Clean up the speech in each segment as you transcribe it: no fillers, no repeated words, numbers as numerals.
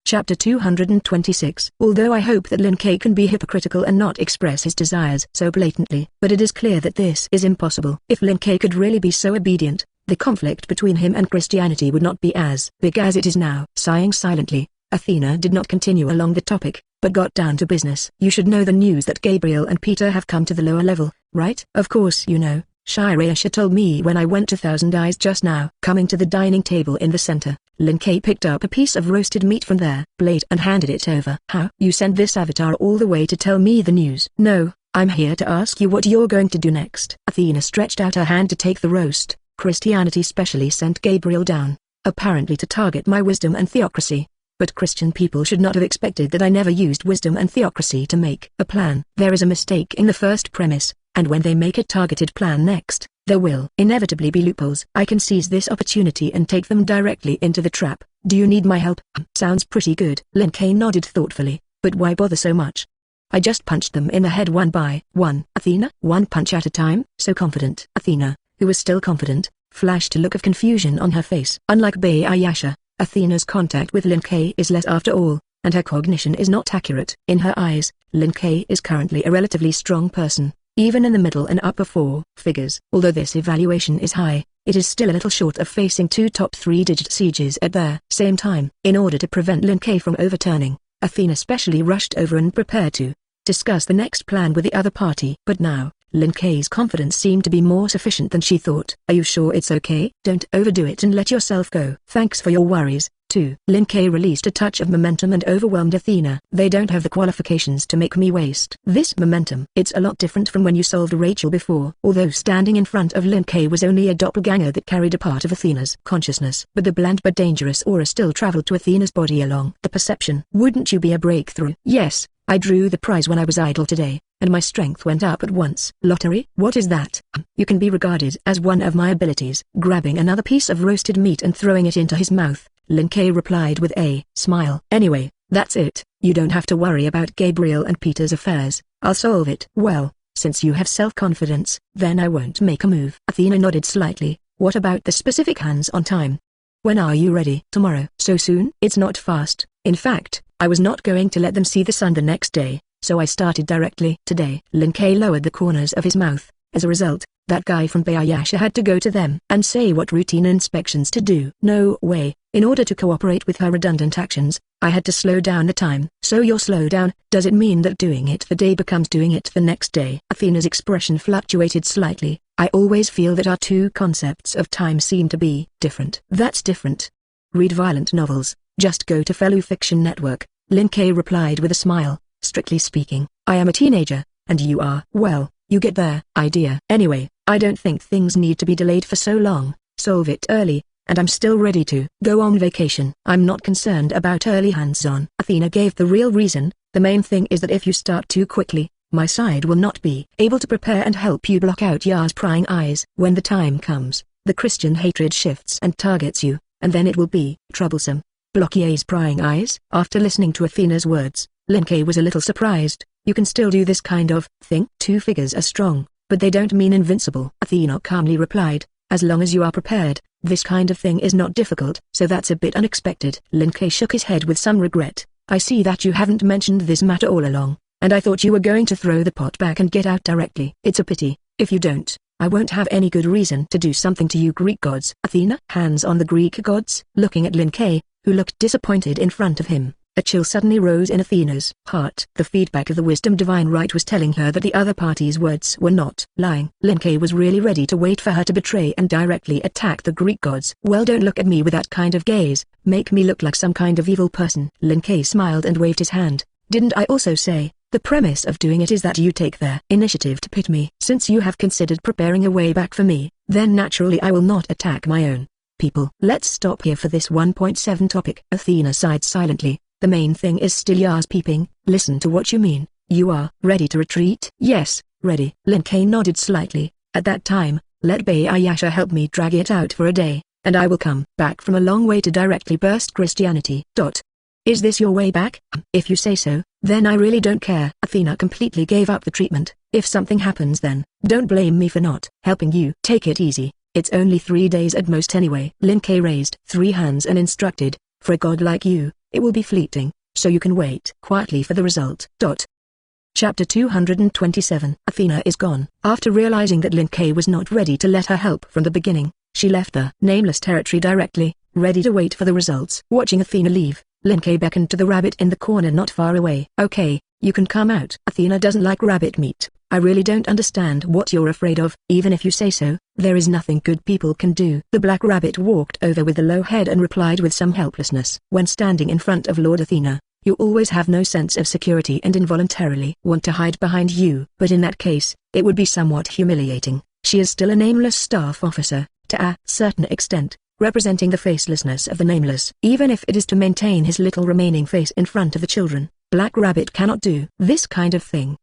Chapter 226. Although I hope that Lin Ke can be hypocritical and not express his desires so blatantly, but it is clear that this is impossible. If Lin Ke could really be so obedient, the conflict between him and Christianity would not be as big as it is now. Sighing silently, Athena did not continue along the topic, but got down to business. You should know the news that Gabriel and Peter have come to the lower level, right? Of course you know. Shirayasha told me when I went to Thousand Eyes just now. Coming to the dining table in the center, Lin Ke picked up a piece of roasted meat from their plate and handed it over. How? You sent this avatar all the way to tell me the news? No, I'm here to ask you what you're going to do next. Athena stretched out her hand to take the roast. Christianity specially sent Gabriel down, apparently to target my wisdom and theocracy. But Christian people should not have expected that I never used wisdom and theocracy to make a plan. There is a mistake in the first premise, and when they make a targeted plan next, there will inevitably be loopholes. I can seize this opportunity and take them directly into the trap. Do you need my help? Sounds pretty good. Lin Ke nodded thoughtfully, but why bother so much? I just punched them in the head one by one. Athena, one punch at a time? So confident. Athena, who was still confident, flashed a look of confusion on her face. Unlike Ayasha, Athena's contact with Lin Ke is less after all, and her cognition is not accurate. In her eyes, Lin Ke is currently a relatively strong person, even in the middle and upper four figures. Although this evaluation is high, it is still a little short of facing two top three-digit sieges at the same time. In order to prevent Lin Ke from overturning, Athena specially rushed over and prepared to discuss the next plan with the other party. But now, Lin Ke's confidence seemed to be more sufficient than she thought. Are you sure it's okay? Don't overdo it and let yourself go. Thanks for your worries, too. Lin Ke released a touch of momentum and overwhelmed Athena. They don't have the qualifications to make me waste this momentum. It's a lot different from when you solved Rachel before. Although standing in front of Lin Ke was only a doppelganger that carried a part of Athena's consciousness. But the bland but dangerous aura still traveled to Athena's body along the perception. Wouldn't you be a breakthrough? Yes, I drew the prize when I was idle today, and my strength went up at once. Lottery? What is that? You can be regarded as one of my abilities. Grabbing another piece of roasted meat and throwing it into his mouth, Lin Ke replied with a smile. Anyway, that's it. You don't have to worry about Gabriel and Peter's affairs. I'll solve it. Well, since you have self-confidence, then I won't make a move. Athena nodded slightly. What about the specific hands-on time? When are you ready? Tomorrow. So soon? It's not fast. In fact, I was not going to let them see the sun the next day, so I started directly today. Lin Ke lowered the corners of his mouth. As a result, that guy from Bayasha had to go to them and say what routine inspections to do. No way. In order to cooperate with her redundant actions, I had to slow down the time. So you'll slow down? Does it mean that doing it the day becomes doing it the next day? Athena's expression fluctuated slightly. I always feel that our two concepts of time seem to be different. That's different. Read violent novels. Just go to Fellow Fiction Network. Lin Ke replied with a smile. Strictly speaking, I am a teenager, and you are. Well, you get their idea. Anyway, I don't think things need to be delayed for so long. Solve it early, and I'm still ready to go on vacation. I'm not concerned about early hands-on. Athena gave the real reason. The main thing is that if you start too quickly, my side will not be able to prepare and help you block out Ya's prying eyes. When the time comes, the Christian hatred shifts and targets you, and then it will be troublesome. Block Ya's prying eyes? After listening to Athena's words, Lin Ke was a little surprised. You can still do this kind of thing? Two figures are strong, but they don't mean invincible. Athena calmly replied, as long as you are prepared, this kind of thing is not difficult. So that's a bit unexpected. Lin Ke shook his head with some regret. I see that you haven't mentioned this matter all along, and I thought you were going to throw the pot back and get out directly. It's a pity. If you don't, I won't have any good reason to do something to you Greek gods. Athena? Hands on the Greek gods? Looking at Lin Ke, who looked disappointed in front of him, a chill suddenly rose in Athena's heart. The feedback of the wisdom divine right was telling her that the other party's words were not lying. Lin Ke was really ready to wait for her to betray and directly attack the Greek gods. Well, don't look at me with that kind of gaze, make me look like some kind of evil person. Lin Ke smiled and waved his hand. Didn't I also say, the premise of doing it is that you take their initiative to pit me? Since you have considered preparing a way back for me, then naturally I will not attack my own people. Let's stop here for this 1.7 topic. Athena sighed silently. The main thing is still Ya's peeping. Listen to what you mean. You are ready to retreat? Yes, ready. Lin Ke nodded slightly. At that time, let Bayasha help me drag it out for a day, and I will come back from a long way to directly burst Christianity. Is this your way back? If you say so, then I really don't care. Athena completely gave up the treatment. If something happens then, don't blame me for not helping you. Take it easy. It's only 3 days at most anyway. Lin Ke raised 3 hands and instructed, For a god like you, it will be fleeting, so you can wait quietly for the result. Chapter 227. Athena is gone. After realizing that Lin Kuei was not ready to let her help from the beginning, she left the nameless territory directly, ready to wait for the results. Watching Athena leave, Lin Kuei beckoned to the rabbit in the corner not far away. Okay, you can come out. Athena doesn't like rabbit meat. I really don't understand what you're afraid of. Even if you say so, there is nothing good people can do. The black rabbit walked over with a low head and replied with some helplessness. When standing in front of Lord Athena, you always have no sense of security and involuntarily want to hide behind you. But in that case, it would be somewhat humiliating. She is still a nameless staff officer, to a certain extent, representing the facelessness of the nameless. Even if it is to maintain his little remaining face in front of the children, Black Rabbit cannot do this kind of thing.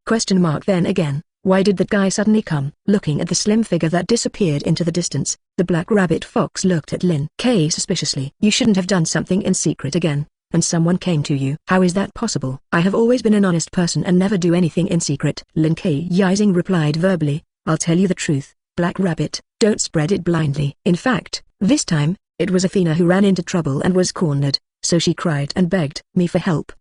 Then again, why did that guy suddenly come? Looking at the slim figure that disappeared into the distance, the Black Rabbit fox looked at Lin Kuei suspiciously. You shouldn't have done something in secret again, and someone came to you. How is that possible? I have always been an honest person and never do anything in secret. Lin Kuei Yizing replied verbally, I'll tell you the truth, Black Rabbit, don't spread it blindly. In fact, this time, it was Athena who ran into trouble and was cornered, so she cried and begged me for help.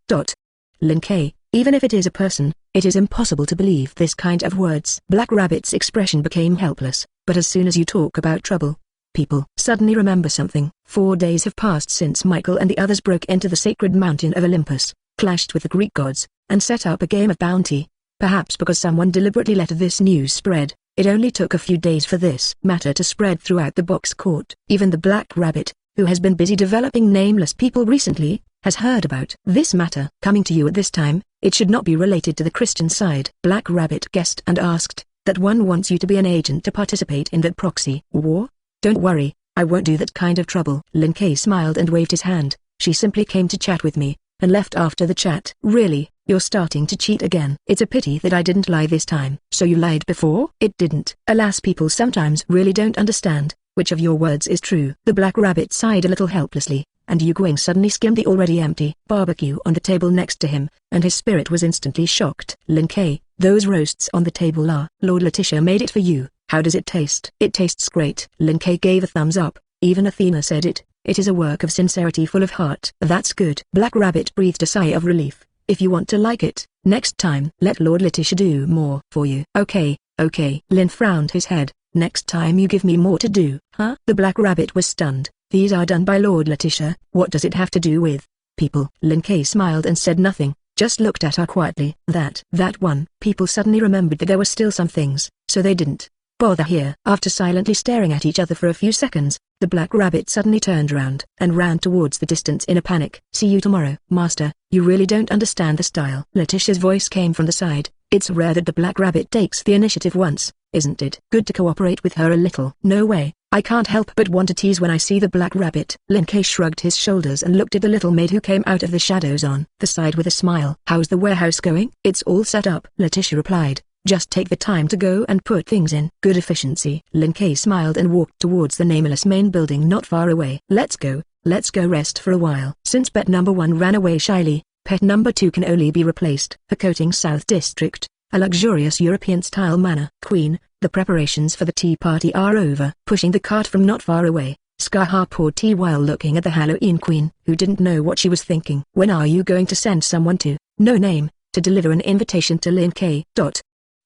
Lin Kuei, even if it is a person, it is impossible to believe this kind of words. Black Rabbit's expression became helpless, but as soon as you talk about trouble, people suddenly remember something. 4 days have passed since Michael and the others broke into the sacred mountain of Olympus, clashed with the Greek gods, and set up a game of bounty. Perhaps because someone deliberately let this news spread, it only took a few days for this matter to spread throughout the box court. Even the Black Rabbit, who has been busy developing nameless people recently, has heard about this matter. Coming to you at this time, it should not be related to the Christian side. Black Rabbit guessed and asked, that one wants you to be an agent to participate in that proxy war? Don't worry, I won't do that kind of trouble. Lin Kuei smiled and waved his hand. She simply came to chat with me, and left after the chat. Really, you're starting to cheat again. It's a pity that I didn't lie this time. So you lied before? It didn't. Alas, people sometimes really don't understand which of your words is true. The Black Rabbit sighed a little helplessly, and Yu Guang suddenly skimmed the already empty barbecue on the table next to him, and his spirit was instantly shocked. Lin Kuei, those roasts on the table are. Lord Letitia made it for you. How does it taste? It tastes great. Lin Kuei gave a thumbs up. Even Athena said it. It is a work of sincerity full of heart. That's good. Black Rabbit breathed a sigh of relief. If you want to like it, next time let Lord Letitia do more for you. Okay. Lin frowned his head. Next time you give me more to do, huh? The Black Rabbit was stunned. These are done by Lord Letitia. What does it have to do with people? Lin Kuei smiled and said nothing, just looked at her quietly. That one. People suddenly remembered that there were still some things, so they didn't bother here. After silently staring at each other for a few seconds, the Black Rabbit suddenly turned around and ran towards the distance in a panic. See you tomorrow, Master. You really don't understand the style. Letitia's voice came from the side. It's rare that the Black Rabbit takes the initiative once, isn't it? Good to cooperate with her a little. No way. I can't help but want to tease when I see the Black Rabbit. Lin Kuei shrugged his shoulders and looked at the little maid who came out of the shadows on the side with a smile. How's the warehouse going? It's all set up, Letitia replied. Just take the time to go and put things in. Good efficiency. Lin Kuei smiled and walked towards the nameless main building not far away. Let's go rest for a while. Since pet number 1 ran away shyly, pet number 2 can only be replaced. Hakoting South District, a luxurious European-style manor. Queen, the preparations for the tea party are over. Pushing the cart from not far away, Scarha poured tea while looking at the Halloween Queen, who didn't know what she was thinking. When are you going to send someone to No Name to deliver an invitation to Lin Kuei?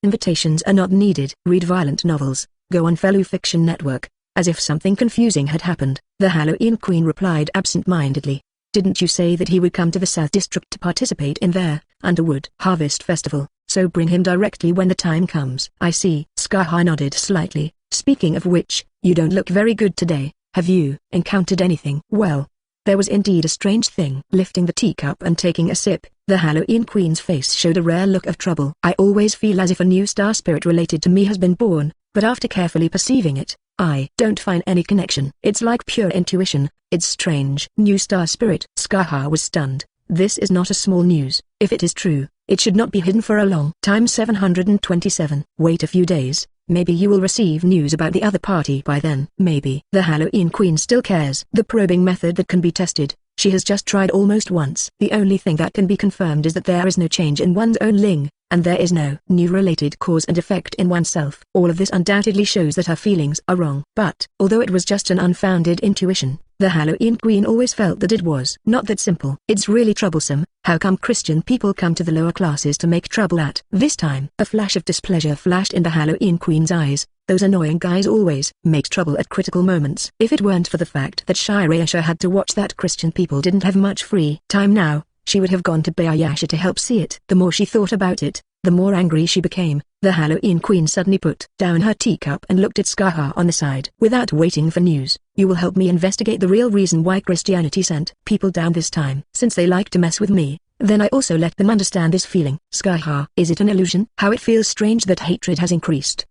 Invitations are not needed. Read violent novels, go on Fellow Fiction Network. As if something confusing had happened, the Halloween Queen replied absent-mindedly. Didn't you say that he would come to the South District to participate in their Underwood Harvest Festival, so bring him directly when the time comes. I see. Scarha nodded slightly. Speaking of which, you don't look very good today. Have you encountered anything? Well, there was indeed a strange thing. Lifting the teacup and taking a sip, the Halloween Queen's face showed a rare look of trouble. I always feel as if a new star spirit related to me has been born, but after carefully perceiving it, I don't find any connection. It's like pure intuition. It's strange. New star spirit. Scarha was stunned. This is not a small news. If it is true, it should not be hidden for a long time. 727. Wait a few days. Maybe you will receive news about the other party by then. Maybe. The Halloween Queen still cares. The probing method that can be tested, she has just tried almost once. The only thing that can be confirmed is that there is no change in one's own ling, and there is no new related cause and effect in oneself. All of this undoubtedly shows that her feelings are wrong. But, although it was just an unfounded intuition, The Halloween Queen always felt that it was not that simple. It's really troublesome. How come Christian people come to the lower classes to make trouble at this time? A flash of displeasure flashed in the Halloween Queen's eyes. Those annoying guys always make trouble at critical moments. If it weren't for the fact that Shirayasha had to watch that Christian people didn't have much free time now, she would have gone to Bayasha to help see it. The more she thought about it, the more angry she became. The Halloween Queen suddenly put down her teacup and looked at Skaha on the side. Without waiting for news, you will help me investigate the real reason why Christianity sent people down this time. Since they like to mess with me, then I also let them understand this feeling. Skaha, is it an illusion? How it feels strange that hatred has increased.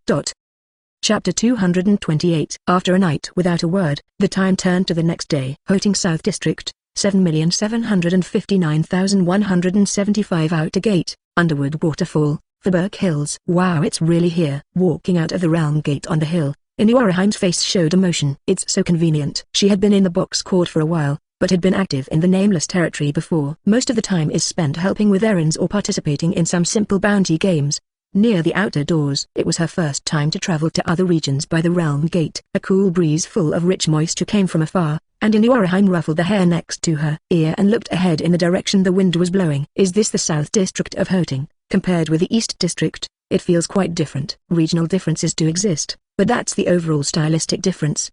Chapter 228. After a night without a word, the time turned to the next day. Hoting South District, 7,759,175 Outer Gate, Underwood Waterfall, Faubourg Hills. Wow, it's really here. Walking out of the Realm Gate on the hill, Inuaraheim's face showed emotion. It's so convenient. She had been in the box court for a while, but had been active in the Nameless territory before. Most of the time is spent helping with errands or participating in some simple bounty games. Near the outer doors, it was her first time to travel to other regions by the Realm Gate. A cool breeze full of rich moisture came from afar, and Inuaraheim ruffled the hair next to her ear and looked ahead in the direction the wind was blowing. Is this the South District of Hoting? Compared with the East District, it feels quite different. Regional differences do exist, but that's the overall stylistic difference.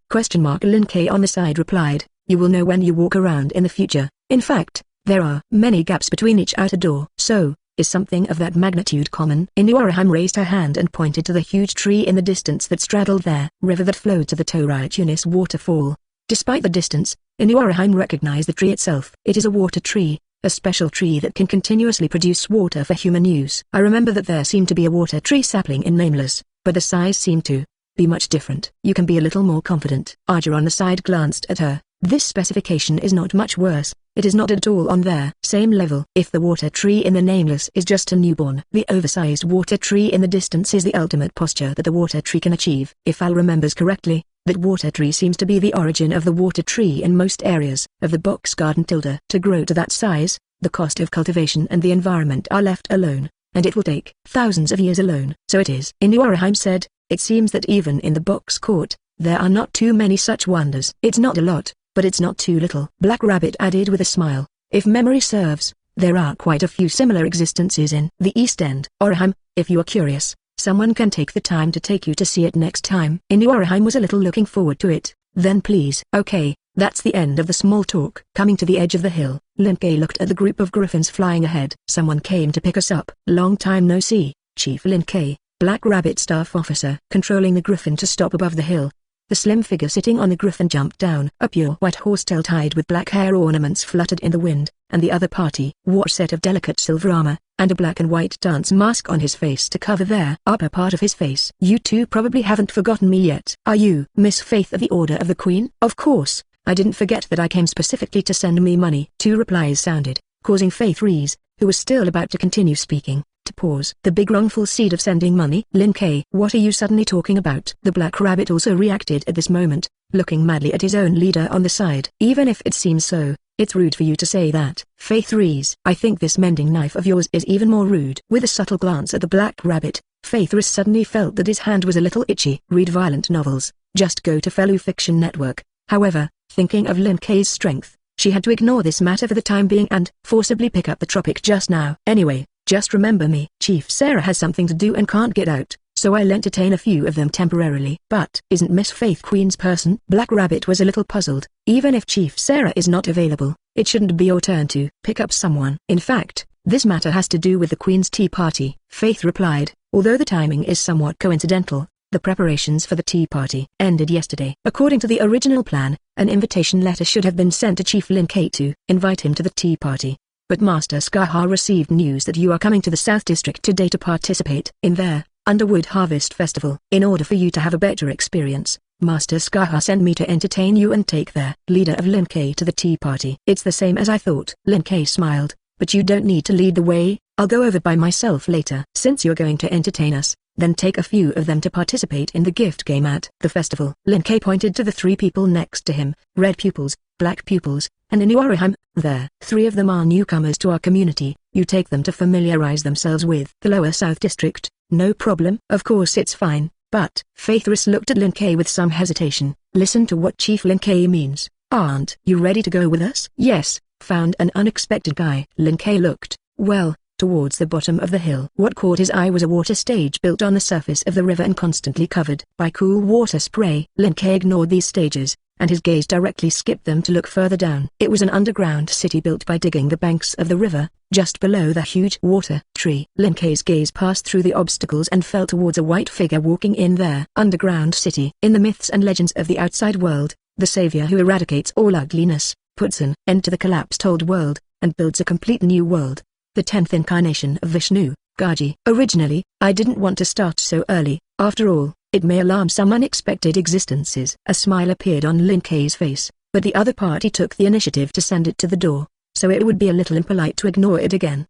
Lin K on the side replied, you will know when you walk around in the future. In fact, there are many gaps between each outer door. So, is something of that magnitude common? Inuaraheim raised her hand and pointed to the huge tree in the distance that straddled their river that flowed to the Toritunis waterfall. Despite the distance, Inuaraheim recognized the tree itself. It is a water tree, a special tree that can continuously produce water for human use. I remember that there seemed to be a water tree sapling in Nameless, but the size seemed to be much different. You can be a little more confident. Archer on the side glanced at her. This specification is not much worse. It is not at all on their same level. If the water tree in the Nameless is just a newborn, the oversized water tree in the distance is the ultimate posture that the water tree can achieve. If Al remembers correctly, that water tree seems to be the origin of the water tree in most areas of the box garden. To grow to that size, the cost of cultivation and the environment are left alone, and it will take thousands of years alone. So it is. Inuaraheim said, it seems that even in the box court, there are not too many such wonders. It's not a lot, but it's not too little. Black Rabbit added with a smile, if memory serves, there are quite a few similar existences in the East End. Oraheim, if you are curious, someone can take the time to take you to see it next time. Inuaraheim was a little looking forward to it. Then please. Okay, that's the end of the small talk. Coming to the edge of the hill, Linkei looked at the group of griffins flying ahead. Someone came to pick us up. Long time no see, Chief Linkei, Black Rabbit staff officer. Controlling the griffin to stop above the hill, the slim figure sitting on the griffin jumped down. A pure white horsetail tied with black hair ornaments fluttered in the wind, and the other party wore a set of delicate silver armor, and a black and white dance mask on his face to cover their upper part of his face. You two probably haven't forgotten me yet. Are you Miss Faith of the Order of the Queen? Of course, I didn't forget that I came specifically to send me money. Two replies sounded, causing Faith Rees, who was still about to continue speaking, to pause. The big wrongful seed of sending money? Lin K. What are you suddenly talking about? The Black Rabbit also reacted at this moment, looking madly at his own leader on the side. Even if it seems so, it's rude for you to say that. Faith Rees. I think this mending knife of yours is even more rude. With a subtle glance at the Black Rabbit, Faith Rees suddenly felt that his hand was a little itchy. Read violent novels, just go to Fellow Fiction Network. However, thinking of Lin K's strength, she had to ignore this matter for the time being and forcibly pick up the topic just now. Anyway, just remember me. Chief Sarah has something to do and can't get out, so I'll entertain a few of them temporarily. But isn't Miss Faith Queen's person? Black Rabbit was a little puzzled. Even if Chief Sarah is not available, it shouldn't be your turn to pick up someone. In fact, this matter has to do with the Queen's tea party. Faith replied, although the timing is somewhat coincidental. The preparations for the tea party ended yesterday. According to the original plan, an invitation letter should have been sent to Chief Lin K to invite him to the tea party. But Master Skaha received news that you are coming to the South District today to participate in their Underwood Harvest Festival. In order for you to have a better experience, Master Skaha sent me to entertain you and take their leader of Lin K to the tea party. It's the same as I thought. Lin K smiled, but you don't need to lead the way. I'll go over by myself later. Since you're going to entertain us, then take a few of them to participate in the gift game at the festival. Lin K pointed to the three people next to him, red pupils, black pupils, and Inuaraheim. There, three of them are newcomers to our community. You take them to familiarize themselves with the Lower South District. No problem. Of course it's fine, but Faith Rees looked at Lin K with some hesitation. Listen to what Chief Lin K means. Aren't you ready to go with us? Yes, found an unexpected guy. Lin Kei looked, well, towards the bottom of the hill. What caught his eye was a water stage built on the surface of the river and constantly covered by cool water spray. Lin Kei ignored these stages, and his gaze directly skipped them to look further down. It was an underground city built by digging the banks of the river, just below the huge water tree. Lin Kei's gaze passed through the obstacles and fell towards a white figure walking in their underground city. In the myths and legends of the outside world, the savior who eradicates all ugliness, puts an end to the collapsed old world, and builds a complete new world. The 10th incarnation of Vishnu, Gaji. Originally, I didn't want to start so early. After all, it may alarm some unexpected existences. A smile appeared on Lin Kei's face, but the other party took the initiative to send it to the door, so it would be a little impolite to ignore it again.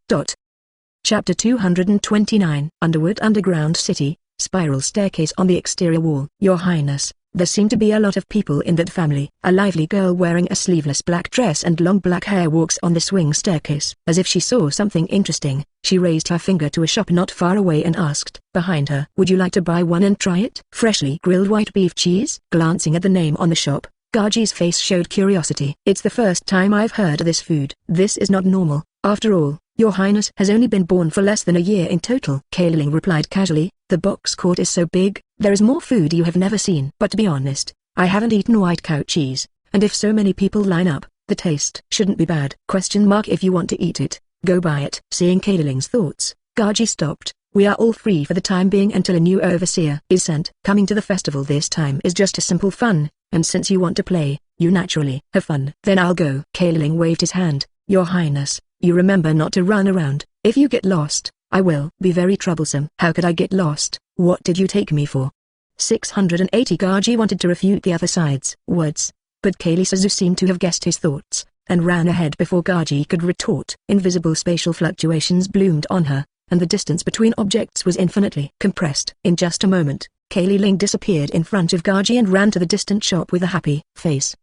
Chapter 229. Underwood Underground City, Spiral Staircase on the Exterior Wall. Your Highness, there seem to be a lot of people in that family. A lively girl wearing a sleeveless black dress and long black hair walks on the swing staircase. As if she saw something interesting, she raised her finger to a shop not far away and asked, behind her, would you like to buy one and try it? Freshly grilled white beef cheese? Glancing at the name on the shop, Gaji's face showed curiosity. It's the first time I've heard of this food. This is not normal. After all, Your Highness has only been born for less than a year in total. Kailing replied casually, the box court is so big, there is more food you have never seen. But to be honest, I haven't eaten white cow cheese, and if so many people line up, the taste shouldn't be bad. If you want to eat it, go buy it. Seeing Kailing's thoughts, Gaji stopped. We are all free for the time being until a new overseer is sent. Coming to the festival this time is just a simple fun, and since you want to play, you naturally have fun. Then I'll go. Kailing waved his hand. Your Highness, you remember not to run around. If you get lost, I will be very troublesome. How could I get lost? What did you take me for? 680. Gaji wanted to refute the other side's words, but Kaylee Suzu seemed to have guessed his thoughts, and ran ahead before Gaji could retort. Invisible spatial fluctuations bloomed on her, and the distance between objects was infinitely compressed. In just a moment, Kaylee Ling disappeared in front of Gaji and ran to the distant shop with a happy face.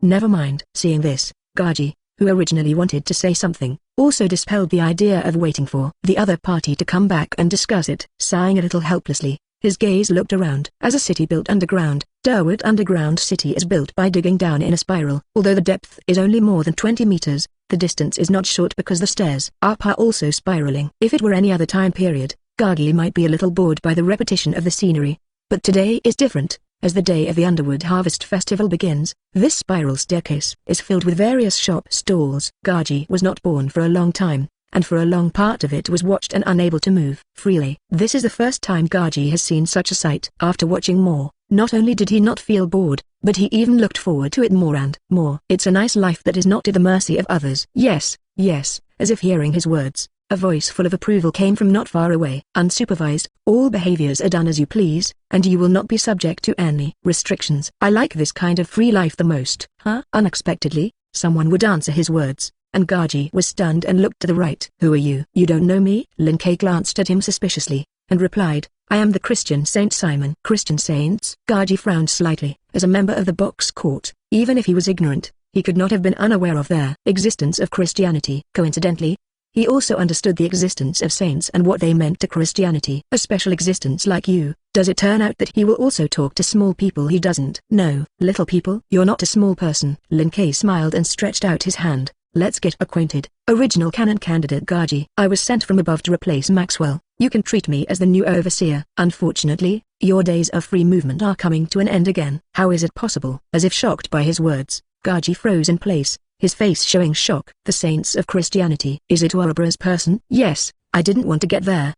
Never mind. Seeing this, Gaji, who originally wanted to say something, also dispelled the idea of waiting for the other party to come back and discuss it. Sighing a little helplessly, his gaze looked around. As a city built underground, Durwood Underground City is built by digging down in a spiral. Although the depth is only more than 20 meters, the distance is not short because the stairs up are also spiraling. If it were any other time period, Gagi might be a little bored by the repetition of the scenery. But today is different. As the day of the Underwood Harvest Festival begins, this spiral staircase is filled with various shop stalls. Gaji was not born for a long time, and for a long part of it was watched and unable to move freely. This is the first time Gaji has seen such a sight. After watching more, not only did he not feel bored, but he even looked forward to it more and more. It's a nice life that is not to the mercy of others. Yes, yes, as if hearing his words, a voice full of approval came from not far away. Unsupervised, all behaviors are done as you please, and you will not be subject to any restrictions. I like this kind of free life the most. Huh? Unexpectedly, someone would answer his words, and Gaji was stunned and looked to the right. Who are you? You don't know me? Lin Kei glanced at him suspiciously, and replied, I am the Christian Saint Simon. Christian Saints? Gaji frowned slightly. As a member of the box court, even if he was ignorant, he could not have been unaware of their existence of Christianity. Coincidentally, he also understood the existence of saints and what they meant to Christianity. A special existence like you. Does it turn out that he will also talk to small people he doesn't know? Little people? You're not a small person. Lin Kei smiled and stretched out his hand. Let's get acquainted. Original canon candidate Gaji. I was sent from above to replace Maxwell. You can treat me as the new overseer. Unfortunately, your days of free movement are coming to an end again. How is it possible? As if shocked by his words, Gaji froze in place, his face showing shock. The saints of Christianity. Is it Ouroboros person? Yes, I didn't want to get there.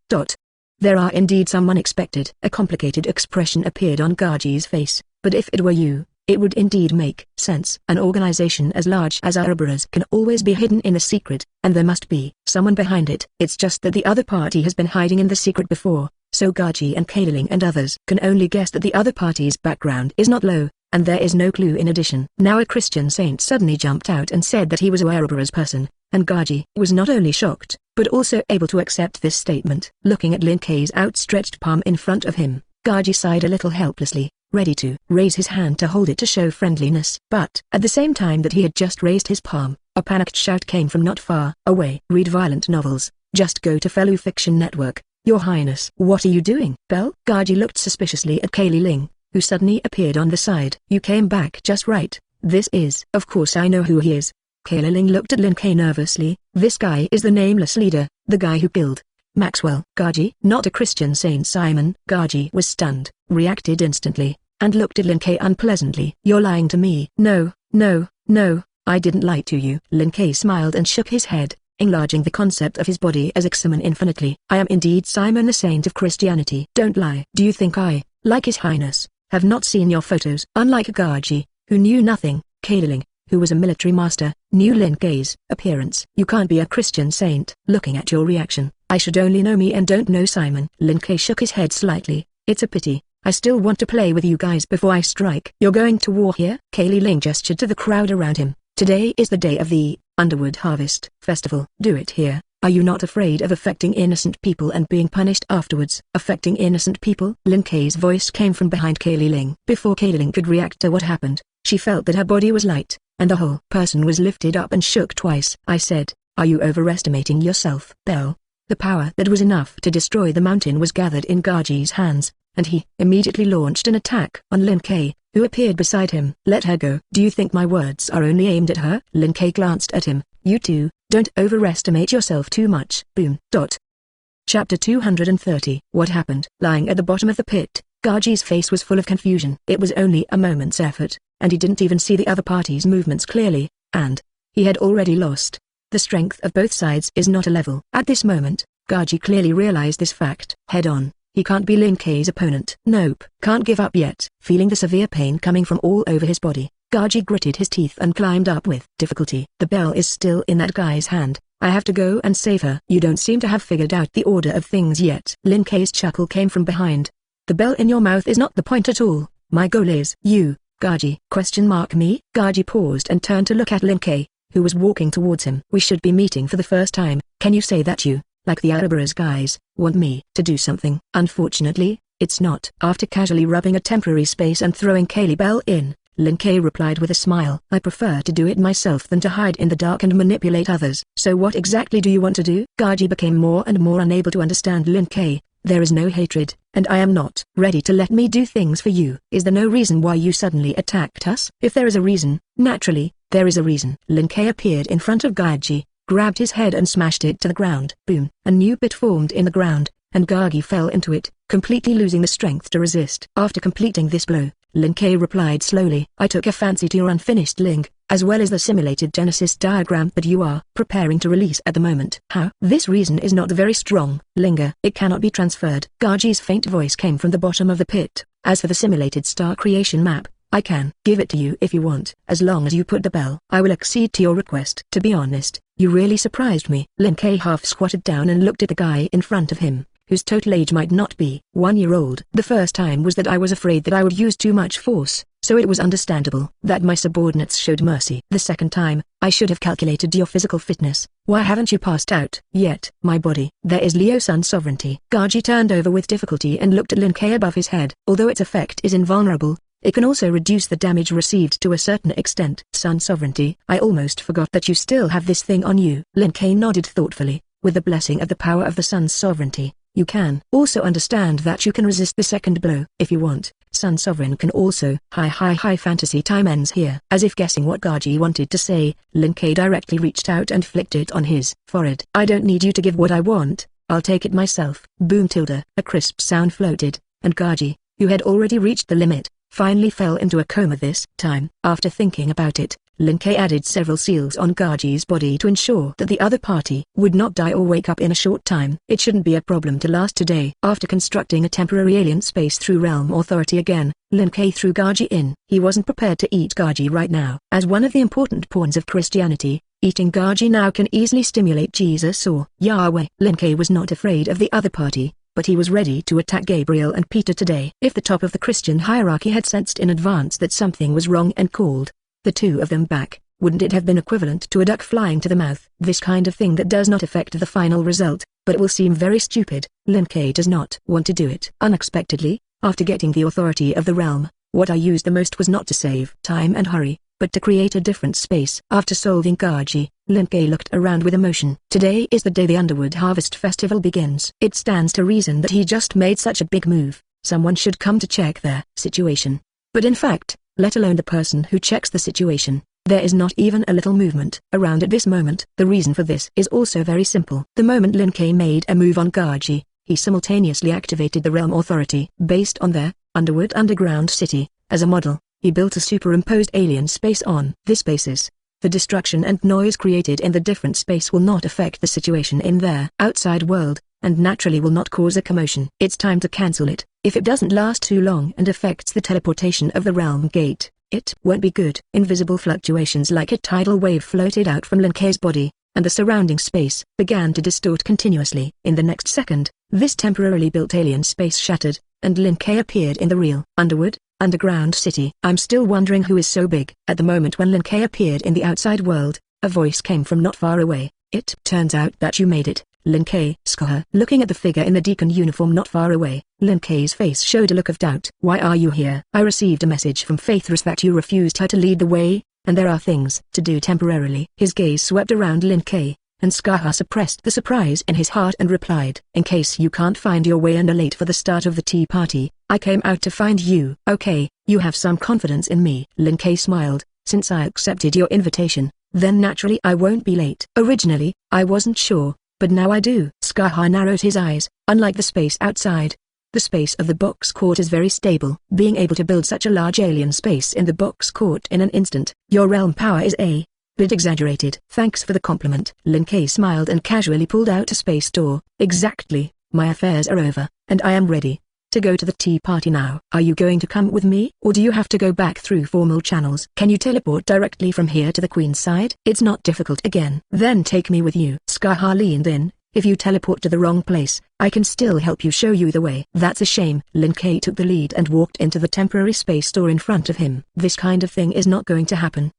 There are indeed some unexpected. A complicated expression appeared on Gaji's face, but if it were you, it would indeed make sense. An organization as large as Ouroboros can always be hidden in a secret, and there must be someone behind it. It's just that the other party has been hiding in the secret before, so Gaji and Kailing and others can only guess that the other party's background is not low, and there is no clue in addition. Now a Christian saint suddenly jumped out and said that he was a Ouroboros person, and Gaji was not only shocked, but also able to accept this statement. Looking at Lin Kei's outstretched palm in front of him, Gaji sighed a little helplessly, ready to raise his hand to hold it to show friendliness. But, at the same time that he had just raised his palm, a panicked shout came from not far away. Read violent novels, just go to Fellow Fiction Network. Your Highness. What are you doing? Bell? Gaji looked suspiciously at Kaylee Ling, who suddenly appeared on the side. You came back just right. This is. Of course I know who he is. Kayla Ling looked at Lin Kay nervously. This guy is the nameless leader, the guy who killed Maxwell. Gaji, not a Christian saint Simon. Gaji was stunned, reacted instantly, and looked at Lin Kay unpleasantly. You're lying to me. No, no, no, I didn't lie to you. Lin Kay smiled and shook his head, enlarging the concept of his body as Ixamen infinitely. I am indeed Simon, the saint of Christianity. Don't lie. Do you think I, like His Highness, have not seen your photos? Unlike Gaji, who knew nothing, Kayla Ling, who was a military master, knew Lin Kay's appearance. You can't be a Christian saint. Looking at your reaction, I should only know me and don't know Simon. Lin Kay shook his head slightly. It's a pity. I still want to play with you guys before I strike. You're going to war here? Kayla Ling gestured to the crowd around him. Today is the day of the Underwood Harvest Festival. Do it here. Are you not afraid of affecting innocent people and being punished afterwards? Affecting innocent people? Lin Kay's voice came from behind Kayla Ling. Before Kayla Ling could react to what happened, she felt that her body was light, and the whole person was lifted up and shook twice. I said, are you overestimating yourself? Bell. The power that was enough to destroy the mountain was gathered in Gaji's hands, and he immediately launched an attack on Lin Kay, who appeared beside him. Let her go. Do you think my words are only aimed at her? Lin Kay glanced at him. You too, don't overestimate yourself too much. Boom. Chapter 230. What happened? Lying at the bottom of the pit, Gaji's face was full of confusion. It was only a moment's effort, and he didn't even see the other party's movements clearly, and he had already lost. The strength of both sides is not a level. At this moment, Gaji clearly realized this fact. Head on. He can't be Lin Kay's opponent. Nope. Can't give up yet. Feeling the severe pain coming from all over his body, Gaji gritted his teeth and climbed up with difficulty. The bell is still in that guy's hand. I have to go and save her. You don't seem to have figured out the order of things yet. Lin Kay's chuckle came from behind. The bell in your mouth is not the point at all. My goal is you, Gaji. Me? Gaji paused and turned to look at Lin Kay, who was walking towards him. We should be meeting for the first time. Can you say that you, like the Ouroboros guys, want me to do something? Unfortunately, it's not. After casually rubbing a temporary space and throwing Kaylee Bell in, Lin Kay replied with a smile. I prefer to do it myself than to hide in the dark and manipulate others. So what exactly do you want to do? Gaji became more and more unable to understand Lin Kay. There is no hatred, and I am not ready to let me do things for you. Is there no reason why you suddenly attacked us? If there is a reason, naturally, there is a reason. Lin Kay appeared in front of Gaji, grabbed his head and smashed it to the ground. Boom. A new pit formed in the ground, and Gaji fell into it, completely losing the strength to resist. After completing this blow, Lin Kay replied slowly. I took a fancy to your unfinished link, as well as the simulated Genesis diagram that you are preparing to release at the moment. How? This reason is not very strong. Linger. It cannot be transferred. Gaji's faint voice came from the bottom of the pit. As for the simulated star creation map, I can give it to you if you want. As long as you put the bell, I will accede to your request. To be honest, you really surprised me. Lin Kay half squatted down and looked at the guy in front of him, whose total age might not be 1 year old. The first time was that I was afraid that I would use too much force, so it was understandable that my subordinates showed mercy. The second time, I should have calculated your physical fitness. Why haven't you passed out yet? My body. There is Leo Sun sovereignty. Gaji turned over with difficulty and looked at Lin Kay above his head. Although its effect is invulnerable, it can also reduce the damage received to a certain extent. Sun sovereignty. I almost forgot that you still have this thing on you. Lin Kay nodded thoughtfully. With the blessing of the power of the Sun's sovereignty, you can also understand that you can resist the second blow. If you want, Sun Sovereign can also. High fantasy time ends here. As if guessing what Gaji wanted to say, Lin Kay directly reached out and flicked it on his forehead. I don't need you to give what I want, I'll take it myself. Boom. A crisp sound floated, and Gaji, who had already reached the limit, finally fell into a coma this time. After thinking about it, Lin Kay added several seals on Gaji's body to ensure that the other party would not die or wake up in a short time. It shouldn't be a problem to last today. After constructing a temporary alien space through realm authority again, Lin Kay threw Gaji in. He wasn't prepared to eat Gaji right now. As one of the important pawns of Christianity, eating Gaji now can easily stimulate Jesus or Yahweh. Lin Kay was not afraid of the other party, but he was ready to attack Gabriel and Peter today. If the top of the Christian hierarchy had sensed in advance that something was wrong and called the two of them back, wouldn't it have been equivalent to a duck flying to the mouth? This kind of thing that does not affect the final result, but it will seem very stupid. Lin Kay does not want to do it. Unexpectedly, after getting the authority of the realm, what I used the most was not to save time and hurry, but to create a different space. After solving Gaji, Lin Kay looked around with emotion. Today is the day the Underwood Harvest Festival begins. It stands to reason that he just made such a big move. Someone should come to check their situation. But in fact, let alone the person who checks the situation. There is not even a little movement around at this moment. The reason for this is also very simple. The moment Lin Kuei made a move on Gaji, he simultaneously activated the realm authority based on their underground city. As a model, he built a superimposed alien space on this basis. The destruction and noise created in the different space will not affect the situation in their outside world, and naturally will not cause a commotion. It's time to cancel it. If it doesn't last too long and affects the teleportation of the realm gate, it won't be good. Invisible fluctuations like a tidal wave floated out from Lin Kuei's body, and the surrounding space began to distort continuously. In the next second, this temporarily built alien space shattered, and Lin Kuei appeared in the real underground city. I'm still wondering who is so big. At the moment when Lin Kuei appeared in the outside world, a voice came from not far away. It turns out that you made it, Lin Kuei. Scholar. Looking at the figure in the deacon uniform not far away, Lin Kuei's face showed a look of doubt. Why are you here? I received a message from Faithress that you refused her to lead the way, and there are things to do temporarily. His gaze swept around Lin Kuei, and Skaha suppressed the surprise in his heart and replied, in case you can't find your way and are late for the start of the tea party, I came out to find you. Okay, you have some confidence in me. Lin Kuei smiled, since I accepted your invitation, then naturally I won't be late. Originally, I wasn't sure, but now I do. Skaha narrowed his eyes. Unlike the space outside, the space of the box court is very stable. Being able to build such a large alien space in the box court in an instant, your realm power is a bit exaggerated. Thanks for the compliment. Lin Kuei smiled and casually pulled out a space door. Exactly, my affairs are over, and I am ready to go to the tea party now. Are you going to come with me, or do you have to go back through formal channels? Can you teleport directly from here to the Queen's side? It's not difficult again. Then take me with you. Skaha leaned in. If you teleport to the wrong place, I can still help you, show you the way. That's a shame. Lin Kuei took the lead and walked into the temporary space door in front of him. This kind of thing is not going to happen.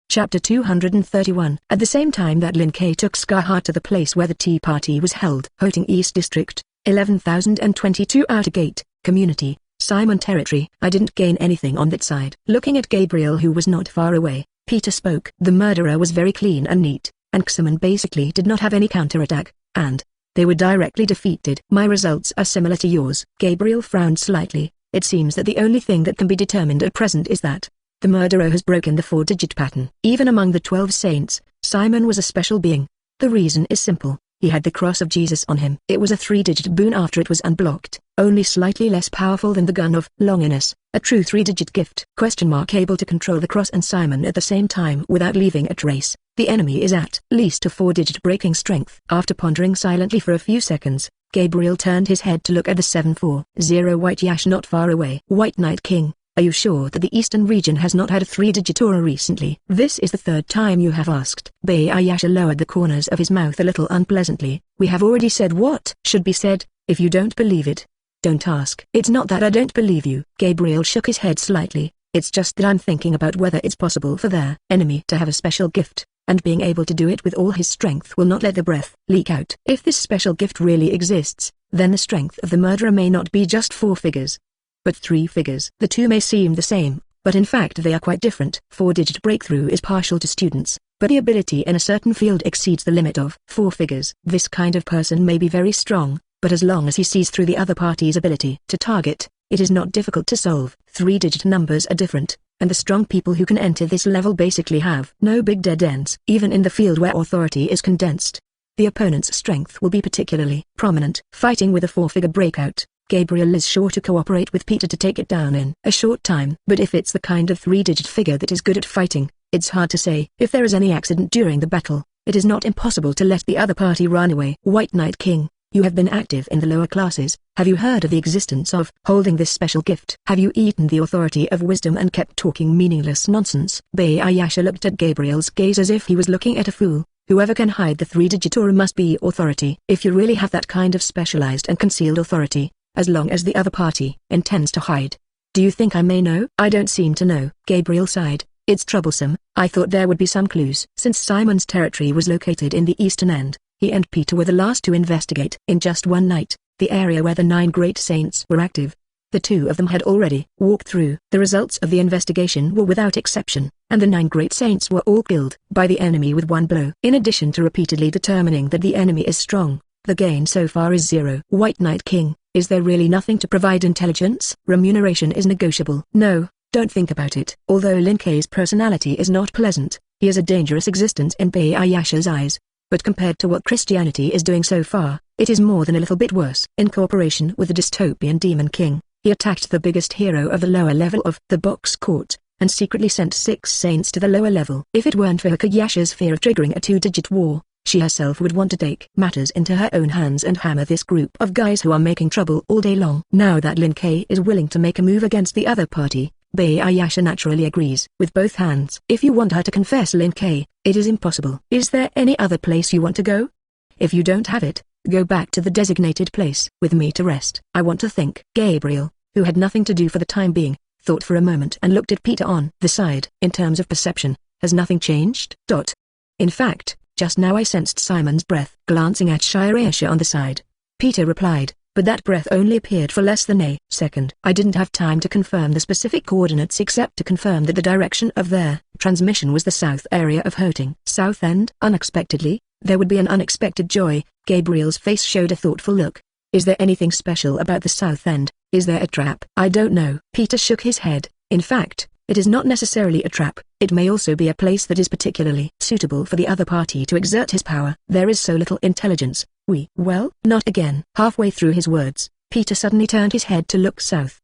Chapter 231. At the same time that Lin Kuei took Skaha to the place where the tea party was held. Hoting East District, 11,022 Outer Gate, Community, Simon Territory. I didn't gain anything on that side. Looking at Gabriel who was not far away, Peter spoke. The murderer was very clean and neat, and Xamen basically did not have any counterattack, and they were directly defeated. My results are similar to yours. Gabriel frowned slightly. It seems that the only thing that can be determined at present is that the murderer has broken the 4-digit pattern. Even among the 12 saints, Simon was a special being. The reason is simple. He had the cross of Jesus on him. It was a 3-digit boon after it was unblocked, only slightly less powerful than the gun of Longinus, a true 3-digit gift. Able to control the cross and Simon at the same time without leaving a trace. The enemy is at least a 4-digit breaking strength. After pondering silently for a few seconds, Gabriel turned his head to look at the 740 White Yash not far away. White Knight King, are you sure that the eastern region has not had a 3-digit aura recently? This is the 3rd time you have asked. Bayayasha lowered the corners of his mouth a little unpleasantly. We have already said what should be said. If you don't believe it, don't ask. It's not that I don't believe you. Gabriel shook his head slightly. It's just that I'm thinking about whether it's possible for their enemy to have a special gift, and being able to do it with all his strength will not let the breath leak out. If this special gift really exists, then the strength of the murderer may not be just 4 figures, but 3 figures. The two may seem the same, but in fact they are quite different. 4-digit breakthrough is partial to students, but the ability in a certain field exceeds the limit of 4 figures. This kind of person may be very strong, but as long as he sees through the other party's ability to target, it is not difficult to solve. 3-digit numbers are different, and the strong people who can enter this level basically have no big dead ends. Even in the field where authority is condensed, the opponent's strength will be particularly prominent. Fighting with a 4-figure breakout, Gabriel is sure to cooperate with Peter to take it down in a short time. But if it's the kind of 3-digit figure that is good at fighting, it's hard to say. If there is any accident during the battle, it is not impossible to let the other party run away. White Knight King, you have been active in the lower classes. Have you heard of the existence of holding this special gift? Have you eaten the authority of wisdom and kept talking meaningless nonsense? Bayayasha looked at Gabriel's gaze as if he was looking at a fool. Whoever can hide the 3-digit aura must be authority. If you really have that kind of specialized and concealed authority, as long as the other party intends to hide, do you think I may know? I don't seem to know. Gabriel sighed. It's troublesome. I thought there would be some clues. Since Simon's territory was located in the eastern end, he and Peter were the last to investigate. In just one night, the area where the 9 great saints were active, the 2 of them had already walked through. The results of the investigation were without exception, and the 9 great saints were all killed by the enemy with one blow. In addition to repeatedly determining that the enemy is strong, the gain so far is 0. White Knight King, is there really nothing to provide intelligence? Remuneration is negotiable. No, Don't think about it. Although Lin Kei's personality is not pleasant, he is a dangerous existence in Bayasha's eyes. But compared to what Christianity is doing so far, it is more than a little bit worse. In cooperation with the dystopian Demon King, he attacked the biggest hero of the lower level of the box court, and secretly sent 6 saints to the lower level. If it weren't for Hakayasha's fear of triggering a 2-digit war, she herself would want to take matters into her own hands and hammer this group of guys who are making trouble all day long. Now that Lin Kei is willing to make a move against the other party, Bayasha naturally agrees with both hands. If you want her to confess Lin Kei, it is impossible. Is there any other place you want to go? If you don't have it, go back to the designated place with me to rest. I want to think. Gabriel, who had nothing to do for the time being, thought for a moment and looked at Peter on the side. In terms of perception, has nothing changed? In fact, just now I sensed Simon's breath. Glancing at Shirayasha on the side, Peter replied, but that breath only appeared for less than a second. I didn't have time to confirm the specific coordinates except to confirm that the direction of their transmission was the south area of Hoting. South End? Unexpectedly, there would be an unexpected joy. Gabriel's face showed a thoughtful look. Is there anything special about the South End? Is there a trap? I don't know. Peter shook his head. In fact, it is not necessarily a trap. It may also be a place that is particularly suitable for the other party to exert his power. There is so little intelligence. Well, not again. Halfway through his words, Peter suddenly turned his head to look south.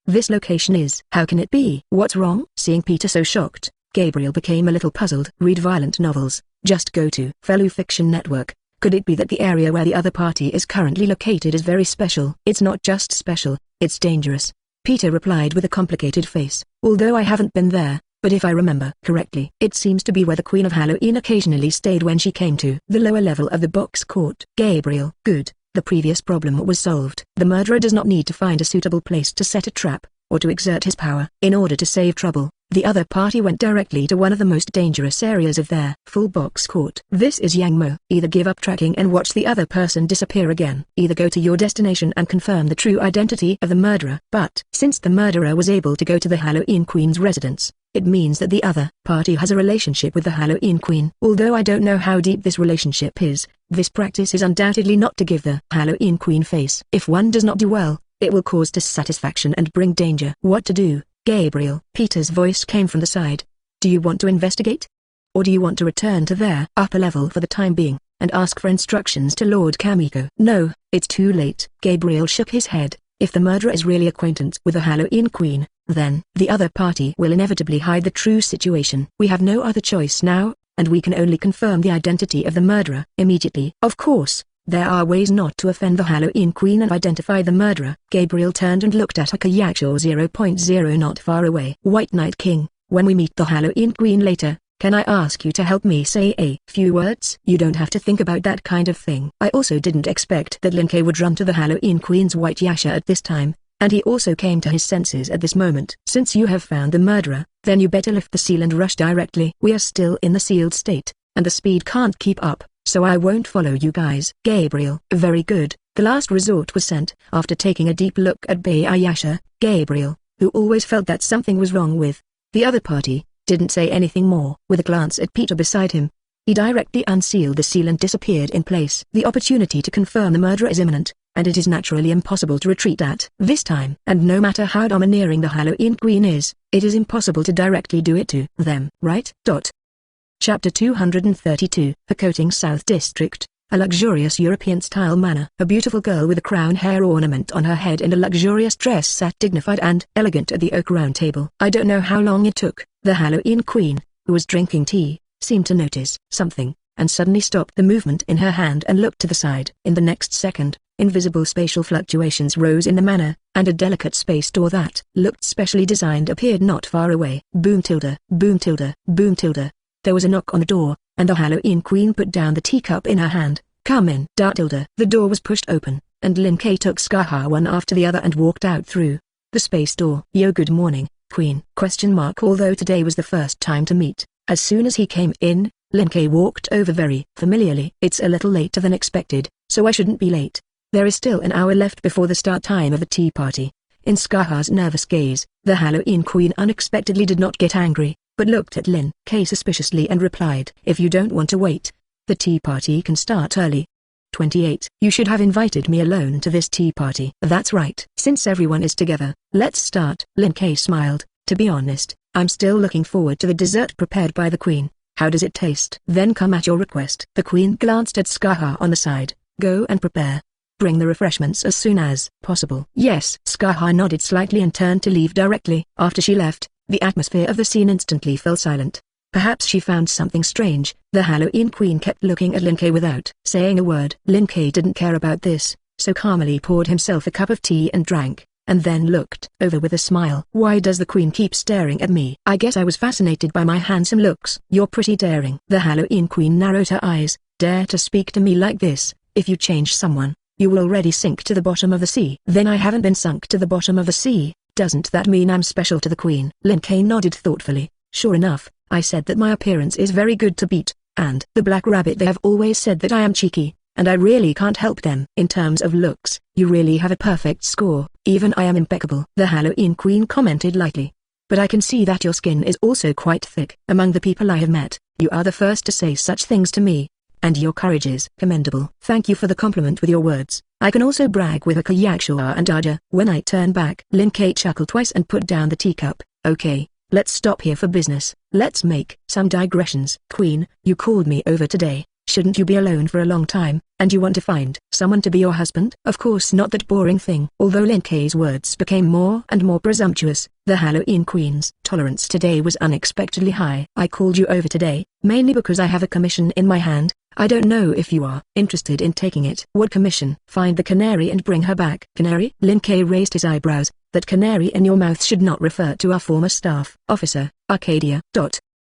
This location is. How can it be? What's wrong? Seeing Peter so shocked, Gabriel became a little puzzled. Read violent novels. Just go to Fellow Fiction Network. Could it be that the area where the other party is currently located is very special? It's not just special, it's dangerous. Peter replied with a complicated face. Although I haven't been there, but if I remember correctly, it seems to be where the Queen of Halloween occasionally stayed when she came to the lower level of the box court. Gabriel. Good, the previous problem was solved. The murderer does not need to find a suitable place to set a trap, or to exert his power. In order to save trouble, the other party went directly to one of the most dangerous areas of their full box court. This is Yangmo. Either give up tracking and watch the other person disappear again. Either go to your destination and confirm the true identity of the murderer. But since the murderer was able to go to the Halloween Queen's residence, it means that the other party has a relationship with the Halloween Queen. Although I don't know how deep this relationship is, this practice is undoubtedly not to give the Halloween Queen face. If one does not do well, it will cause dissatisfaction and bring danger. What to do, Gabriel? Peter's voice came from the side. Do you want to investigate? Or do you want to return to their upper level for the time being, and ask for instructions to Lord Kamiko? No, it's too late. Gabriel shook his head. If the murderer is really acquainted with the Halloween Queen, then the other party will inevitably hide the true situation. We have no other choice now, and we can only confirm the identity of the murderer immediately. Of course, there are ways not to offend the Halloween Queen and identify the murderer. Gabriel turned and looked at Hakayacho 0.0 not far away. White Knight King, when we meet the Halloween Queen later, can I ask you to help me say a few words? You don't have to think about that kind of thing. I also didn't expect that Lin Kei would run to the Halloween Queen's White Yasha at this time, and he also came to his senses at this moment. Since you have found the murderer, then you better lift the seal and rush directly. We are still in the sealed state, and the speed can't keep up, so I won't follow you guys. Gabriel. Very good. The last resort was sent. After taking a deep look at Bayasha, Gabriel, who always felt that something was wrong with the other party, didn't say anything more. With a glance at Peter beside him, he directly unsealed the seal and disappeared in place. The opportunity to confirm the murderer is imminent, and it is naturally impossible to retreat at this time. And no matter how domineering the Halloween Queen is, it is impossible to directly do it to them, right? Chapter 232. Hakoting South District, a luxurious European-style manor. A beautiful girl with a crown hair ornament on her head and a luxurious dress sat dignified and elegant at the oak round table. I don't know how long it took. The Halloween Queen, who was drinking tea, seemed to notice something, and suddenly stopped the movement in her hand and looked to the side. In the next second, invisible spatial fluctuations rose in the manor, and a delicate space door that looked specially designed appeared not far away. Boom tilde, boom tilde, boom tilde. There was a knock on the door, and the Halloween Queen put down the teacup in her hand. Come in. The door was pushed open, and Lin Kei took Skaha one after the other and walked out through the space door. Yo, good morning, Queen? Although today was the first time to meet, as soon as he came in, Lin Kei walked over very familiarly. It's a little later than expected, so I shouldn't be late. There is still an hour left before the start time of the tea party. In Skaha's nervous gaze, the Halloween Queen unexpectedly did not get angry, but looked at Lin Kei suspiciously and replied, if you don't want to wait, the tea party can start early. 28. You should have invited me alone to this tea party. That's right. Since everyone is together, let's start. Lin Kei smiled, To be honest, I'm still looking forward to the dessert prepared by the queen. How does it taste? Then come at your request. The queen glanced at Skaha on the side. Go and prepare. Bring the refreshments as soon as possible. Yes. Skaha nodded slightly and turned to leave directly. After she left, the atmosphere of the scene instantly fell silent. Perhaps she found something strange. The Halloween queen kept looking at Lin Kei without saying a word. Lin Kei didn't care about this, so calmly poured himself a cup of tea and drank, and then looked over with a smile. Why does the queen keep staring at me? I guess I was fascinated by my handsome looks. You're pretty daring. The Halloween queen narrowed her eyes. Dare to speak to me like this? If you change someone, you will already sink to the bottom of the sea. Then I haven't been sunk to the bottom of the sea. Doesn't that mean I'm special to the queen? Lin Kei nodded thoughtfully. Sure enough, I said that my appearance is very good to beat, and the Black Rabbit, they have always said that I am cheeky, and I really can't help them. In terms of looks, you really have a perfect score. Even I am impeccable. The Halloween queen commented lightly. But I can see that your skin is also quite thick. Among the people I have met, you are the first to say such things to me, and your courage is commendable. Thank you for the compliment with your words. I can also brag with a Kayakshaw and Aja. When I turn back, Lin Kei chuckled twice and put down the teacup. Okay. Let's stop here for business. Let's make some digressions. Queen, you called me over today. Shouldn't you be alone for a long time, and you want to find someone to be your husband? Of course not that boring thing. Although Lin Kei's words became more and more presumptuous, the Halloween queen's tolerance today was unexpectedly high. I called you over today, mainly because I have a commission in my hand. I don't know if you are interested in taking it. What commission? Find the canary and bring her back. Canary? Lin Kei raised his eyebrows. That canary in your mouth should not refer to our former staff officer, Arcadia.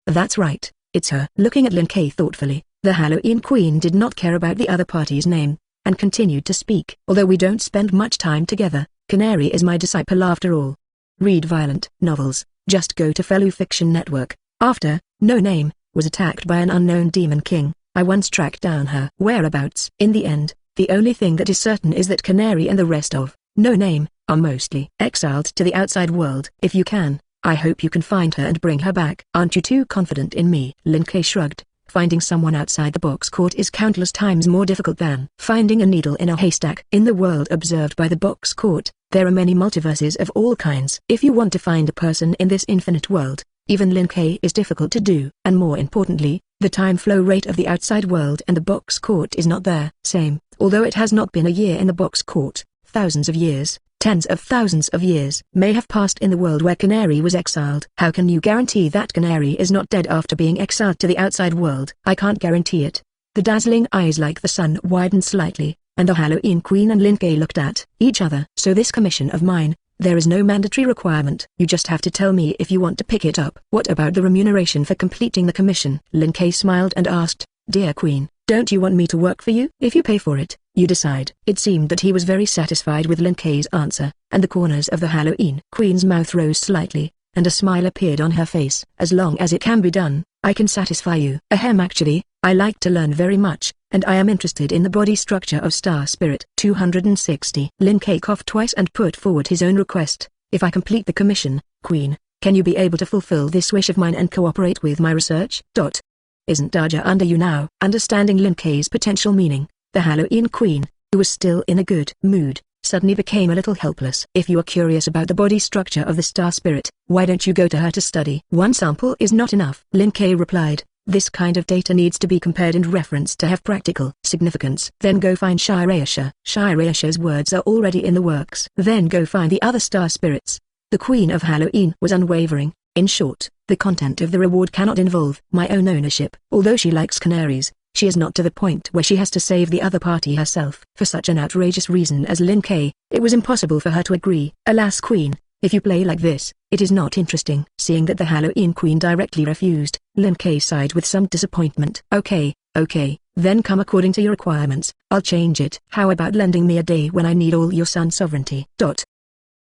That's right, it's her. Looking at Lin Kei thoughtfully, the Halloween queen did not care about the other party's name, and continued to speak. Although we don't spend much time together, Canary is my disciple after all. Read violent novels. Just go to Fellow Fiction Network. After No Name was attacked by an unknown demon king, I once tracked down her whereabouts. In the end, the only thing that is certain is that Canary and the rest of No Name are mostly exiled to the outside world. If you can, I hope you can find her and bring her back. Aren't you too confident in me? Lin Kei shrugged. Finding someone outside the box court is countless times more difficult than finding a needle in a haystack. In the world observed by the box court, there are many multiverses of all kinds. If you want to find a person in this infinite world, even Lin Kei is difficult to do. And more importantly, the time flow rate of the outside world and the box court is not there. Same, although it has not been a year in the box court, thousands of years, tens of thousands of years may have passed in the world where Canary was exiled. How can you guarantee that Canary is not dead after being exiled to the outside world? I can't guarantee it. The dazzling eyes like the sun widened slightly, and the Halloween queen and Lin Kei looked at each other. So this commission of mine, there is no mandatory requirement. You just have to tell me if you want to pick it up. What about the remuneration for completing the commission? Lin Kei smiled and asked, Dear Queen, don't you want me to work for you? If you pay for it, you decide. It seemed that he was very satisfied with Lin Kei's answer, and the corners of the Halloween queen's mouth rose slightly, and a smile appeared on her face. As long as it can be done, I can satisfy you. Ahem, actually, I like to learn very much, and I am interested in the body structure of Star Spirit. 260. Lin Kei coughed twice and put forward his own request. If I complete the commission, Queen, can you be able to fulfill this wish of mine and cooperate with my research? Isn't Daja under you now? Understanding Lin Kei's potential meaning, the Halloween queen, who was still in a good mood, suddenly became a little helpless. If you are curious about the body structure of the Star Spirit, why don't you go to her to study? One sample is not enough. Lin Kei replied, this kind of data needs to be compared and referenced to have practical significance. Then go find Shirayasha. Shirayasha's words are already in the works. Then go find the other Star Spirits. The Queen of Halloween was unwavering. In short, the content of the reward cannot involve my own ownership. Although she likes canaries, she is not to the point where she has to save the other party herself. For such an outrageous reason as Lin Kei, it was impossible for her to agree. Alas Queen, if you play like this, it is not interesting. Seeing that the Halloween Queen directly refused, Lin Kei sighed with some disappointment. Okay, then come according to your requirements. I'll change it. How about lending me a day when I need all your sun sovereignty?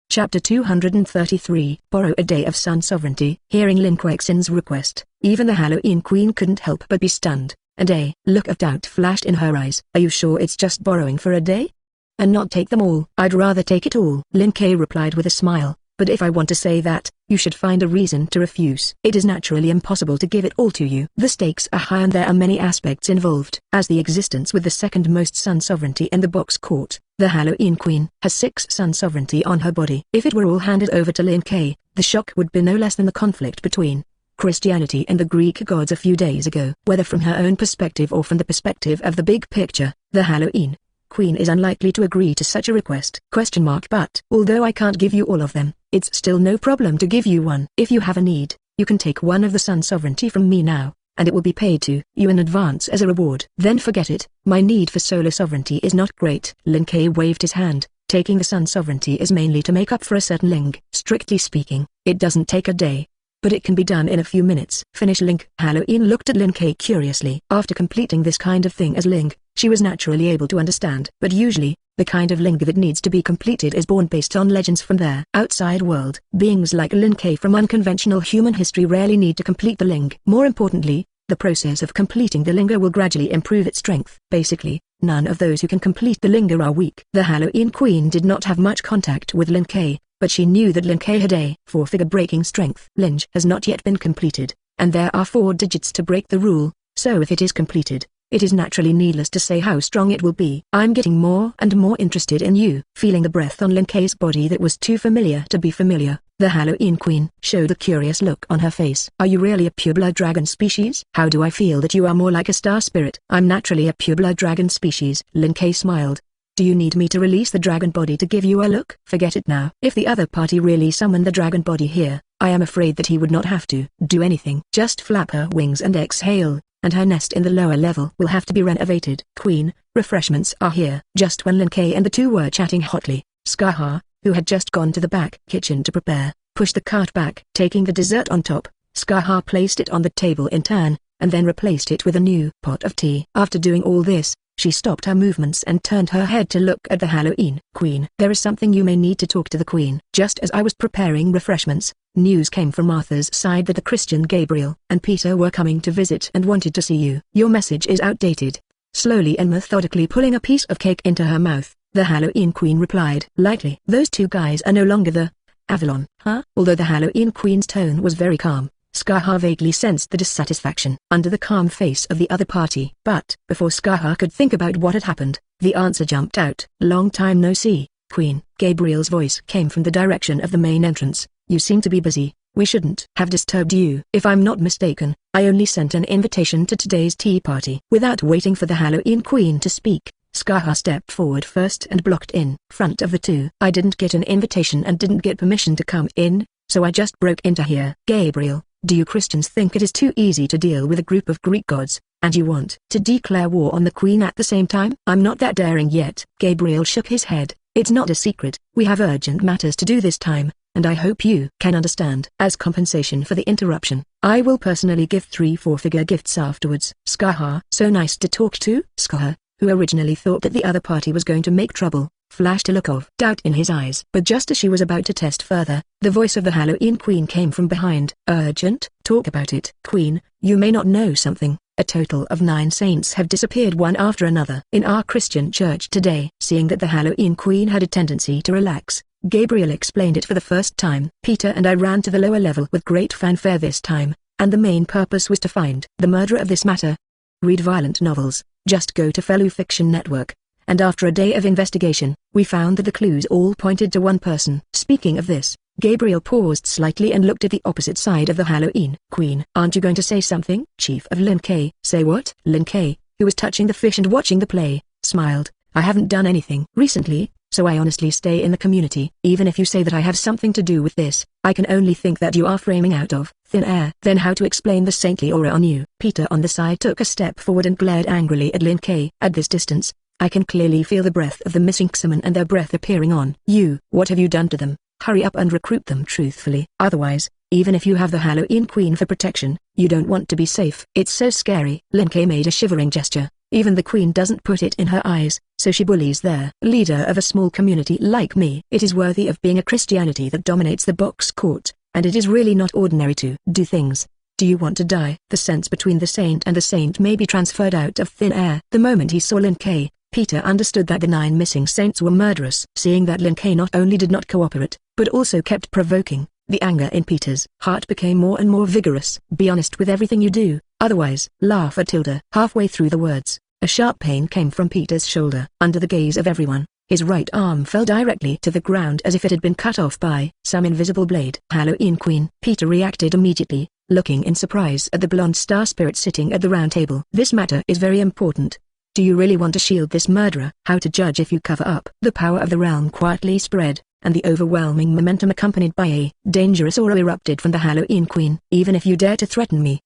Chapter 233. Borrow a day of sun sovereignty. Hearing Lin Quexin's request, even the Halloween Queen couldn't help but be stunned, and a look of doubt flashed in her eyes. Are you sure it's just borrowing for a day? And not take them all? I'd rather take it all, Lin Kei replied with a smile, but if I want to say that, you should find a reason to refuse. It is naturally impossible to give it all to you. The stakes are high and there are many aspects involved. As the existence with the second most sun sovereignty in the box court, The Halloween Queen has 6 sun sovereignty on her body. If it were all handed over to Lin Kei, the shock would be no less than the conflict between Christianity and the Greek gods a few days ago. Whether from her own perspective or from the perspective of the big picture, the Halloween Queen is unlikely to agree to such a request. But although I can't give you all of them, it's still no problem to give you one. If you have a need, you can take one of the sun sovereignty from me now, and it will be paid to you in advance as a reward. Then forget it. My need for solar sovereignty is not great. Lin Kei waved his hand. Taking the sun sovereignty is mainly to make up for a certain ling. Strictly speaking, it doesn't take a day, but it can be done in a few minutes. Finish Link. Halloween looked at Lin Kei curiously. After completing this kind of thing as Ling, she was naturally able to understand. But usually, the kind of Ling that needs to be completed is born based on legends from their outside world. Beings like Lin Kei from unconventional human history rarely need to complete the Ling. More importantly, the process of completing the Linga will gradually improve its strength. Basically, none of those who can complete the Linga are weak. The Halloween Queen did not have much contact with Lin Kei, but she knew that Lin Kei had a 4-figure breaking strength. Linge has not yet been completed, and there are 4 digits to break the rule, so if it is completed, it is naturally needless to say how strong it will be. I'm getting more and more interested in you. Feeling the breath on Lin Kei's body that was too familiar to be familiar, the Halloween Queen showed a curious look on her face. Are you really a pureblood dragon species? How do I feel that you are more like a star spirit? I'm naturally a pureblood dragon species. Lin Kei smiled. Do you need me to release the dragon body to give you a look? Forget it now. If the other party really summoned the dragon body here, I am afraid that he would not have to do anything. Just flap her wings and exhale, and her nest in the lower level will have to be renovated. Queen, refreshments are here. Just when Lin Kei and the two were chatting hotly, Skaha, who had just gone to the back kitchen to prepare, pushed the cart back. Taking the dessert on top, Skaha placed it on the table in turn, and then replaced it with a new pot of tea. After doing all this, she stopped her movements and turned her head to look at the Halloween Queen. There is something you may need to talk to the Queen. Just as I was preparing refreshments, news came from Martha's side that the Christian Gabriel and Peter were coming to visit and wanted to see you. Your message is outdated. Slowly and methodically pulling a piece of cake into her mouth, the Halloween Queen replied lightly. Those two guys are no longer the Avalon, huh? Although the Halloween Queen's tone was very calm, Skaha vaguely sensed the dissatisfaction under the calm face of the other party. But before Skaha could think about what had happened, the answer jumped out. Long time no see, Queen. Gabriel's voice came from the direction of the main entrance. You seem to be busy. We shouldn't have disturbed you. If I'm not mistaken, I only sent an invitation to today's tea party. Without waiting for the Halloween Queen to speak, Skaha stepped forward first and blocked in front of the two. I didn't get an invitation and didn't get permission to come in, so I just broke into here. Gabriel, do you Christians think it is too easy to deal with a group of Greek gods, and you want to declare war on the Queen at the same time? I'm not that daring yet. Gabriel shook his head. It's not a secret. We have urgent matters to do this time, and I hope you can understand. As compensation for the interruption, I will personally give 3 4-figure gifts afterwards. Skaha, so nice to talk to. Skaha, who originally thought that the other party was going to make trouble, flashed a look of doubt in his eyes. But just as she was about to test further, the voice of the Halloween Queen came from behind. Urgent? Talk about it. Queen, you may not know something. A total of 9 saints have disappeared one after another in our Christian church today. Seeing that the Halloween Queen had a tendency to relax, Gabriel explained it for the first time. Peter and I ran to the lower level with great fanfare this time, and the main purpose was to find the murderer of this matter. Read violent novels, just go to Fellow Fiction Network, and after a day of investigation, we found that the clues all pointed to one person. Speaking of this, Gabriel paused slightly and looked at the opposite side of the Halloween Queen. Aren't you going to say something? Chief of Lin Kei. Say what? Lin Kei, who was touching the fish and watching the play, smiled. I haven't done anything recently, so I honestly stay in the community. Even if you say that I have something to do with this, I can only think that you are framing out of thin air. Then how to explain the saintly aura on you? Peter on the side took a step forward and glared angrily at Lin Kei. At this distance, I can clearly feel the breath of the missing Xamen and their breath appearing on you. What have you done to them? Hurry up and recruit them truthfully. Otherwise, even if you have the Halloween Queen for protection, you don't want to be safe. It's so scary. Lin Kei made a shivering gesture. Even the Queen doesn't put it in her eyes, so she bullies their leader of a small community like me. It is worthy of being a Christianity that dominates the box court, and it is really not ordinary to do things. Do you want to die? The sense between the saint and the saint may be transferred out of thin air. The moment he saw Lin Kei, Peter understood that the 9 missing saints were murderous. Seeing that Lin Kei not only did not cooperate, but also kept provoking, the anger in Peter's heart became more and more vigorous. Be honest with everything you do, otherwise. Laugh at Tilda. Halfway through the words, a sharp pain came from Peter's shoulder. Under the gaze of everyone, His right arm fell directly to the ground as if it had been cut off by some invisible blade. Halloween Queen. Peter reacted immediately, looking in surprise at the blonde star spirit sitting at the round table. This matter is very important. Do you really want to shield this murderer? How to judge if you cover up? The power of the realm quietly spread, and the overwhelming momentum accompanied by a dangerous aura erupted from the Halloween Queen. Even if you dare to threaten me.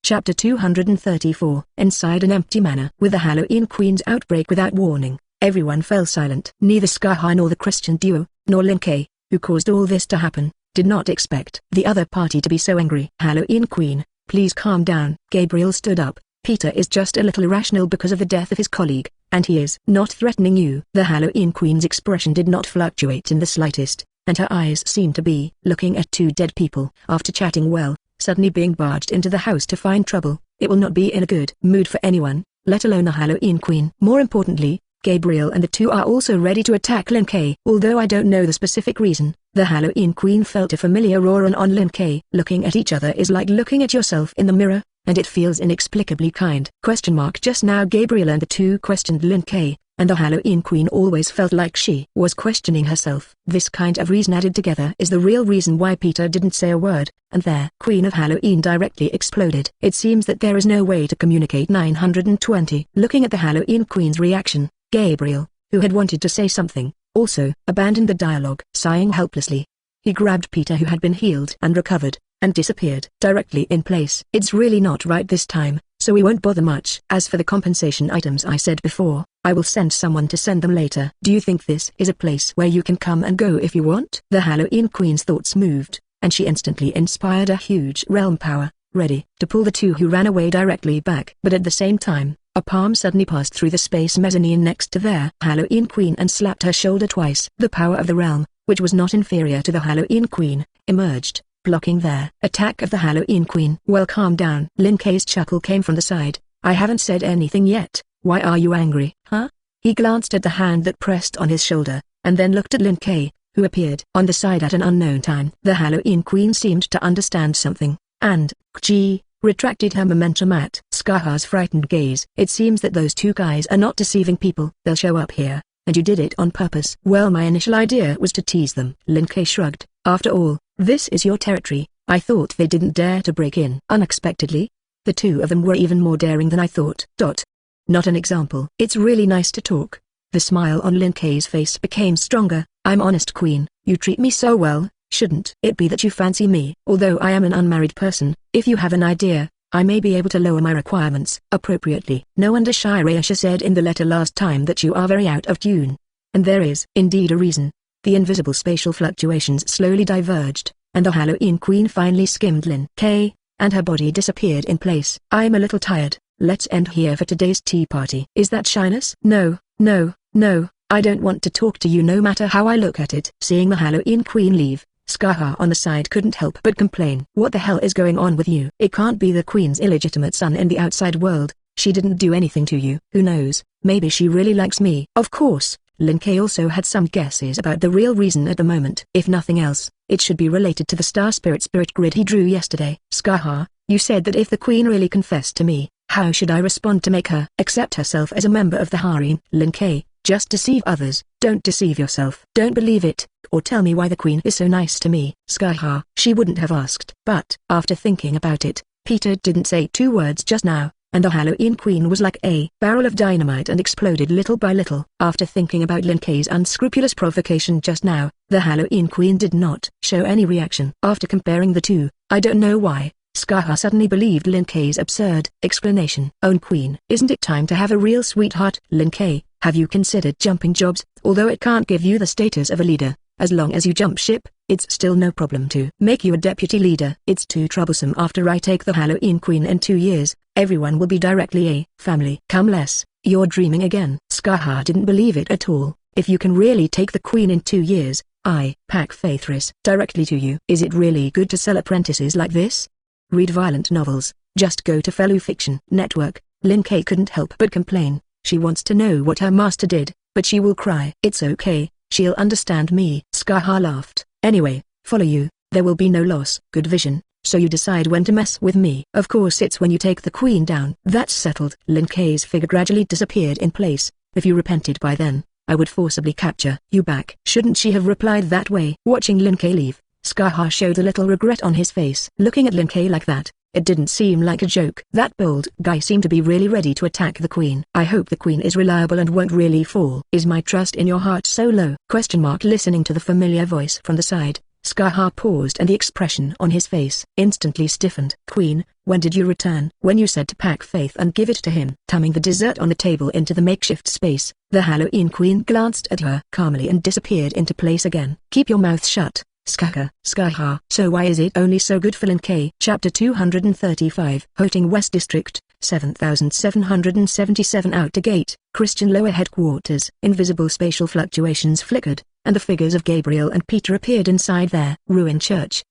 Chapter 234. Inside an empty manor. With the Halloween Queen's outbreak without warning, everyone fell silent. Neither Scar nor the Christian duo, nor Lin Kei, who caused all this to happen, did not expect the other party to be so angry. Halloween Queen, please calm down. Gabriel stood up. Peter is just a little irrational because of the death of his colleague, and he is not threatening you. The Halloween Queen's expression did not fluctuate in the slightest, and her eyes seemed to be looking at two dead people. After chatting well, suddenly being barged into the house to find trouble, it will not be in a good mood for anyone, let alone the Halloween Queen. More importantly, Gabriel and the two are also ready to attack Lin Kei. Although I don't know the specific reason, the Halloween Queen felt a familiar aura on Lin Kei. Looking at each other is like looking at yourself in the mirror, and it feels inexplicably kind. Just now Gabriel and the two questioned Lin Kei, and the Halloween Queen always felt like she was questioning herself. This kind of reason added together is the real reason why Peter didn't say a word, and their Queen of Halloween directly exploded. It seems that there is no way to communicate. 920. Looking at the Halloween Queen's reaction, Gabriel, who had wanted to say something, also abandoned the dialogue. Sighing helplessly, he grabbed Peter, who had been healed and recovered, and disappeared directly in place. It's really not right this time, so we won't bother much. As for the compensation items I said before, I will send someone to send them later. Do you think this is a place where you can come and go if you want? The Halloween Queen's thoughts moved, and she instantly inspired a huge realm power, ready to pull the two who ran away directly back. But at the same time, a palm suddenly passed through the space mezzanine next to their Halloween Queen and slapped her shoulder twice. The power of the realm, which was not inferior to the Halloween Queen, emerged, blocking their attack of the Halloween Queen. Well, calm down. Lin Kei's chuckle came from the side. I haven't said anything yet. Why are you angry, huh? He glanced at the hand that pressed on his shoulder, and then looked at Lin Kei, who appeared on the side at an unknown time. The Halloween Queen seemed to understand something, and retracted her momentum at Scar's frightened gaze. It seems that those two guys are not deceiving people. They'll show up here, and you did it on purpose. Well, my initial idea was to tease them. Lin Kei shrugged. After all, this is your territory. I thought they didn't dare to break in. Unexpectedly, the two of them were even more daring than I thought. Not an example. It's really nice to talk. The smile on Lin Kei's face became stronger. I'm honest, Queen. You treat me so well. Shouldn't it be that you fancy me? Although I am an unmarried person, if you have an idea, I may be able to lower my requirements appropriately. No wonder Shirayasha said in the letter last time that you are very out of tune. And there is indeed a reason. The invisible spatial fluctuations slowly diverged, and the Halloween Queen finally skimmed Lin Kei, and her body disappeared in place. I'm a little tired. Let's end here for today's tea party. Is that shyness? No, I don't want to talk to you no matter how I look at it. Seeing the Halloween Queen leave, Scar on the side couldn't help but complain. What the hell is going on with you? It can't be the Queen's illegitimate son in the outside world. She didn't do anything to you. Who knows, maybe she really likes me. Of course, Lin Kei also had some guesses about the real reason at the moment. If nothing else, it should be related to the star spirit grid he drew yesterday. Scar, you said that if the Queen really confessed to me, how should I respond to make her accept herself as a member of the harem? Lin Kei, just deceive others. Don't deceive yourself. Don't believe it, or tell me why the Queen is so nice to me. Scar, she wouldn't have asked. But, after thinking about it, Peter didn't say two words just now, and the Halloween Queen was like a barrel of dynamite and exploded little by little. After thinking about Lin Kei's unscrupulous provocation just now, the Halloween Queen did not show any reaction. After comparing the two, I don't know why, Scar suddenly believed Lin Kei's absurd explanation. Own Queen, isn't it time to have a real sweetheart? Lin Kei, have you considered jumping jobs? Although it can't give you the status of a leader, as long as you jump ship, it's still no problem to make you a deputy leader. It's too troublesome. After I take the Halloween Queen in 2 years, everyone will be directly a family. Come less, you're dreaming again. Scar didn't believe it at all. If you can really take the Queen in 2 years, I pack Faithris directly to you. Is it really good to sell apprentices like this? Read violent novels, just go to Fellow Fiction Network. Lin Kei couldn't help but complain. She wants to know what her master did, but she will cry. It's okay, she'll understand me. Scar laughed. Anyway, follow you, there will be no loss. Good vision, so you decide when to mess with me. Of course it's when you take the Queen down. That's settled. Lin Kei's figure gradually disappeared in place. If you repented by then, I would forcibly capture you back. Shouldn't she have replied that way? Watching Lin Kei leave, Skyha showed a little regret on his face. Looking at Lin Kei like that, it didn't seem like a joke. That bold guy seemed to be really ready to attack the queen. I hope the queen is reliable and won't really fall. Is my trust in your heart so low? Listening to the familiar voice from the side, Skyha paused and the expression on his face instantly stiffened. Queen, when did you return? When you said to pack Faith and give it to him. Tumming the dessert on the table into the makeshift space, the Halloween queen glanced at her calmly and disappeared into place again. Keep your mouth shut, Skyha. So why is it only so good for Lin Kei? Chapter 235. Hoting West District, 7777 Outer Gate, Christian Lower Headquarters. Invisible spatial fluctuations flickered, and the figures of Gabriel and Peter appeared inside their ruined church.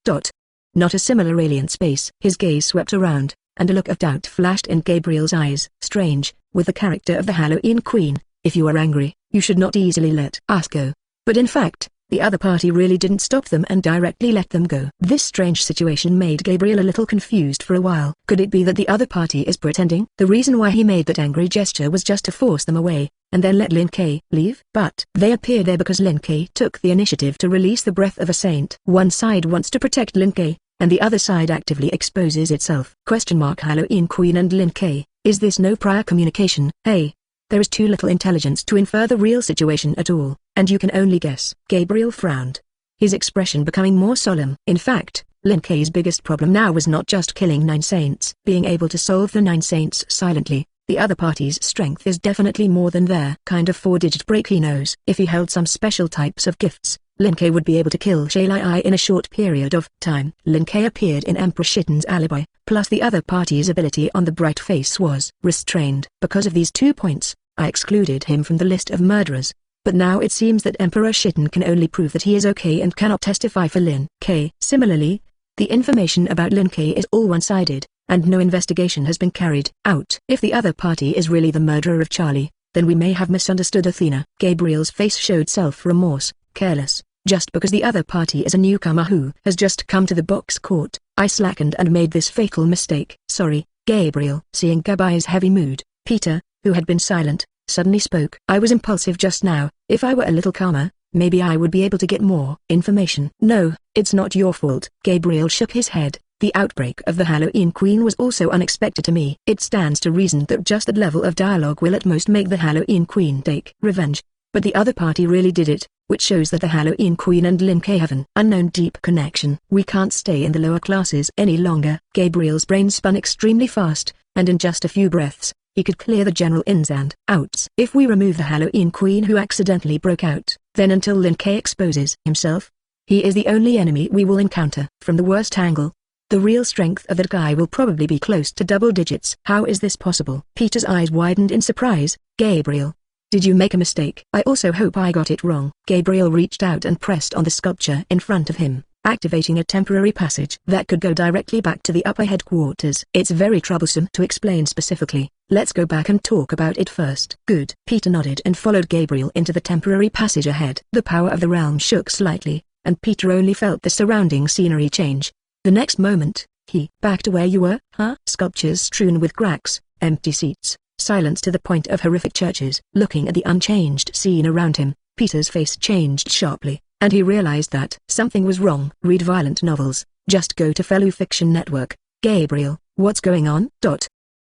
Not a similar radiant space. His gaze swept around, and a look of doubt flashed in Gabriel's eyes. Strange, with the character of the Halloween Queen, if you are angry, you should not easily let us go. But in fact, the other party really didn't stop them and directly let them go. This strange situation made Gabriel a little confused for a while. Could it be that the other party is pretending? The reason why he made that angry gesture was just to force them away, and then let Lin Kei leave? But they appeared there because Lin Kei took the initiative to release the breath of a saint. One side wants to protect Lin Kei, and the other side actively exposes itself. Halloween Queen and Lin Kei, is this no prior communication? Hey! There is too little intelligence to infer the real situation at all, and you can only guess. Gabriel frowned, his expression becoming more solemn. In fact, Lin Kei's biggest problem now was not just killing 9 saints. Being able to solve the 9 saints silently, the other party's strength is definitely more than their kind of 4-digit break. He knows if he held some special types of gifts, Lin Kei would be able to kill Shalai in a short period of time. Lin Kei appeared in Emperor Shitten's alibi, plus the other party's ability on the bright face was restrained. Because of these 2 points, I excluded him from the list of murderers, but now it seems that Emperor Shitten can only prove that he is okay and cannot testify for Lin Kei. Similarly, the information about Lin Kei is all one-sided, and no investigation has been carried out. If the other party is really the murderer of Charlie, then we may have misunderstood Athena. Gabriel's face showed self-remorse, careless. Just because the other party is a newcomer who has just come to the box court, I slackened and made this fatal mistake. Sorry, Gabriel. Seeing Gabai's heavy mood, Peter, who had been silent, suddenly spoke. I was impulsive just now. If I were a little calmer, maybe I would be able to get more information. No, it's not your fault. Gabriel shook his head. The outbreak of the Halloween Queen was also unexpected to me. It stands to reason that just that level of dialogue will at most make the Halloween Queen take revenge. But the other party really did it, which shows that the Halloween Queen and Lin Kei have an unknown deep connection. We can't stay in the lower classes any longer. Gabriel's brain spun extremely fast, and in just a few breaths, he could clear the general ins and outs. If we remove the Halloween Queen who accidentally broke out, then until Lin Kei exposes himself, he is the only enemy we will encounter. From the worst angle, the real strength of that guy will probably be close to double digits. How is this possible? Peter's eyes widened in surprise. Gabriel, did you make a mistake? I also hope I got it wrong. Gabriel reached out and pressed on the sculpture in front of him, activating a temporary passage that could go directly back to the upper headquarters. It's very troublesome to explain specifically. Let's go back and talk about it first. Good. Peter nodded and followed Gabriel into the temporary passage ahead. The power of the realm shook slightly, and Peter only felt the surrounding scenery change. The next moment, he back to where you were, huh? Sculptures strewn with cracks, empty seats, silence to the point of horrific churches. Looking at the unchanged scene around him, Peter's face changed sharply, and he realized that something was wrong. Read violent novels, just go to Fellow Fiction Network. Gabriel, what's going on?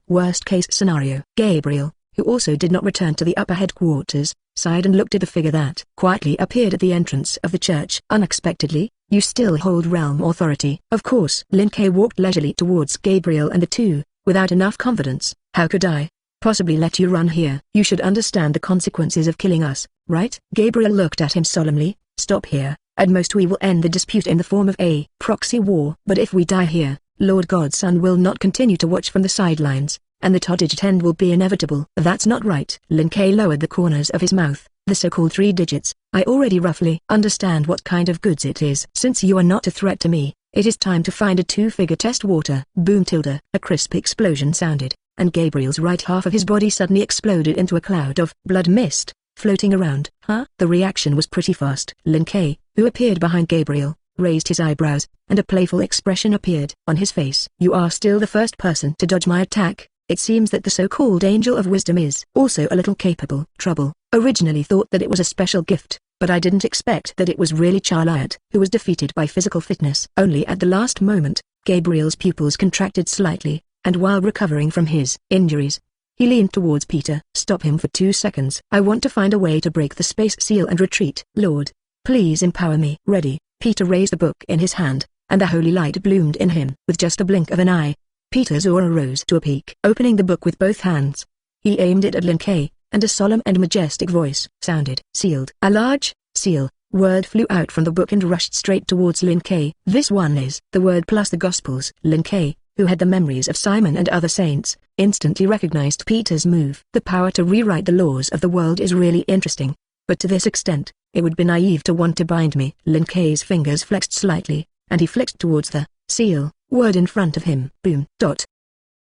Worst case scenario. Gabriel, who also did not return to the upper headquarters, sighed and looked at the figure that quietly appeared at the entrance of the church. Unexpectedly, you still hold realm authority. Of course. Lin Kei walked leisurely towards Gabriel and the two, without enough confidence. How could I possibly let you run here? You should understand the consequences of killing us, right? Gabriel looked at him solemnly. Stop here. At most we will end the dispute in the form of a proxy war. But if we die here, Lord Godson will not continue to watch from the sidelines, and the two-digit end will be inevitable. That's not right. Lin Kei lowered the corners of his mouth. The so-called 3 digits. I already roughly understand what kind of goods it is. Since you are not a threat to me, it is time to find a 2-figure test. Water. Boom tilde. A crisp explosion sounded, and Gabriel's right half of his body suddenly exploded into a cloud of blood mist, floating around. Huh? The reaction was pretty fast. Lin Kei, who appeared behind Gabriel, raised his eyebrows, and a playful expression appeared on his face. You are still the first person to dodge my attack. It seems that the so-called Angel of Wisdom is also a little capable. Trouble. originally thought that it was a special gift, but I didn't expect that it was really Charlotte, who was defeated by physical fitness. Only at the last moment, Gabriel's pupils contracted slightly, and while recovering from his injuries, he leaned towards Peter. Stop him for 2 seconds. I want to find a way to break the space seal and retreat. Lord, please empower me. Ready. Peter raised the book in his hand, and a holy light bloomed in him. With just a blink of an eye, Peter's aura rose to a peak. Opening the book with both hands, he aimed it at Lin Kuei, and a solemn and majestic voice sounded. Sealed. A large, seal, word flew out from the book and rushed straight towards Lin Kuei. This one is the word plus the Gospels. Lin Kuei, who had the memories of Simon and other saints, instantly recognized Peter's move. The power to rewrite the laws of the world is really interesting, but to this extent, it would be naive to want to bind me. Lin Kuei's fingers flexed slightly, and he flicked towards the seal word in front of him. Boom.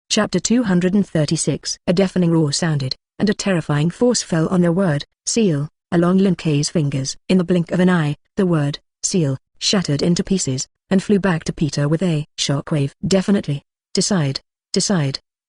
Chapter 236. A deafening roar sounded, and a terrifying force fell on the word seal along Lin Kuei's fingers. In the blink of an eye, the word seal shattered into pieces, and flew back to Peter with a shockwave. Definitely. Decide.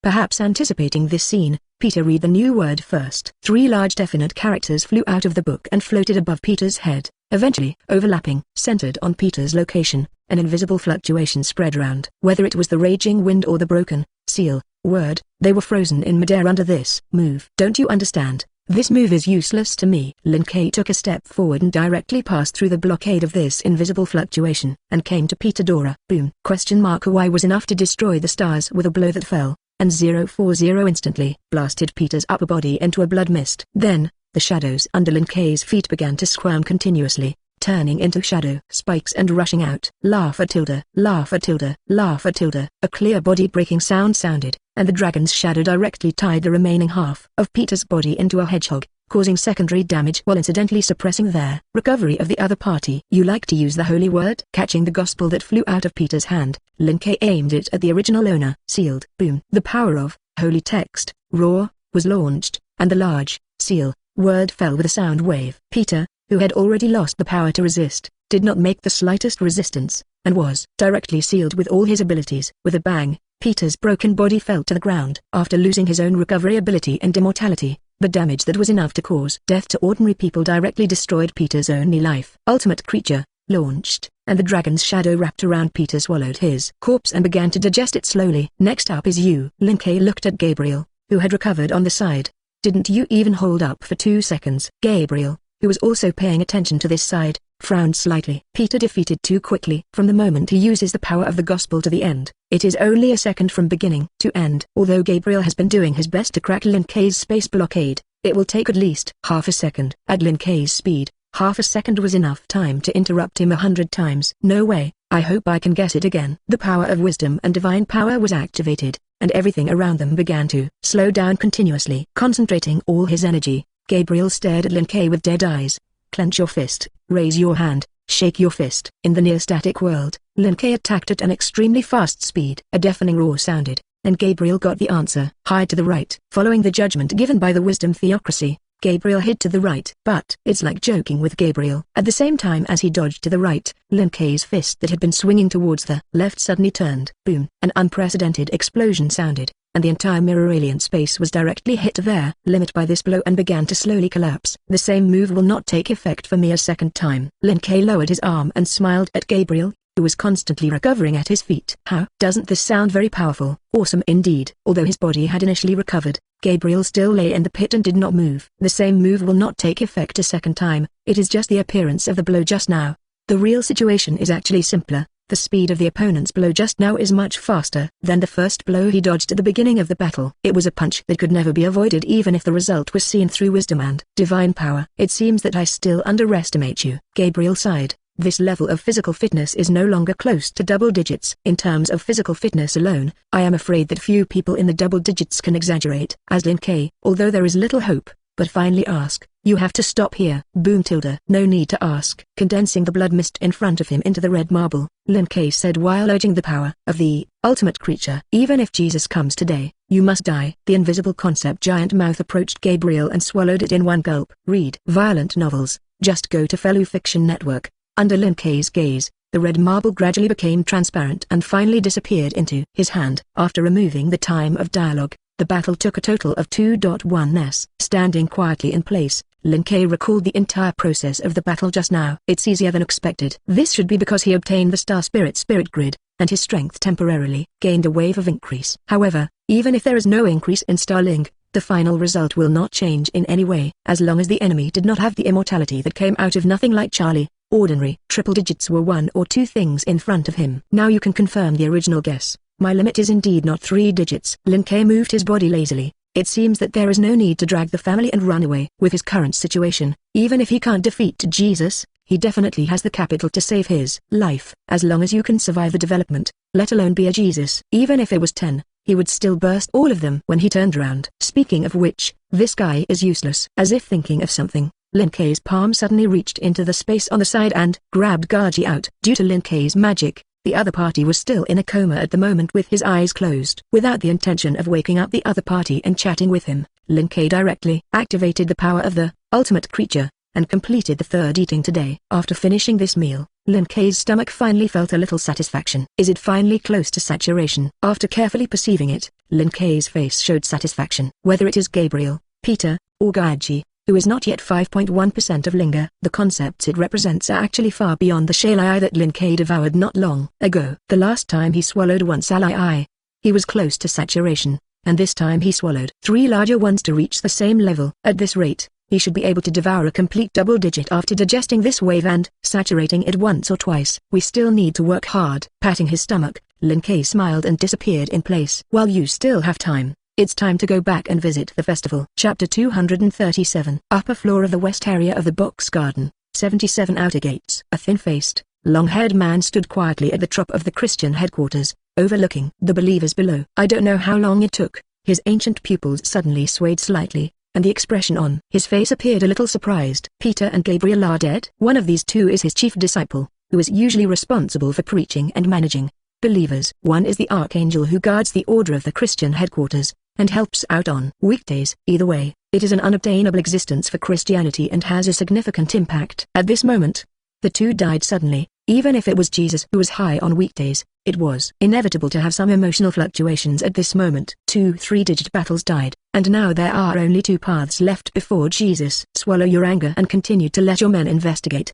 Perhaps anticipating this scene, Peter read the new word first. 3 large definite characters flew out of the book and floated above Peter's head, eventually overlapping. Centered on Peter's location, an invisible fluctuation spread around. Whether it was the raging wind or the broken seal word, they were frozen in midair under this move. Don't you understand? This move is useless to me. Lin Kuei took a step forward and directly passed through the blockade of this invisible fluctuation, and came to Peter Dora. Boom. Y was enough to destroy the stars with a blow that fell, and 040 instantly blasted Peter's upper body into a blood mist. Then, the shadows under Lin Kuei's feet began to squirm continuously, turning into shadow spikes and rushing out. Laugh. A clear body-breaking sound sounded, and the dragon's shadow directly tied the remaining half of Peter's body into a hedgehog, causing secondary damage while incidentally suppressing their recovery of the other party. You like to use the holy word? Catching the gospel that flew out of Peter's hand, Lin Kuei aimed it at the original owner. Sealed. Boom. The power of holy text, roar, was launched, and the large seal word fell with a sound wave. Peter, who had already lost the power to resist, did not make the slightest resistance, and was directly sealed with all his abilities. With a bang, Peter's broken body fell to the ground. After losing his own recovery ability and immortality, the damage that was enough to cause death to ordinary people directly destroyed Peter's only life. Ultimate creature, launched, and the dragon's shadow wrapped around Peter swallowed his corpse and began to digest it slowly. Next up is you. Lin Kuei looked at Gabriel, who had recovered on the side. Didn't you even hold up for 2 seconds? Gabriel, who was also paying attention to this side, frowned slightly. Peter defeated too quickly. From the moment he uses the power of the gospel to the end, it is only a second from beginning to end. Although Gabriel has been doing his best to crack Lin Kuei's space blockade, it will take at least half a second. At Lin Kuei's speed, half a second was enough time to interrupt him 100 times. No way. I hope I can guess it again. The power of wisdom and divine power was activated, and everything around them began to slow down continuously. Concentrating all his energy, Gabriel stared at Lin Kuei with dead eyes. Clench your fist, raise your hand, shake your fist. In the near-static world, Lin Kuei attacked at an extremely fast speed. A deafening roar sounded, and Gabriel got the answer. Hide to the right. Following the judgment given by the wisdom theocracy, Gabriel hid to the right. But it's like joking with Gabriel. At the same time as he dodged to the right, Lin Kuei's fist that had been swinging towards the left suddenly turned. Boom. An unprecedented explosion sounded, and the entire mirror alien space was directly hit to their limit by this blow and began to slowly collapse. The same move will not take effect for me a second time. Lin Kuei lowered his arm and smiled at Gabriel, who was constantly recovering at his feet. How? Doesn't this sound very powerful? Awesome indeed. Although his body had initially recovered, Gabriel still lay in the pit and did not move. The same move will not take effect a second time. It is just the appearance of the blow just now. The real situation is actually simpler. The speed of the opponent's blow just now is much faster than the first blow he dodged at the beginning of the battle. It was a punch that could never be avoided even if the result was seen through wisdom and divine power. It seems that I still underestimate you. Gabriel sighed. This level of physical fitness is no longer close to double digits. In terms of physical fitness alone, I am afraid that few people in the double digits can exaggerate. As Lin Kuei, although there is little hope, but finally ask, you have to stop here. Boom. No need to ask. Condensing the blood mist in front of him into the red marble, Lin Kuei said while urging the power of the ultimate creature. Even if Jesus comes today, you must die. The invisible concept giant mouth approached Gabriel and swallowed it in one gulp. Read violent novels. Just go to Fellow Fiction Network. Under Lin Kuei's gaze, the red marble gradually became transparent and finally disappeared into his hand. After removing the time of dialogue, the battle took a total of 2.1s. Standing quietly in place, Lin Kuei recalled the entire process of the battle just now. It's easier than expected. This should be because he obtained the Star Spirit Grid, and his strength temporarily gained a wave of increase. However, even if there is no increase in Starling, the final result will not change in any way. As long as the enemy did not have the immortality that came out of nothing like Charlie, ordinary triple digits were one or two things in front of him. Now you can confirm the original guess. My limit is indeed not 3 digits. Lin Kuei moved his body lazily. It seems that there is no need to drag the family and run away. With his current situation, even if he can't defeat Jesus, he definitely has the capital to save his life. As long as you can survive the development, let alone be a Jesus. Even if it was 10, he would still burst all of them when he turned around. Speaking of which, this guy is useless. As if thinking of something, Lin Kuei's palm suddenly reached into the space on the side and grabbed Gaji out. Due to Lin Kuei's magic, the other party was still in a coma at the moment with his eyes closed. Without the intention of waking up the other party and chatting with him, Lin Kuei directly activated the power of the ultimate creature, and completed the third eating today. After finishing this meal, Lin Kuei's stomach finally felt a little satisfaction. Is it finally close to saturation? After carefully perceiving it, Lin Kuei's face showed satisfaction. Whether it is Gabriel, Peter, or Gaiji, who is not yet 5.1% of Linga, the concepts it represents are actually far beyond the Shalai that Lin Kuei devoured not long ago. The last time he swallowed one Salai, he was close to saturation, and this time he swallowed 3 larger ones to reach the same level. At this rate, he should be able to devour a complete double digit after digesting this wave and saturating it once or twice. We still need to work hard. Patting his stomach, Lin Kuei smiled and disappeared in place. While you still have time, it's time to go back and visit the festival. Chapter 237. Upper floor of the west area of the box garden, 77 outer gates. A thin-faced, long-haired man stood quietly at the top of the Christian headquarters, overlooking the believers below. I don't know how long it took. His ancient pupils suddenly swayed slightly, and the expression on his face appeared a little surprised. Peter and Gabriel are dead? One of these two is his chief disciple, who is usually responsible for preaching and managing believers. One is the archangel who guards the order of the Christian headquarters, and helps out on weekdays. Either way, it is an unobtainable existence for Christianity and has a significant impact. At this moment, the two died suddenly. Even if it was Jesus who was high on weekdays, it was inevitable to have some emotional fluctuations at this moment. 2 3-digit battles died, and now there are only 2 paths left before Jesus. Swallow your anger and continue to let your men investigate.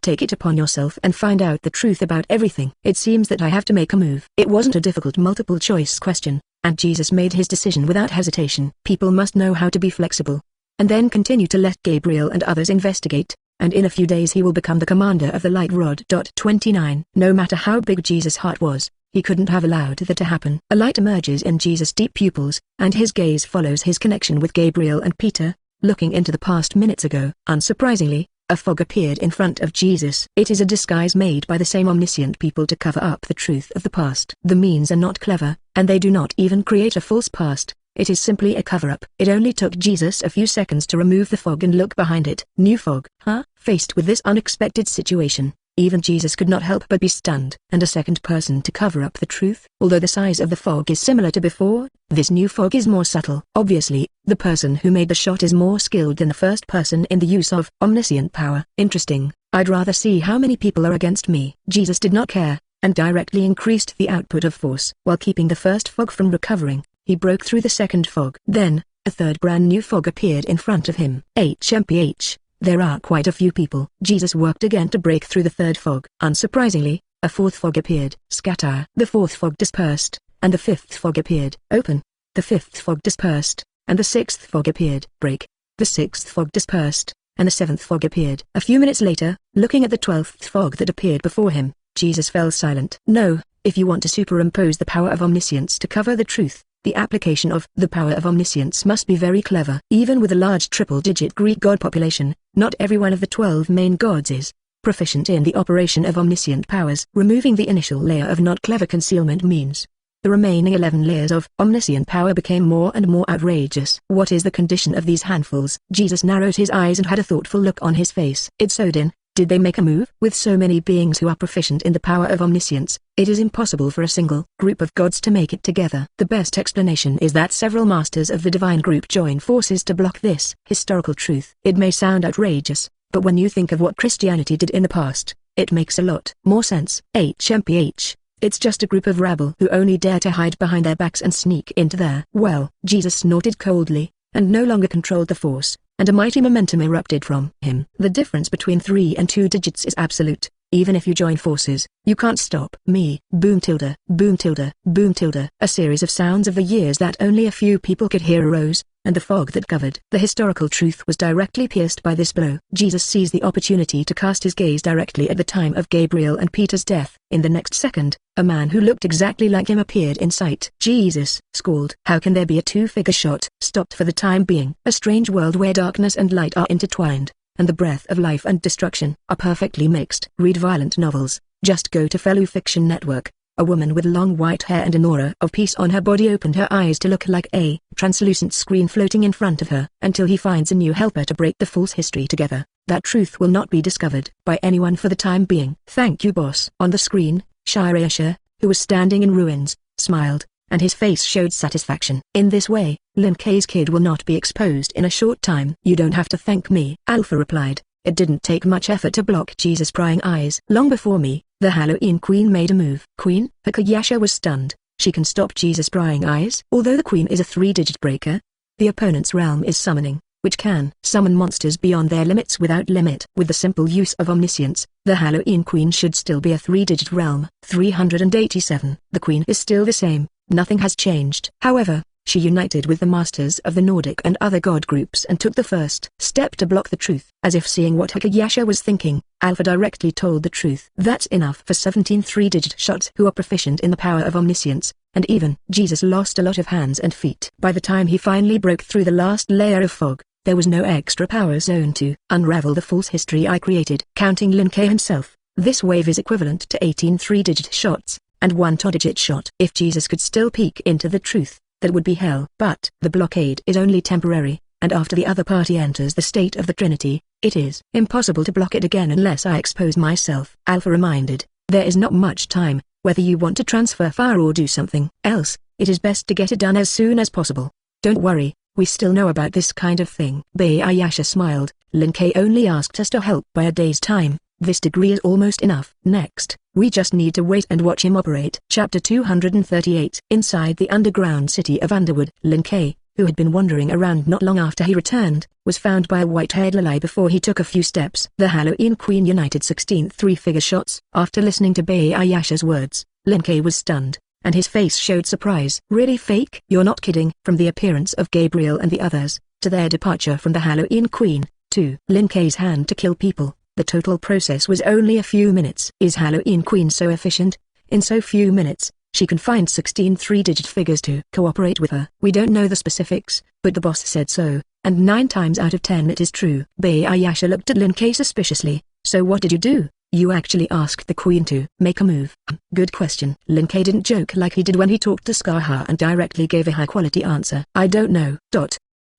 Take it upon yourself and find out the truth about everything. It seems that I have to make a move. It wasn't a difficult multiple choice question, and Jesus made his decision without hesitation. People must know how to be flexible, and then continue to let Gabriel and others investigate, and in a few days he will become the commander of the Light Rod. 29. No matter how big Jesus' heart was, he couldn't have allowed that to happen. A light emerges in Jesus' deep pupils, and his gaze follows his connection with Gabriel and Peter, looking into the past minutes ago. Unsurprisingly, a fog appeared in front of Jesus. It is a disguise made by the same omniscient people to cover up the truth of the past. The means are not clever, and they do not even create a false past. It is simply a cover-up. It only took Jesus a few seconds to remove the fog and look behind it. New fog, huh? Faced with this unexpected situation, even Jesus could not help but be stunned. And a second person to cover up the truth? Although the size of the fog is similar to before, this new fog is more subtle. Obviously, the person who made the shot is more skilled than the first person in the use of omniscient power. Interesting. I'd rather see how many people are against me. Jesus did not care, and directly increased the output of force. While keeping the first fog from recovering, he broke through the second fog. Then, a third brand new fog appeared in front of him. HMPH, there are quite a few people. Jesus worked again to break through the third fog. Unsurprisingly, a fourth fog appeared. Scatter. The fourth fog dispersed, and the fifth fog appeared. Open. The fifth fog dispersed, and the sixth fog appeared. Break. The sixth fog dispersed, and the seventh fog appeared. A few minutes later, looking at the 12th fog that appeared before him, Jesus fell silent. No, if you want to superimpose the power of omniscience to cover the truth, the application of the power of omniscience must be very clever. Even with a large triple-digit Greek god population, not every one of the 12 main gods is proficient in the operation of omniscient powers. Removing the initial layer of not clever concealment means the remaining 11 layers of omniscient power became more and more outrageous. What is the condition of these handfuls? Jesus narrowed his eyes and had a thoughtful look on his face. It's Odin. Did they make a move? With so many beings who are proficient in the power of omniscience, it is impossible for a single group of gods to make it together. The best explanation is that several masters of the divine group join forces to block this historical truth. It may sound outrageous, but when you think of what Christianity did in the past, it makes a lot more sense. HMPH, it's just a group of rabble who only dare to hide behind their backs and sneak into there. Well, Jesus snorted coldly, and no longer controlled the force. and a mighty momentum erupted from him. The difference between 3 and 2 digits is absolute. Even if you join forces, you can't stop me. Boom tilde, boom tilde, boom tilde. A series of sounds of the years that only a few people could hear arose, and the fog that covered the historical truth was directly pierced by this blow. Jesus seized the opportunity to cast his gaze directly at the time of Gabriel and Peter's death. In the next second, a man who looked exactly like him appeared in sight. Jesus squalled. How can there be a two-figure shot? Stopped for the time being. A strange world where darkness and light are intertwined, and the breath of life and destruction are perfectly mixed. Read violent novels. Just go to Fellow Fiction Network. A woman with long white hair and an aura of peace on her body opened her eyes to look like a translucent screen floating in front of her. Until he finds a new helper to break the false history together, that truth will not be discovered by anyone for the time being. Thank you, boss. On the screen, Shirayasha, who was standing in ruins, smiled, and his face showed satisfaction. In this way, Lin Kei's kid will not be exposed in a short time. You don't have to thank me, Alpha replied. It didn't take much effort to block Jesus' prying eyes. Long before me, the Halloween Queen made a move. Queen? Hakayasha was stunned. She can stop Jesus' prying eyes? Although the Queen is a 3-digit breaker, the opponent's realm is summoning, which can summon monsters beyond their limits without limit. With the simple use of omniscience, the Halloween Queen should still be a 3-digit realm. 387. The Queen is still the same. Nothing has changed. However, she united with the masters of the Nordic and other god groups and took the first step to block the truth. As if seeing what Hakayasha was thinking, Alpha directly told the truth. That's enough for 17 3-digit shots who are proficient in the power of omniscience, and even Jesus lost a lot of hands and feet. By the time he finally broke through the last layer of fog, there was no extra power zone to unravel the false history I created. Counting Lin Kei himself, this wave is equivalent to 18 3-digit shots, and 1 2-digit shot. If Jesus could still peek into the truth, that would be hell. But the blockade is only temporary, and after the other party enters the state of the Trinity, it is impossible to block it again unless I expose myself. Alpha reminded, there is not much time. Whether you want to transfer fire or do something else, it is best to get it done as soon as possible. Don't worry, we still know about this kind of thing. Bayayasha smiled. Lin Kei only asked us to help by a day's time. This degree is almost enough. Next, we just need to wait and watch him operate. Chapter 238. Inside the underground city of Underwood, Lin Kei, who had been wandering around not long after he returned, was found by a white-haired Lalai before he took a few steps. The Halloween Queen united 16 3-figure shots. After listening to Bayayasha's words, Lin Kei was stunned, and his face showed surprise. Really fake? You're not kidding. From the appearance of Gabriel and the others, to their departure from the Halloween Queen, to Lin Kei's hand to kill people, the total process was only a few minutes. Is Halloween Queen so efficient? In so few minutes, she can find 16 3-digit figures to cooperate with her. We don't know the specifics, but the boss said so, and 9 times out of 10 it is true. Bayayasha looked at Lin Kei suspiciously. So what did you do? You actually asked the Queen to make a move? Good question. Lin Kei didn't joke like he did when he talked to Scarha and directly gave a high-quality answer. I don't know.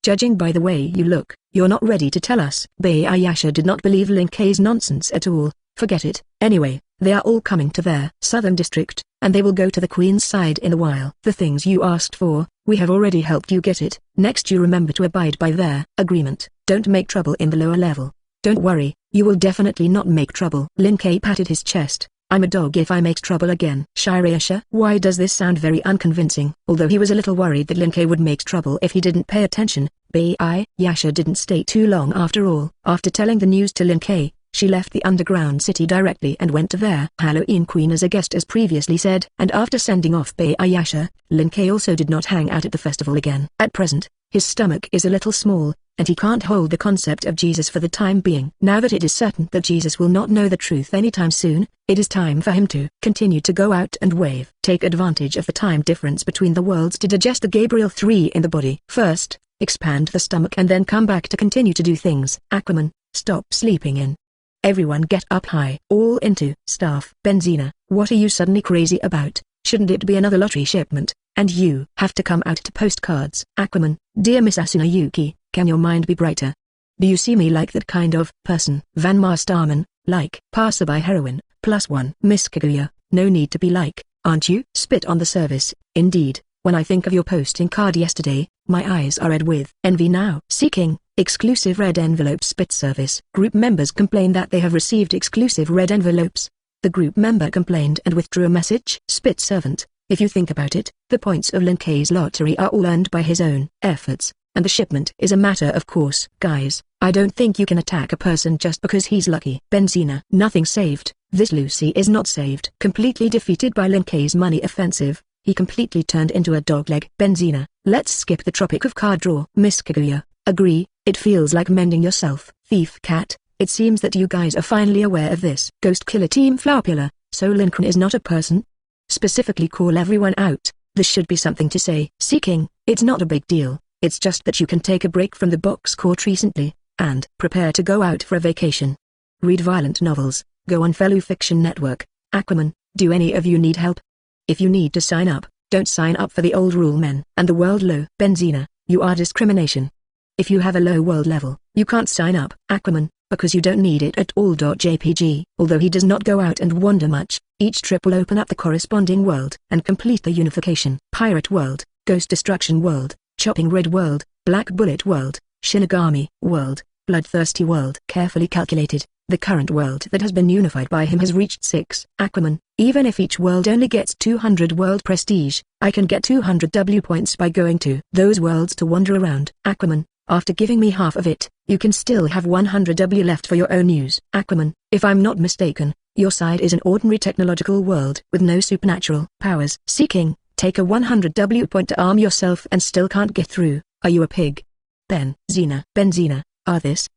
Judging by the way you look, you're not ready to tell us. Bayayasha did not believe Lin Kei's nonsense at all. Forget it. Anyway, they are all coming to their southern district, and they will go to the Queen's side in a while. The things you asked for, we have already helped you get it. Next you remember to abide by their agreement. Don't make trouble in the lower level. Don't worry, you will definitely not make trouble. Lin Kei patted his chest. I'm a dog if I make trouble again. Shirayasha, why does this sound very unconvincing? Although he was a little worried that Lin Kei would make trouble if he didn't pay attention, Bayayasha didn't stay too long after all. After telling the news to Lin Kei, she left the underground city directly and went to their Halloween Queen as a guest as previously said. And after sending off Bayayasha, Lin Kei also did not hang out at the festival again. At present, his stomach is a little small, and he can't hold the concept of Jesus for the time being. Now that it is certain that Jesus will not know the truth anytime soon, it is time for him to continue to go out and wave. Take advantage of the time difference between the worlds to digest the Gabriel 3 in the body. First, expand the stomach and then come back to continue to do things. Aquaman, stop sleeping in. Everyone get up high. All into staff. Benzina, what are you suddenly crazy about? Shouldn't it be another lottery shipment? And you have to come out to postcards. Aquaman, dear Miss Asuna Yuki, can your mind be brighter? Do you see me like that kind of person? Van Masterman, like. Passerby heroine, +1. Miss Kaguya, no need to be like, aren't you? Spit on the service, indeed. When I think of your posting card yesterday, my eyes are red with envy now. Seeking exclusive red envelope spit service. Group members complain that they have received exclusive red envelopes. The group member complained and withdrew a message. Spit servant, if you think about it, the points of Lin Kei's lottery are all earned by his own efforts. and the shipment is a matter of course. Guys, I don't think you can attack a person just because he's lucky. Benzina. Nothing saved. This Lucy is not saved. Completely defeated by Lin Kei's money offensive, he completely turned into a dogleg. Benzina, let's skip the Tropic of Card Draw. Miss Kaguya, agree, it feels like mending yourself. Thief Cat, it seems that you guys are finally aware of this. Ghost Killer Team Flower Pillar, so Lincoln is not a person? Specifically call everyone out, this should be something to say. Seeking, it's not a big deal, it's just that you can take a break from the box court recently, and prepare to go out for a vacation. Read violent novels, go on Fellow Fiction Network. Aquaman, do any of you need help? If you need to sign up, don't sign up for the old rule men and the world low. Benzina, you are discrimination. If you have a low world level, you can't sign up. Aquaman, because you don't need it at all. JPG, although he does not go out and wander much, each trip will open up the corresponding world and complete the unification. Pirate World, Ghost Destruction World, Chopping Red World, Black Bullet World, Shinigami World, Bloodthirsty World. Carefully calculated, the current world that has been unified by him has reached 6. Aquaman, even if each world only gets 200 world prestige, I can get 200 W points by going to those worlds to wander around. Aquaman, after giving me half of it, you can still have 100 W left for your own use. Aquaman, if I'm not mistaken, your side is an ordinary technological world with no supernatural powers. Seeking, take a 100 W point to arm yourself and still can't get through. Are you a pig? Benzina,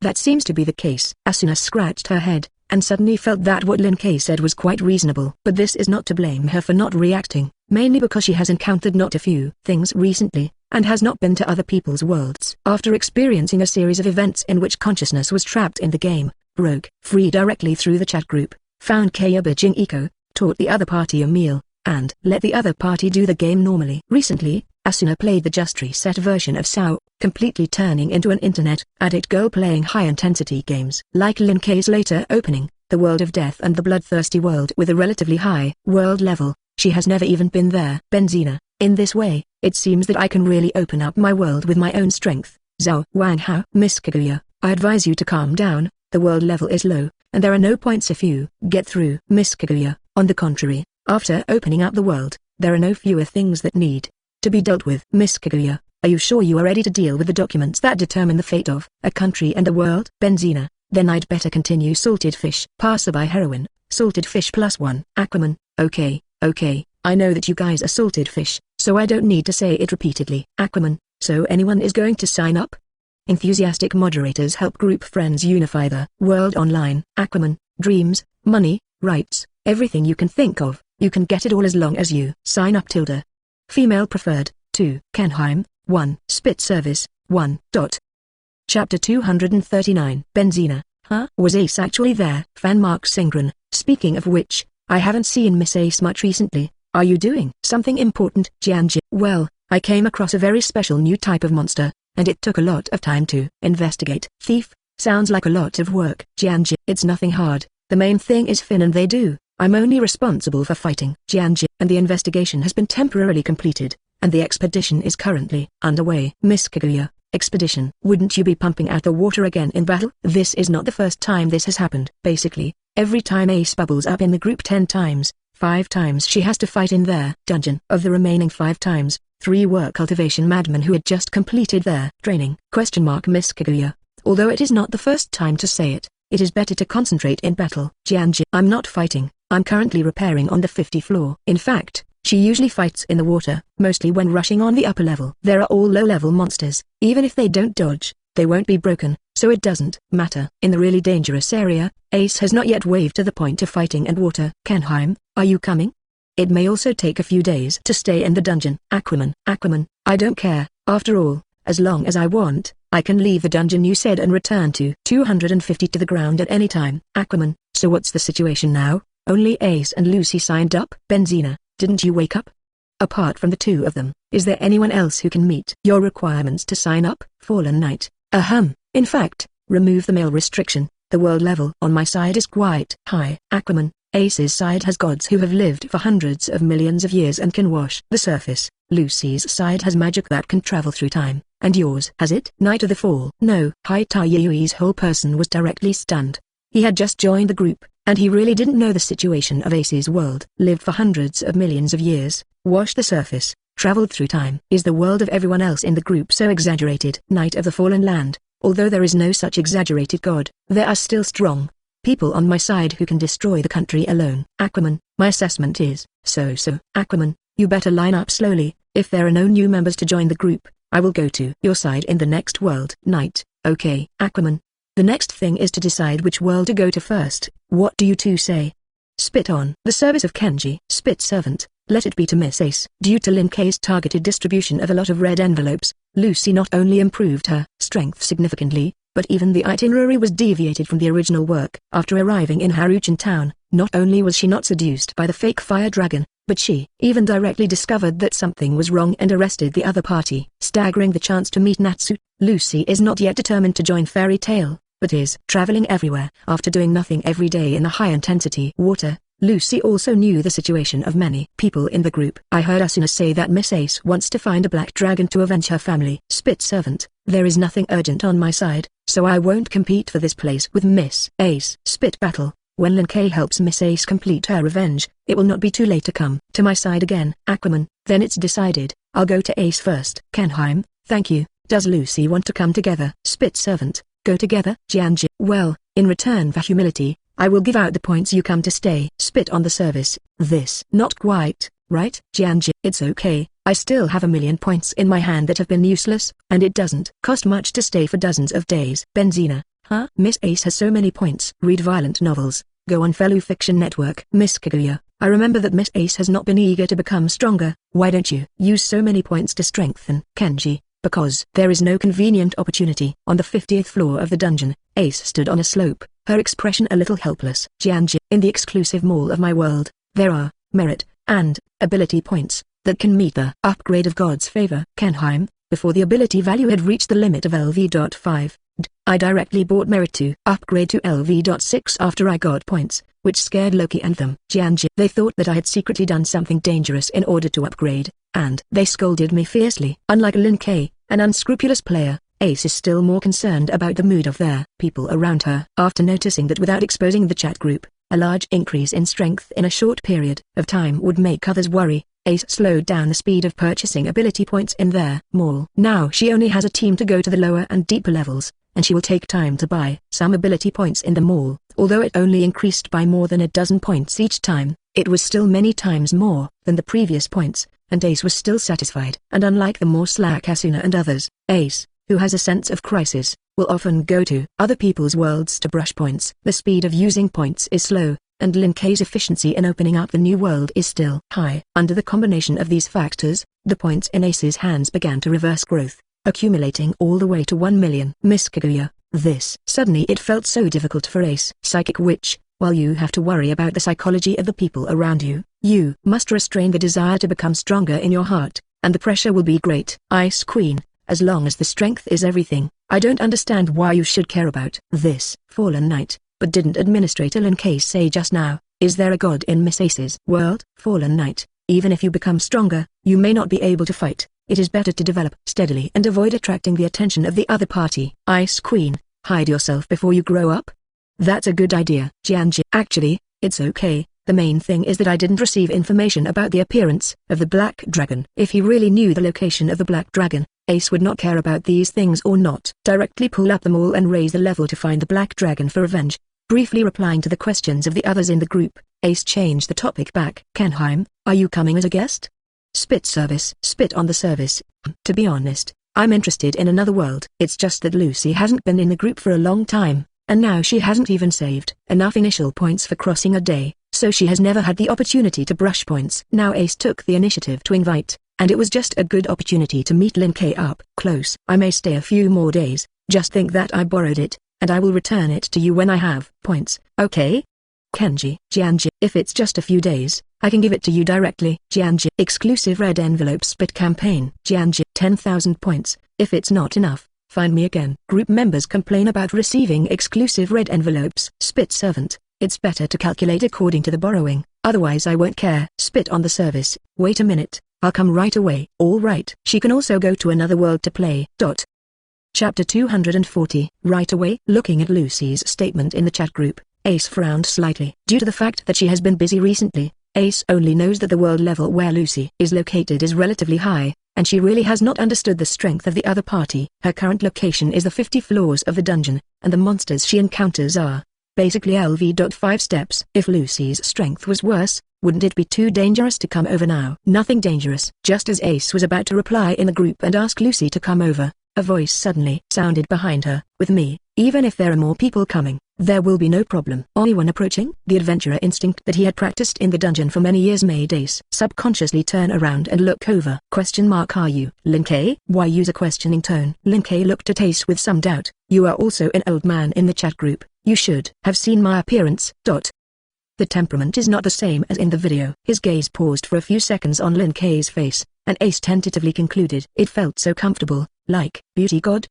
that seems to be the case. Asuna scratched her head, and suddenly felt that what Lin Kei said was quite reasonable. But this is not to blame her for not reacting, mainly because she has encountered not a few things recently, and has not been to other people's worlds. After experiencing a series of events in which consciousness was trapped in the game, broke free directly through the chat group, found Kyabajing Eco, taught the other party a meal, and let the other party do the game normally. Recently, Asuna played the just reset version of SAO, completely turning into an internet addict girl playing high-intensity games. Like Lin Kei's later opening, the World of Death and the Bloodthirsty World with a relatively high world level, she has never even been there. Benzina, in this way, it seems that I can really open up my world with my own strength. Zhao Wang Hao. Miss Kaguya, I advise you to calm down, the world level is low, and there are no points if you get through. Miss Kaguya, on the contrary, after opening up the world, there are no fewer things that need to be dealt with. Miss Kaguya, are you sure you are ready to deal with the documents that determine the fate of a country and a world? Benzina, then I'd better continue. Salted fish. Passerby heroine, salted fish +1. Aquaman, okay, I know that you guys are salted fish, so I don't need to say it repeatedly. Aquaman, so anyone is going to sign up? Enthusiastic moderators help group friends unify the world online. Aquaman, dreams, money, rights, everything you can think of, you can get it all as long as you sign up. Female preferred, 2. Kenheim, 1. Spit service, 1. Chapter 239. Benzina, huh? Was Ace actually there? Fanmark Singron, speaking of which, I haven't seen Miss Ace much recently. Are you doing something important? Jianji, well, I came across a very special new type of monster, and it took a lot of time to investigate. Thief, sounds like a lot of work. Jianji, it's nothing hard, the main thing is Finn and they do. I'm only responsible for fighting. Jianji, and the investigation has been temporarily completed, and the expedition is currently underway. Miss Kaguya, expedition? Wouldn't you be pumping out the water again in battle? This is not the first time this has happened. Basically, every time Ace bubbles up in the group 10 times, 5 times she has to fight in their dungeon. Of the remaining 5 times, 3 were cultivation madmen who had just completed their training. Miss Kaguya, although it is not the first time to say it, it is better to concentrate in battle. Jianji, I'm not fighting. I'm currently repairing on the 50th floor. In fact, she usually fights in the water, mostly when rushing on the upper level. There are all low-level monsters. Even if they don't dodge, they won't be broken, so it doesn't matter. In the really dangerous area, Ace has not yet waved to the point of fighting and water. Kenheim, are you coming? It may also take a few days to stay in the dungeon. Aquaman, I don't care. After all, as long as I want, I can leave the dungeon you said and return to 250 to the ground at any time. Aquaman, so what's the situation now? Only Ace and Lucy signed up. Benzina, didn't you wake up? Apart from the 2 of them, is there anyone else who can meet your requirements to sign up? Fallen Knight, in fact, remove the male restriction, the world level on my side is quite high. Aquaman, Ace's side has gods who have lived for hundreds of millions of years and can wash the surface. Lucy's side has magic that can travel through time, and yours has it? Knight of the Fall. No. Hai Taiyui's whole person was directly stunned. He had just joined the group, and he really didn't know the situation of Ace's world. Lived for hundreds of millions of years, washed the surface. traveled through time. Is the world of everyone else in the group so exaggerated? Knight of the Fallen Land. Although there is no such exaggerated god, there are still strong people on my side who can destroy the country alone. Aquaman, my assessment is, so. Aquaman, you better line up slowly. If there are no new members to join the group, I will go to your side in the next world. Knight, okay. Aquaman, the next thing is to decide which world to go to first. What do you two say? Spit on the service of Kenji. Spit servant, let it be to Miss Ace. Due to Lin Kei's targeted distribution of a lot of red envelopes, Lucy not only improved her strength significantly, but even the itinerary was deviated from the original work. After arriving in Haruchan town, not only was she not seduced by the fake fire dragon, but she even directly discovered that something was wrong and arrested the other party. Staggering the chance to meet Natsu, Lucy is not yet determined to join Fairy Tail, but is traveling everywhere. After doing nothing every day in the high-intensity water, Lucy also knew the situation of many people in the group. I heard Asuna say that Miss Ace wants to find a black dragon to avenge her family. Spit servant, there is nothing urgent on my side, so I won't compete for this place with Miss Ace. Spit battle, when Lin Kei helps Miss Ace complete her revenge, it will not be too late to come to my side again. Aquaman, then it's decided, I'll go to Ace first. Kenheim, thank you. Does Lucy want to come together? Spit servant, go together. Jianji, well, in return for humility, I will give out the points you come to stay. Spit on the service. This. Not quite, right? Jianji, it's okay, I still have 1,000,000 points in my hand that have been useless, and it doesn't cost much to stay for dozens of days. Benzina, huh? Miss Ace has so many points. Read violent novels, go on fellow fiction network. Miss Kaguya, I remember that Miss Ace has not been eager to become stronger. Why don't you use so many points to strengthen? Kenji, because there is no convenient opportunity. On the 50th floor of the dungeon, Ace stood on a slope, her expression a little helpless. Jianji, in the exclusive mall of my world, there are merit and ability points that can meet the upgrade of God's favor. Kenheim, before the ability value had reached the limit of LV.5, I directly bought merit to upgrade to LV.6 after I got points, which scared Loki and them. Jianji, they thought that I had secretly done something dangerous in order to upgrade, and they scolded me fiercely. Unlike Lin Kei, an unscrupulous player, Ace is still more concerned about the mood of their people around her. After noticing that without exposing the chat group, a large increase in strength in a short period of time would make others worry, Ace slowed down the speed of purchasing ability points in their mall. Now she only has a team to go to the lower and deeper levels, and she will take time to buy some ability points in the mall. Although it only increased by more than a dozen points each time, it was still many times more than the previous points, and Ace was still satisfied. And unlike the more slack Asuna and others, Ace, who has a sense of crisis, will often go to other people's worlds to brush points. The speed of using points is slow, and Lin Kei's efficiency in opening up the new world is still high. Under the combination of these factors, the points in Ace's hands began to reverse growth, accumulating all the way to 1,000,000. Miss Kaguya, this. Suddenly it felt so difficult for Ace. Psychic Witch, while you have to worry about the psychology of the people around you, you must restrain the desire to become stronger in your heart, and the pressure will be great. Ice Queen, as long as the strength is everything, I don't understand why you should care about this. Fallen Knight, but didn't Administrator Lin Kei say just now, is there a god in Miss Ace's world? Fallen Knight, even if you become stronger, you may not be able to fight. It is better to develop steadily and avoid attracting the attention of the other party. Ice Queen, hide yourself before you grow up? That's a good idea. Jianji, actually, it's okay. The main thing is that I didn't receive information about the appearance of the Black Dragon. If he really knew the location of the Black Dragon, Ace would not care about these things or not. Directly pull up the mall and raise the level to find the Black Dragon for revenge. Briefly replying to the questions of the others in the group, Ace changed the topic back. Kenheim, are you coming as a guest? Spit service. Spit on the service. To be honest, I'm interested in another world. It's just that Lucy hasn't been in the group for a long time, and now she hasn't even saved enough initial points for crossing a day, so she has never had the opportunity to brush points. Now Ace took the initiative to invite, and it was just a good opportunity to meet Lin Kei up close. I may stay a few more days, just think that I borrowed it, and I will return it to you when I have points, okay? Kenji, Jianji, if it's just a few days, I can give it to you directly. Jianji, exclusive red envelope split campaign. Jianji, 10,000 points, if it's not enough, find me again. Group members complain about receiving exclusive red envelopes. Spit servant, it's better to calculate according to the borrowing, otherwise I won't care. Spit on the service, wait a minute, I'll come right away. All right. She can also go to another world to play. Chapter 240. Right away. Looking at Lucy's statement in the chat group, Ace frowned slightly. Due to the fact that she has been busy recently, Ace only knows that the world level where Lucy is located is relatively high, and she really has not understood the strength of the other party. Her current location is the 50 floors of the dungeon, and the monsters she encounters are basically LV.5 steps. If Lucy's strength was worse, wouldn't it be too dangerous to come over now? Nothing dangerous. Just as Ace was about to reply in the group and ask Lucy to come over, a voice suddenly sounded behind her. With me, even if there are more people coming, there will be no problem. Anyone approaching? The adventurer instinct that he had practiced in the dungeon for many years made Ace subconsciously turn around and look over. Are you Lin-Kei? Why use a questioning tone? Lin-Kei looked at Ace with some doubt. You are also an old man in the chat group. You should have seen my appearance. The temperament is not the same as in the video. His gaze paused for a few seconds on Lin-Kei's face, and Ace tentatively concluded. It felt so comfortable, like, beauty god.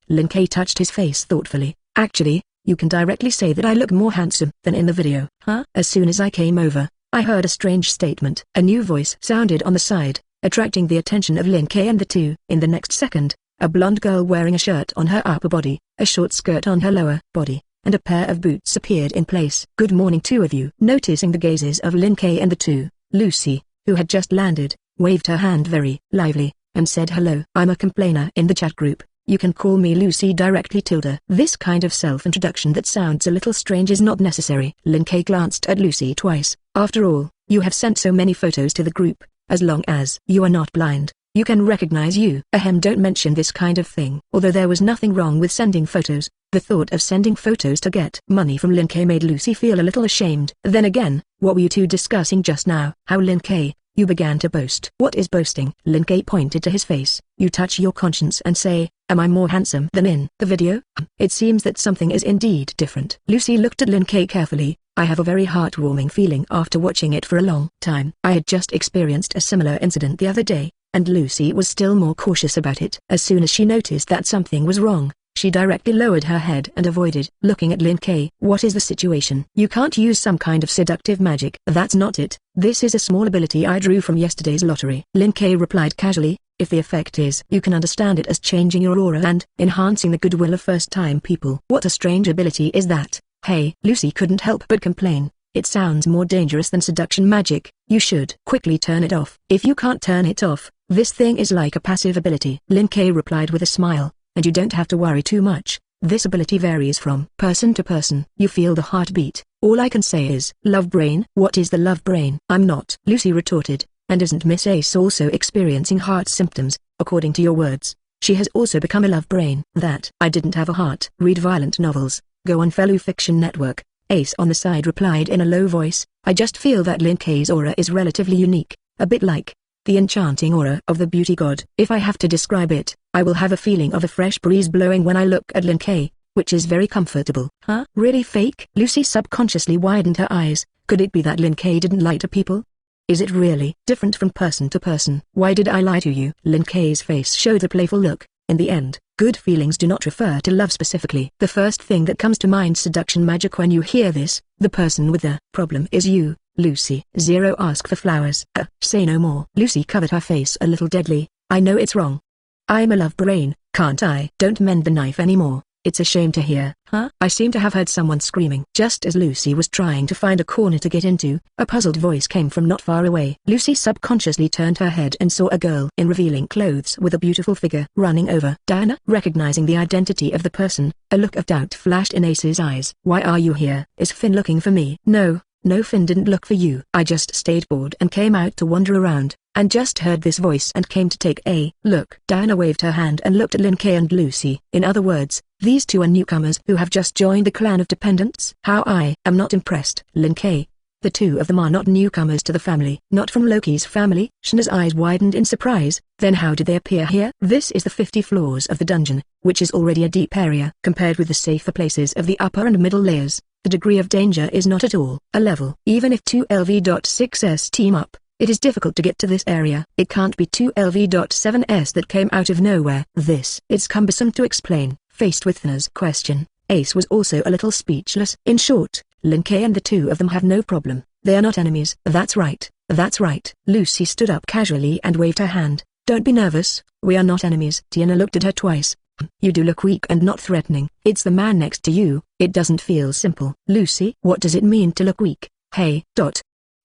Lin-Kei touched his face thoughtfully. Actually, you can directly say that I look more handsome than in the video. Huh? As soon as I came over, I heard a strange statement. A new voice sounded on the side, attracting the attention of Lin-Kei and the two. In the next second, a blonde girl wearing a shirt on her upper body, a short skirt on her lower body, and a pair of boots appeared in place. Good morning, two of you. Noticing the gazes of Lin-Kei and the two, Lucy, who had just landed, waved her hand very lively, and said hello. I'm a complainer in the chat group. You can call me Lucy directly. This kind of self-introduction that sounds a little strange is not necessary. Lin-Kei glanced at Lucy twice. After all, you have sent so many photos to the group. As long as you are not blind, you can recognize you. Don't mention this kind of thing. Although there was nothing wrong with sending photos, the thought of sending photos to get money from Lin-Kei made Lucy feel a little ashamed. Then again, what were you two discussing just now? How Lin-Kei, you began to boast. What is boasting? Lin-Kei pointed to his face. You touch your conscience and say, am I more handsome than in the video? It seems that something is indeed different. Lucy looked at Lin-Kei carefully. I have a very heartwarming feeling after watching it for a long time. I had just experienced a similar incident the other day, and Lucy was still more cautious about it. As soon as she noticed that something was wrong, she directly lowered her head and avoided looking at Lin-Kei. What is the situation? You can't use some kind of seductive magic. That's not it. This is a small ability I drew from yesterday's lottery. Lin-Kei replied casually. If the effect is, you can understand it as changing your aura and enhancing the goodwill of first-time people. What a strange ability is that? Hey, Lucy couldn't help but complain. It sounds more dangerous than seduction magic. You should quickly turn it off. If you can't turn it off, this thing is like a passive ability. Lin-Kei replied with a smile. And you don't have to worry too much. This ability varies from person to person. You feel the heartbeat. All I can say is, love brain. What is the love brain? I'm not, Lucy retorted. And isn't Miss Ace also experiencing heart symptoms? According to your words, she has also become a love brain. That I didn't have a heart. Read violent novels. Go on fellow fiction network. Ace on the side replied in a low voice. I just feel that Lin-Kei's aura is relatively unique, a bit like the enchanting aura of the beauty god. If I have to describe it, I will have a feeling of a fresh breeze blowing when I look at Lin-Kei, which is very comfortable. Huh? Really fake? Lucy subconsciously widened her eyes. Could it be that Lin-Kei didn't lie to people? Is it really different from person to person? Why did I lie to you? Lin-Kei's face showed a playful look. In the end, good feelings do not refer to love specifically. The first thing that comes to mind seduction magic when you hear this. The person with the problem is you, Lucy. Zero ask for flowers. Say no more. Lucy covered her face a little deadly. I know it's wrong. I'm a love brain, can't I? Don't mend the knife anymore. It's a shame to hear. Huh? I seem to have heard someone screaming. Just as Lucy was trying to find a corner to get into, a puzzled voice came from not far away. Lucy subconsciously turned her head and saw a girl in revealing clothes with a beautiful figure running over. Diana? Recognizing the identity of the person, a look of doubt flashed in Ace's eyes. Why are you here? Is Finn looking for me? No, Finn didn't look for you. I just stayed bored and came out to wander around, and just heard this voice and came to take a look. Diana waved her hand and looked at Lin-Kei and Lucy. In other words, these two are newcomers who have just joined the clan of dependents. How I am not impressed. Lin-Kei, the two of them are not newcomers to the family. Not from Loki's family? Shana's eyes widened in surprise. Then how did they appear here? This is the 50 floors of the dungeon, which is already a deep area. Compared with the safer places of the upper and middle layers, the degree of danger is not at all a level. Even if two LV.6s team up, it is difficult to get to this area. It can't be two LV.7s that came out of nowhere. It's cumbersome to explain. Faced with Thana's question, Ace was also a little speechless. In short, Lin-Kei and the two of them have no problem. They are not enemies. That's right. Lucy stood up casually and waved her hand. Don't be nervous, we are not enemies. Diana looked at her twice. You do look weak and not threatening. It's the man next to you. It doesn't feel simple. Lucy, what does it mean to look weak? Hey.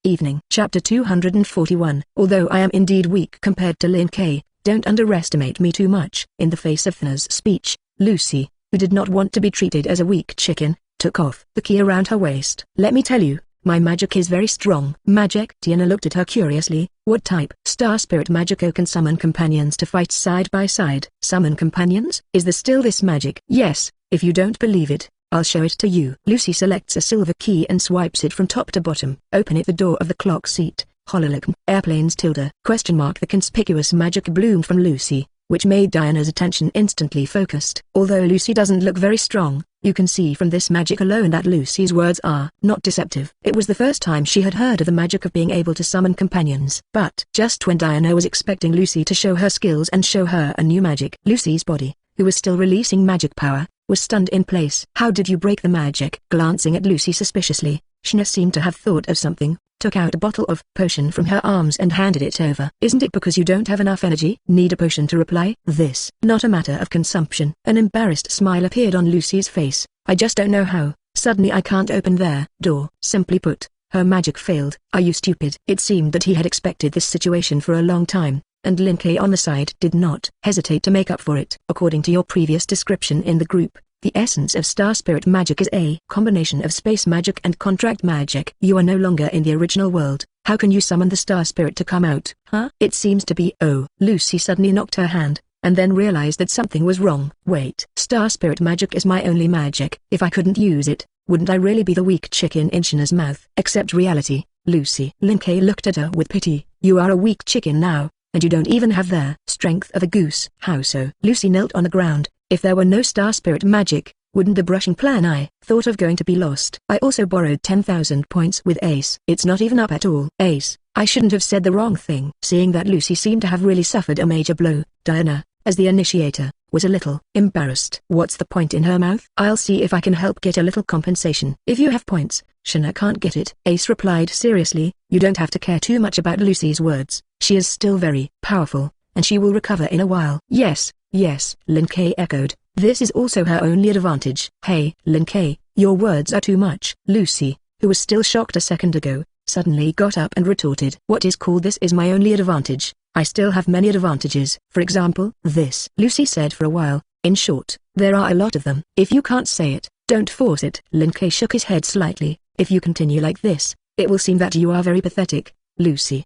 Evening. Chapter 241. Although I am indeed weak compared to Lin Kei, don't underestimate me too much. In the face of Fina's speech, Lucy, who did not want to be treated as a weak chicken, took off the key around her waist. Let me tell you, my magic is very strong. Magic? Tiana looked at her curiously. What type? Star Spirit Magico can summon companions to fight side by side. Summon companions? Is there still this magic? Yes, if you don't believe it, I'll show it to you. Lucy selects a silver key and swipes it from top to bottom. Open it. The door of the clock seat. Hologram. Airplanes tilde. Question mark. The conspicuous magic bloomed from Lucy, which made Diana's attention instantly focused. Although Lucy doesn't look very strong, you can see from this magic alone that Lucy's words are not deceptive. It was the first time she had heard of the magic of being able to summon companions. But just when Diana was expecting Lucy to show her skills and show her a new magic, Lucy's body, who was still releasing magic power, was stunned in place. How did you break the magic? Glancing at Lucy suspiciously, Shina seemed to have thought of something, took out a bottle of potion from her arms and handed it over. Isn't it because you don't have enough energy? Need a potion to reply? This, not a matter of consumption. An embarrassed smile appeared on Lucy's face. I just don't know how. Suddenly I can't open their door. Simply put, her magic failed. Are you stupid? It seemed that he had expected this situation for a long time, and Lin Kei on the side did not hesitate to make up for it. According to your previous description in the group, the essence of Star Spirit magic is a combination of space magic and contract magic. You are no longer in the original world. How can you summon the Star Spirit to come out? Huh? It seems to be. Oh. Lucy suddenly knocked her hand, and then realized that something was wrong. Wait. Star Spirit magic is my only magic. If I couldn't use it, wouldn't I really be the weak chicken in Shina's mouth? Accept reality, Lucy. Lin Kei looked at her with pity. You are a weak chicken now, and you don't even have the strength of a goose. How so? Lucy knelt on the ground. If there were no Star Spirit magic, wouldn't the brushing plan I thought of going to be lost? I also borrowed 10,000 points with Ace. It's not even up at all. Ace, I shouldn't have said the wrong thing. Seeing that Lucy seemed to have really suffered a major blow, Diana, as the initiator, was a little embarrassed. What's the point in her mouth? I'll see if I can help get a little compensation. If you have points, Shina can't get it. Ace replied seriously. You don't have to care too much about Lucy's words. She is still very powerful, and she will recover in a while. Yes, yes, Lin Kei echoed. This is also her only advantage. Hey, Lin Kei, your words are too much. Lucy, who was still shocked a second ago, suddenly got up and retorted. What is called this is my only advantage? I still have many advantages. For example, this. Lucy said for a while. In short, there are a lot of them. If you can't say it, don't force it. Lin Kei shook his head slightly. If you continue like this, it will seem that you are very pathetic. Lucy,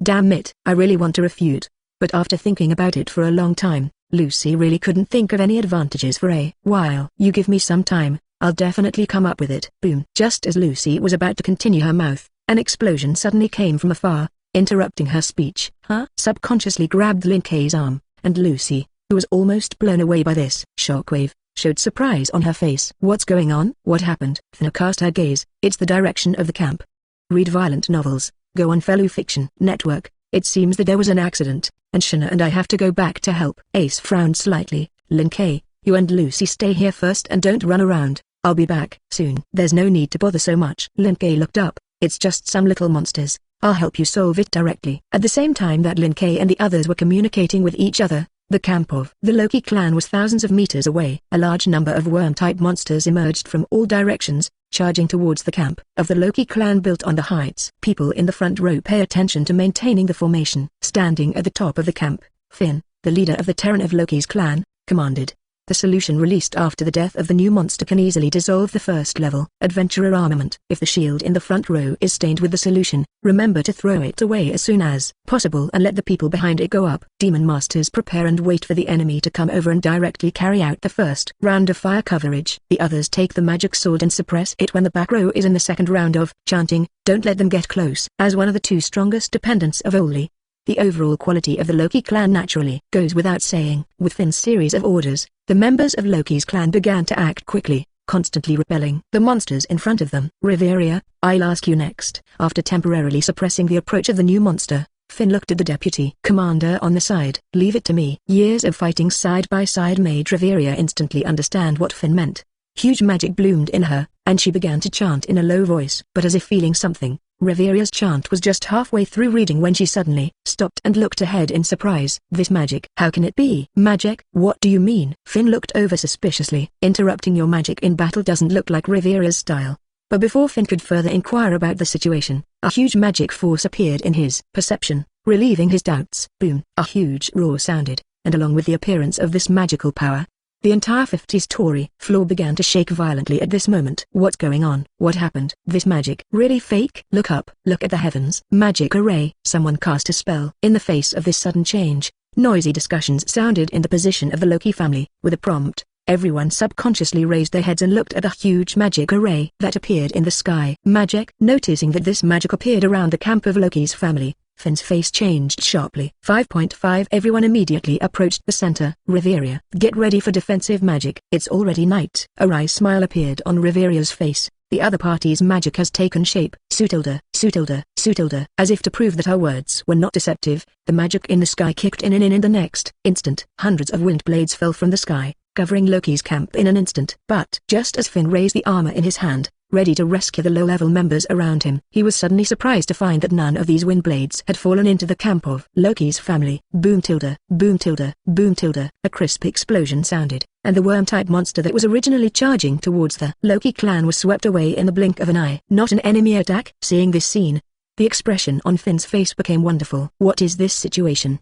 damn it. I really want to refute, but after thinking about it for a long time, Lucy really couldn't think of any advantages for a while. You give me some time, I'll definitely come up with it. Boom. Just as Lucy was about to continue her mouth, an explosion suddenly came from afar, interrupting her speech. Huh? Subconsciously grabbed Lin Kei's arm, and Lucy, who was almost blown away by this shockwave, showed surprise on her face. What's going on? What happened? Fina cast her gaze. It's the direction of the camp. Read violent novels, go on fellow fiction network. It seems that there was an accident, and Shina and I have to go back to help. Ace frowned slightly. Lin Kei, you and Lucy stay here first and don't run around. I'll be back soon. There's no need to bother so much. Lin Kei looked up. It's just some little monsters. I'll help you solve it directly. At the same time that Lin Kei and the others were communicating with each other, the camp of the Loki clan was thousands of meters away. A large number of worm-type monsters emerged from all directions, charging towards the camp of the Loki clan built on the heights. People in the front row pay attention to maintaining the formation. Standing at the top of the camp, Finn, the leader of the Terran of Loki's clan, commanded. The solution released after the death of the new monster can easily dissolve the first level adventurer armament. If the shield in the front row is stained with the solution, remember to throw it away as soon as possible and let the people behind it go up. Demon masters prepare and wait for the enemy to come over and directly carry out the first round of fire coverage. The others take the magic sword and suppress it when the back row is in the second round of chanting. Don't let them get close. As one of the two strongest dependents of Oli, the overall quality of the Loki clan naturally goes without saying. With Finn's series of orders, the members of Loki's clan began to act quickly, constantly repelling the monsters in front of them. Riveria, I'll ask you next. After temporarily suppressing the approach of the new monster, Finn looked at the deputy commander on the side. Leave it to me. Years of fighting side by side made Riveria instantly understand what Finn meant. Huge magic bloomed in her, and she began to chant in a low voice. But as if feeling something, Riveria's chant was just halfway through reading when she suddenly stopped and looked ahead in surprise. This magic. How can it be? Magic? What do you mean? Finn looked over suspiciously. Interrupting your magic in battle doesn't look like Riveria's style. But before Finn could further inquire about the situation, a huge magic force appeared in his perception, relieving his doubts. Boom! A huge roar sounded, and along with the appearance of this magical power, the entire 50-story floor began to shake violently at this moment. What's going on? What happened? This magic really fake? Look up, look at the heavens. Magic array. Someone cast a spell. In the face of this sudden change, noisy discussions sounded in the position of the Loki family. With a prompt, everyone subconsciously raised their heads and looked at a huge magic array that appeared in the sky. Magic? Noticing that this magic appeared around the camp of Loki's family, Finn's face changed sharply. 5.5 Everyone immediately approached the center. Reveria, get ready for defensive magic. It's already night. A wry smile appeared on Reveria's face. The other party's magic has taken shape. Sutilda, Sutilda, Sutilda. As if to prove that her words were not deceptive, the magic in the sky kicked in the next instant. Hundreds of wind blades fell from the sky, covering Loki's camp in an instant. But just as Finn raised the armor in his hand, ready to rescue the low-level members around him, he was suddenly surprised to find that none of these wind blades had fallen into the camp of Loki's family. Boom tilde, boom tilde, boom tilde. A crisp explosion sounded, and the worm-type monster that was originally charging towards the Loki clan was swept away in the blink of an eye. Not an enemy attack? Seeing this scene, the expression on Finn's face became wonderful. What is this situation?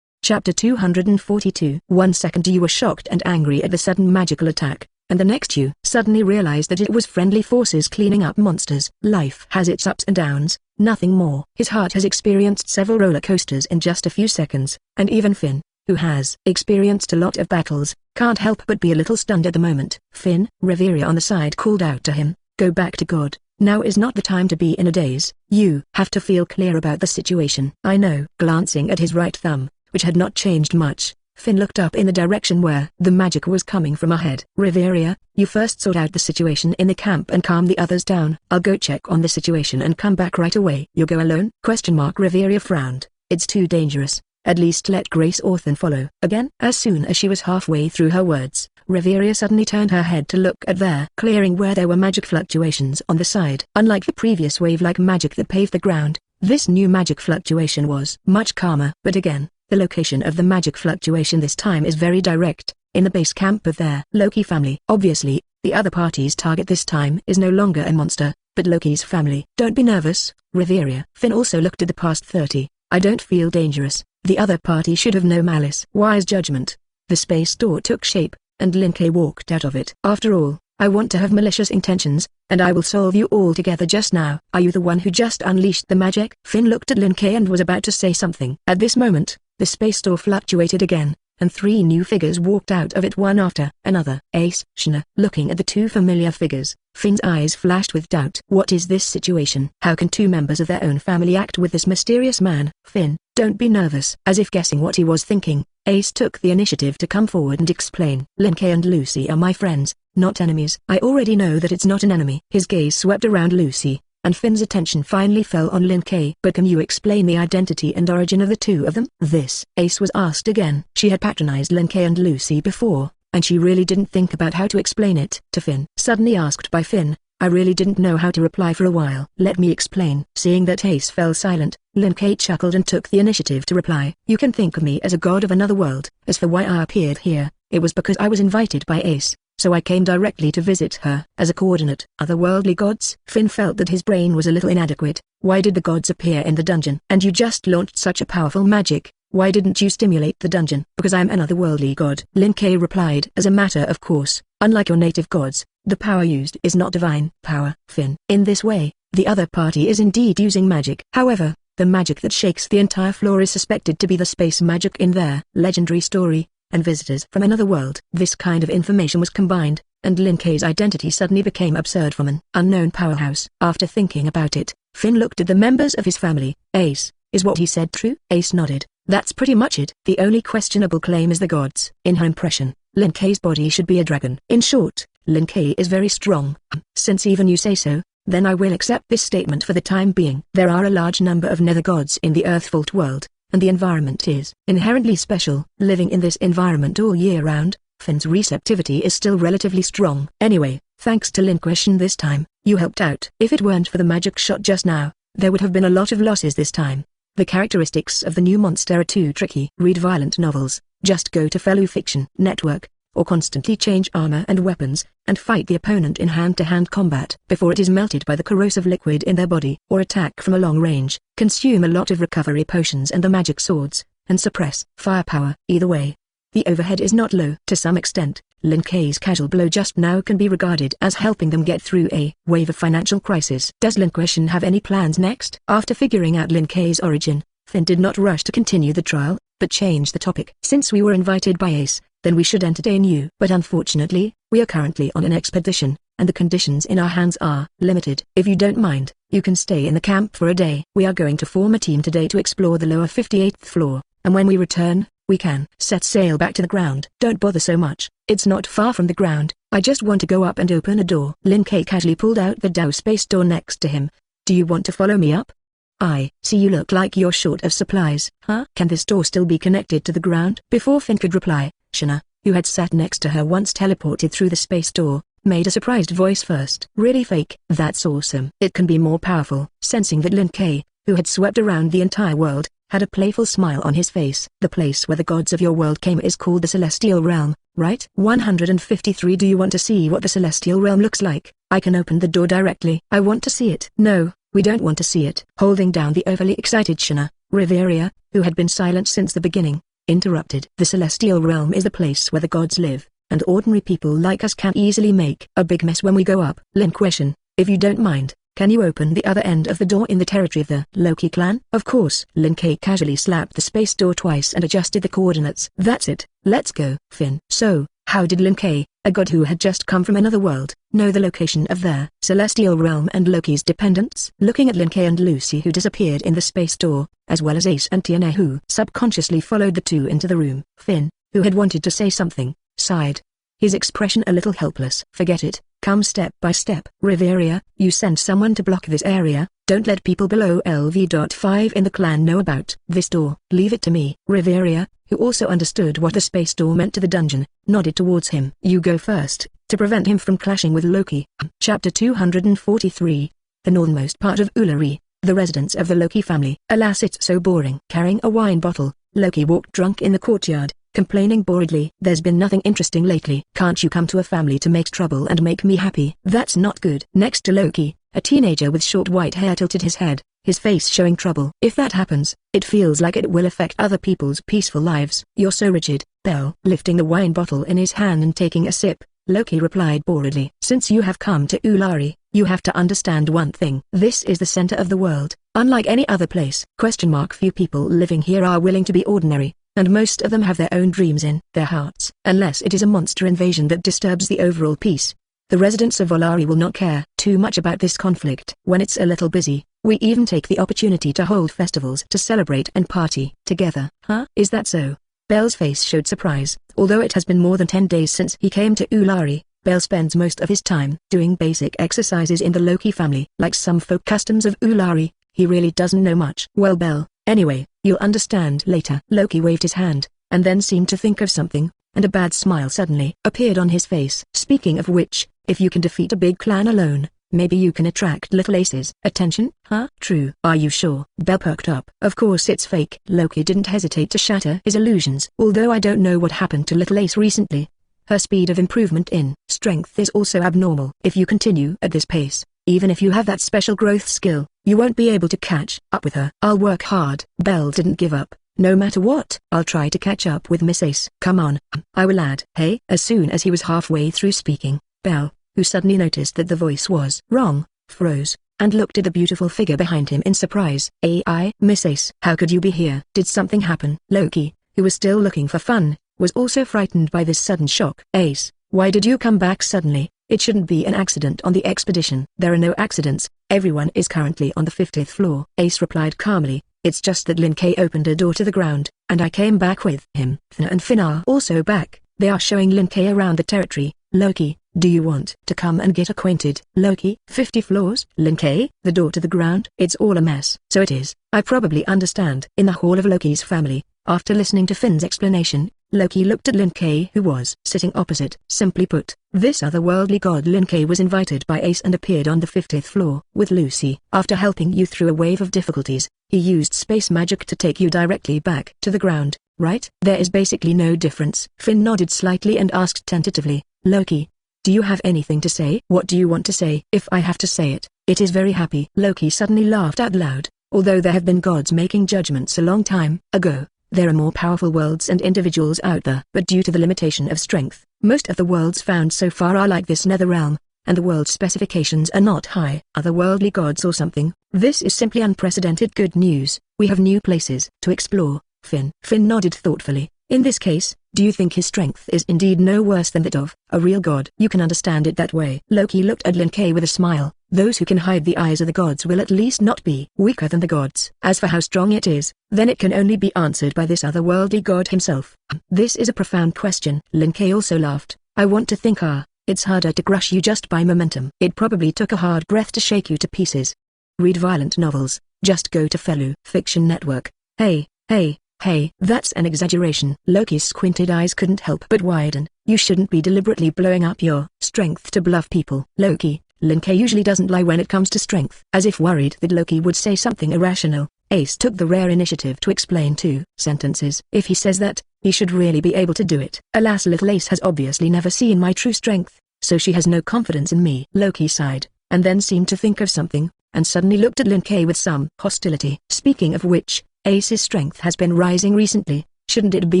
Chapter 242. 1 second you were shocked and angry at the sudden magical attack, and the next you suddenly realized that it was friendly forces cleaning up monsters. Life has its ups and downs, nothing more. His heart has experienced several roller coasters in just a few seconds, and even Finn, who has experienced a lot of battles, can't help but be a little stunned at the moment. Finn, Reveria on the side called out to him, go back to God. Now is not the time to be in a daze. You have to feel clear about the situation. I know. Glancing at his right thumb, which had not changed much, Finn looked up in the direction where the magic was coming from ahead. Reveria, you first sort out the situation in the camp and calm the others down. I'll go check on the situation and come back right away. You'll go alone? Reveria frowned. It's too dangerous. At least let Grace Orphan follow. Again? As soon as she was halfway through her words, Reveria suddenly turned her head to look at their clearing where there were magic fluctuations on the side. Unlike the previous wave-like magic that paved the ground, this new magic fluctuation was much calmer. But again, the location of the magic fluctuation this time is very direct, in the base camp of their Loki family. Obviously, the other party's target this time is no longer a monster, but Loki's family. Don't be nervous, Reveria. Finn also looked at the past 30. I don't feel dangerous. The other party should have no malice. Wise judgment. The space door took shape, and Lin Kei walked out of it. After all, I want to have malicious intentions, and I will solve you all together just now. Are you the one who just unleashed the magic? Finn looked at Lin Kei and was about to say something. At this moment, the space door fluctuated again, and 3 new figures walked out of it one after another. Ace, Shina. Looking at the 2 familiar figures, Finn's eyes flashed with doubt. What is this situation? How can 2 members of their own family act with this mysterious man? Finn, don't be nervous. As if guessing what he was thinking, Ace took the initiative to come forward and explain. Lin Kei and Lucy are my friends, not enemies. I already know that it's not an enemy. His gaze swept around Lucy, and Finn's attention finally fell on Lin Kei. But can you explain the identity and origin of the 2 of them? This, Ace was asked again. She had patronized Lin Kei and Lucy before, and she really didn't think about how to explain it to Finn. Suddenly asked by Finn, I really didn't know how to reply for a while. Let me explain. Seeing that Ace fell silent, Lin Kei chuckled and took the initiative to reply. You can think of me as a god of another world. As for why I appeared here, it was because I was invited by Ace, so I came directly to visit her. As a coordinate, otherworldly gods? Finn felt that his brain was a little inadequate. Why did the gods appear in the dungeon? And you just launched such a powerful magic. Why didn't you stimulate the dungeon? Because I'm an otherworldly god. Lin Kei replied as a matter of course. Unlike your native gods, the power used is not divine power. Finn. In this way, the other party is indeed using magic. However, the magic that shakes the entire floor is suspected to be the space magic in their legendary story, and visitors from another world. This kind of information was combined, and Lin Kei's identity suddenly became absurd from an unknown powerhouse. After thinking about it, Finn looked at the members of his family. Ace, is what he said true? Ace nodded. That's pretty much it. The only questionable claim is the gods. In her impression, Lin Kei's body should be a dragon. In short, Lin Kei is very strong. Since even you say so, then I will accept this statement for the time being. There are a large number of nether gods in the Earthfault world, and the environment is inherently special. Living in this environment all year round, Finn's receptivity is still relatively strong. Anyway, thanks to Lin Question this time, you helped out. If it weren't for the magic shot just now, there would have been a lot of losses this time. The characteristics of the new monster are too tricky. Read violent novels. Just go to Fellow Fiction Network. or constantly change armor and weapons, and fight the opponent in hand-to-hand combat before it is melted by the corrosive liquid in their body, or attack from a long range, consume a lot of recovery potions and the magic swords, and suppress firepower. Either way, the overhead is not low. To some extent, Lin Kei's casual blow just now can be regarded as helping them get through a wave of financial crisis. Does Lin Kuei have any plans next? After figuring out Lin Kei's origin, Finn did not rush to continue the trial, but changed the topic. Since we were invited by Ace, then we should entertain you. But unfortunately, we are currently on an expedition, and the conditions in our hands are limited. If you don't mind, you can stay in the camp for a day. We are going to form a team today to explore the lower 58th floor, and when we return, we can set sail back to the ground. Don't bother so much, it's not far from the ground. I just want to go up and open a door. Lin Kei casually pulled out the Dao space door next to him. Do you want to follow me up? I see you look like you're short of supplies. Huh? Can this door still be connected to the ground? Before Finn could reply, Shana, who had sat next to her once teleported through the space door, made a surprised voice first. Really fake? That's awesome. It can be more powerful. Sensing that Lin Kei, who had swept around the entire world, had a playful smile on his face. The place where the gods of your world came is called the Celestial Realm, right? 153. Do you want to see what the Celestial Realm looks like? I can open the door directly. I want to see it. No, we don't want to see it. Holding down the overly excited Shana, Riveria, who had been silent since the beginning, interrupted. The Celestial Realm is the place where the gods live, and ordinary people like us can easily make a big mess when we go up. Lin Kuei, if you don't mind, can you open the other end of the door in the territory of the Loki clan? Of course. Lin Kei casually slapped the space door twice and adjusted the coordinates. That's it, let's go. Finn. So, how did Lin Kei, a god who had just come from another world, know the location of their Celestial Realm and Loki's dependents? Looking at Lin Kei and Lucy who disappeared in the space door, as well as Ace and Tiana who subconsciously followed the two into the room, Finn, who had wanted to say something, sighed. His expression a little helpless. Forget it. Come step by step. Riveria, you send someone to block this area. Don't let people below LV.5 in the clan know about this door. Leave it to me. Riveria, who also understood what the space door meant to the dungeon, nodded towards him. You go first, to prevent him from clashing with Loki. Chapter 243. The northernmost part of Ulari, the residence of the Loki family. Alas, it's so boring. Carrying a wine bottle, Loki walked drunk in the courtyard, complaining boredly. There's been nothing interesting lately. Can't you come to a family to make trouble and make me happy? That's not good. Next to Loki, a teenager with short white hair tilted his head, his face showing trouble. If that happens, it feels like it will affect other people's peaceful lives. You're so rigid. Bell, lifting the wine bottle in his hand and taking a sip, Loki replied boredly. Since you have come to Ulari, you have to understand one thing. This is the center of the world, unlike any other place. Few people living here are willing to be ordinary, and most of them have their own dreams in their hearts. Unless it is a monster invasion that disturbs the overall peace, the residents of Ulari will not care too much about this conflict. When it's a little busy, we even take the opportunity to hold festivals to celebrate and party together. Huh? Is that so? Bell's face showed surprise. Although it has been more than 10 days since he came to Ulari, Bell spends most of his time doing basic exercises in the Loki family. Like some folk customs of Ulari, he really doesn't know much. Well, Bell, anyway, you'll understand later. Loki waved his hand, and then seemed to think of something, and a bad smile suddenly appeared on his face. Speaking of which, if you can defeat a big clan alone, maybe you can attract little Ace's attention? Huh? True. Are you sure? Bell perked up. Of course it's fake. Loki didn't hesitate to shatter his illusions. Although I don't know what happened to little Ace recently, her speed of improvement in strength is also abnormal. If you continue at this pace, even if you have that special growth skill, you won't be able to catch up with her. I'll work hard. Bell didn't give up. No matter what, I'll try to catch up with Miss Ace. Come on. I will add. Hey. As soon as he was halfway through speaking, Bell, who suddenly noticed that the voice was wrong, froze, and looked at the beautiful figure behind him in surprise. AI, Miss Ace. How could you be here? Did something happen? Loki, who was still looking for fun, was also frightened by this sudden shock. Ace, why did you come back suddenly? It shouldn't be an accident on the expedition. There are no accidents, everyone is currently on the 50th floor. Ace replied calmly, it's just that Lin Kei opened a door to the ground, and I came back with him. Thna and Finn are also back. They are showing Lin Kei around the territory. Loki, do you want to come and get acquainted? Loki, 50 floors? Lin Kei, the door to the ground? It's all a mess. So it is. I probably understand. In the hall of Loki's family, after listening to Finn's explanation, Loki looked at Lin Kei who was sitting opposite. Simply put, this otherworldly god Lin Kei was invited by Ace and appeared on the 50th floor with Lucy. After helping you through a wave of difficulties, he used space magic to take you directly back to the ground. right? There is basically no difference. Finn nodded slightly and asked tentatively, Loki, do you have anything to say? What do you want to say? If I have to say it, it is very happy. Loki suddenly laughed out loud. Although there have been gods making judgments a long time ago, there are more powerful worlds and individuals out there. But due to the limitation of strength, most of the worlds found so far are like this nether realm, and the world's specifications are not high. Otherworldly gods or something. This is simply unprecedented good news. We have new places to explore. Finn nodded thoughtfully. In this case, do you think his strength is indeed no worse than that of a real god? You can understand it that way. Loki looked at Lin Kuei with a smile. Those who can hide the eyes of the gods will at least not be weaker than the gods. As for how strong it is, then it can only be answered by this otherworldly god himself. This is a profound question. Lin Kuei also laughed. I want to think it's harder to crush you just by momentum. It probably took a hard breath to shake you to pieces. Read violent novels. Just go to Fellow Fiction Network. Hey, that's an exaggeration. Loki's squinted eyes couldn't help but widen. You shouldn't be deliberately blowing up your strength to bluff people. Loki, Lin Kuei usually doesn't lie when it comes to strength. As if worried that Loki would say something irrational, Ace took the rare initiative to explain 2 sentences. If he says that, he should really be able to do it. Alas, little Ace has obviously never seen my true strength, so she has no confidence in me. Loki sighed, and then seemed to think of something, and suddenly looked at Lin Kuei with some hostility. Speaking of which, Ace's strength has been rising recently, shouldn't it be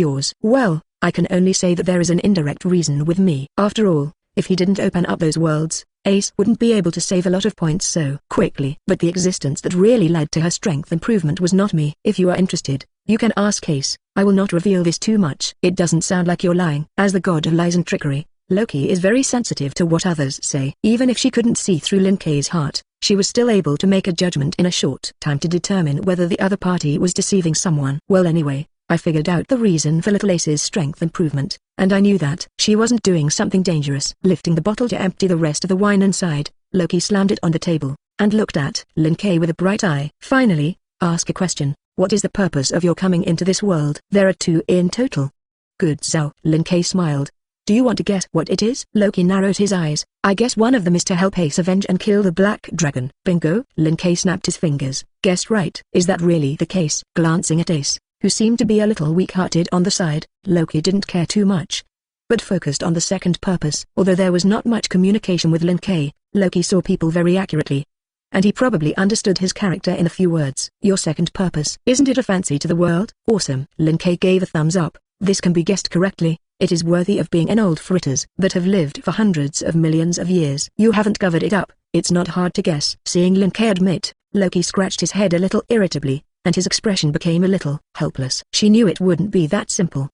yours? Well, I can only say that there is an indirect reason with me. After all, if he didn't open up those worlds, Ace wouldn't be able to save a lot of points so quickly. But the existence that really led to her strength improvement was not me. If you are interested, you can ask Ace. I will not reveal this too much. It doesn't sound like you're lying. As the god of lies and trickery, Loki is very sensitive to what others say. Even if she couldn't see through Lin Kuei's heart, she was still able to make a judgment in a short time to determine whether the other party was deceiving someone. Well, anyway, I figured out the reason for little Ace's strength improvement, and I knew that she wasn't doing something dangerous. Lifting the bottle to empty the rest of the wine inside, Loki slammed it on the table, and looked at Lin Kuei with a bright eye. Finally, ask a question. What is the purpose of your coming into this world? There are 2 in total. Good so. Lin Kuei smiled. Do you want to guess what it is? Loki narrowed his eyes. I guess one of them is to help Ace avenge and kill the Black Dragon. Bingo. Lin Kuei snapped his fingers. Guessed right. Is that really the case? Glancing at Ace, who seemed to be a little weak-hearted on the side, Loki didn't care too much, but focused on the second purpose. Although there was not much communication with Lin Kuei, Loki saw people very accurately, and he probably understood his character in a few words. Your second purpose. Isn't it a fancy to the world? Awesome. Lin Kuei gave a thumbs up. This can be guessed correctly. It is worthy of being an old fritters that have lived for hundreds of millions of years. You haven't covered it up. It's not hard to guess. Seeing Lin Kuei admit, Loki scratched his head a little irritably, and his expression became a little helpless. She knew it wouldn't be that simple.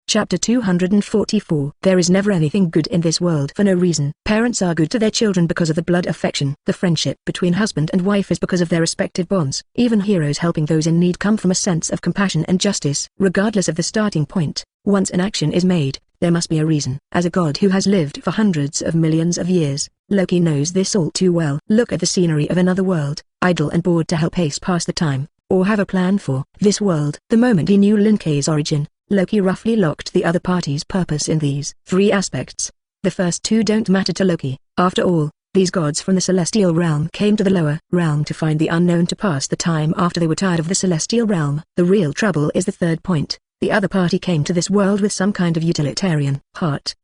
Chapter 244. There is never anything good in this world for no reason. Parents are good to their children because of the blood affection. The friendship between husband and wife is because of their respective bonds. Even heroes helping those in need come from a sense of compassion and justice. Regardless of the starting point, once an action is made, there must be a reason. As a god who has lived for hundreds of millions of years, Loki knows this all too well. Look at the scenery of another world, idle and bored to help Ace pass the time, or have a plan for this world. The moment he knew Lin Kuei's origin, Loki roughly locked the other party's purpose in these 3 aspects. The first 2 don't matter to Loki. After all, these gods from the celestial realm came to the lower realm to find the unknown to pass the time after they were tired of the celestial realm. The real trouble is the third point. The other party came to this world with some kind of utilitarian heart.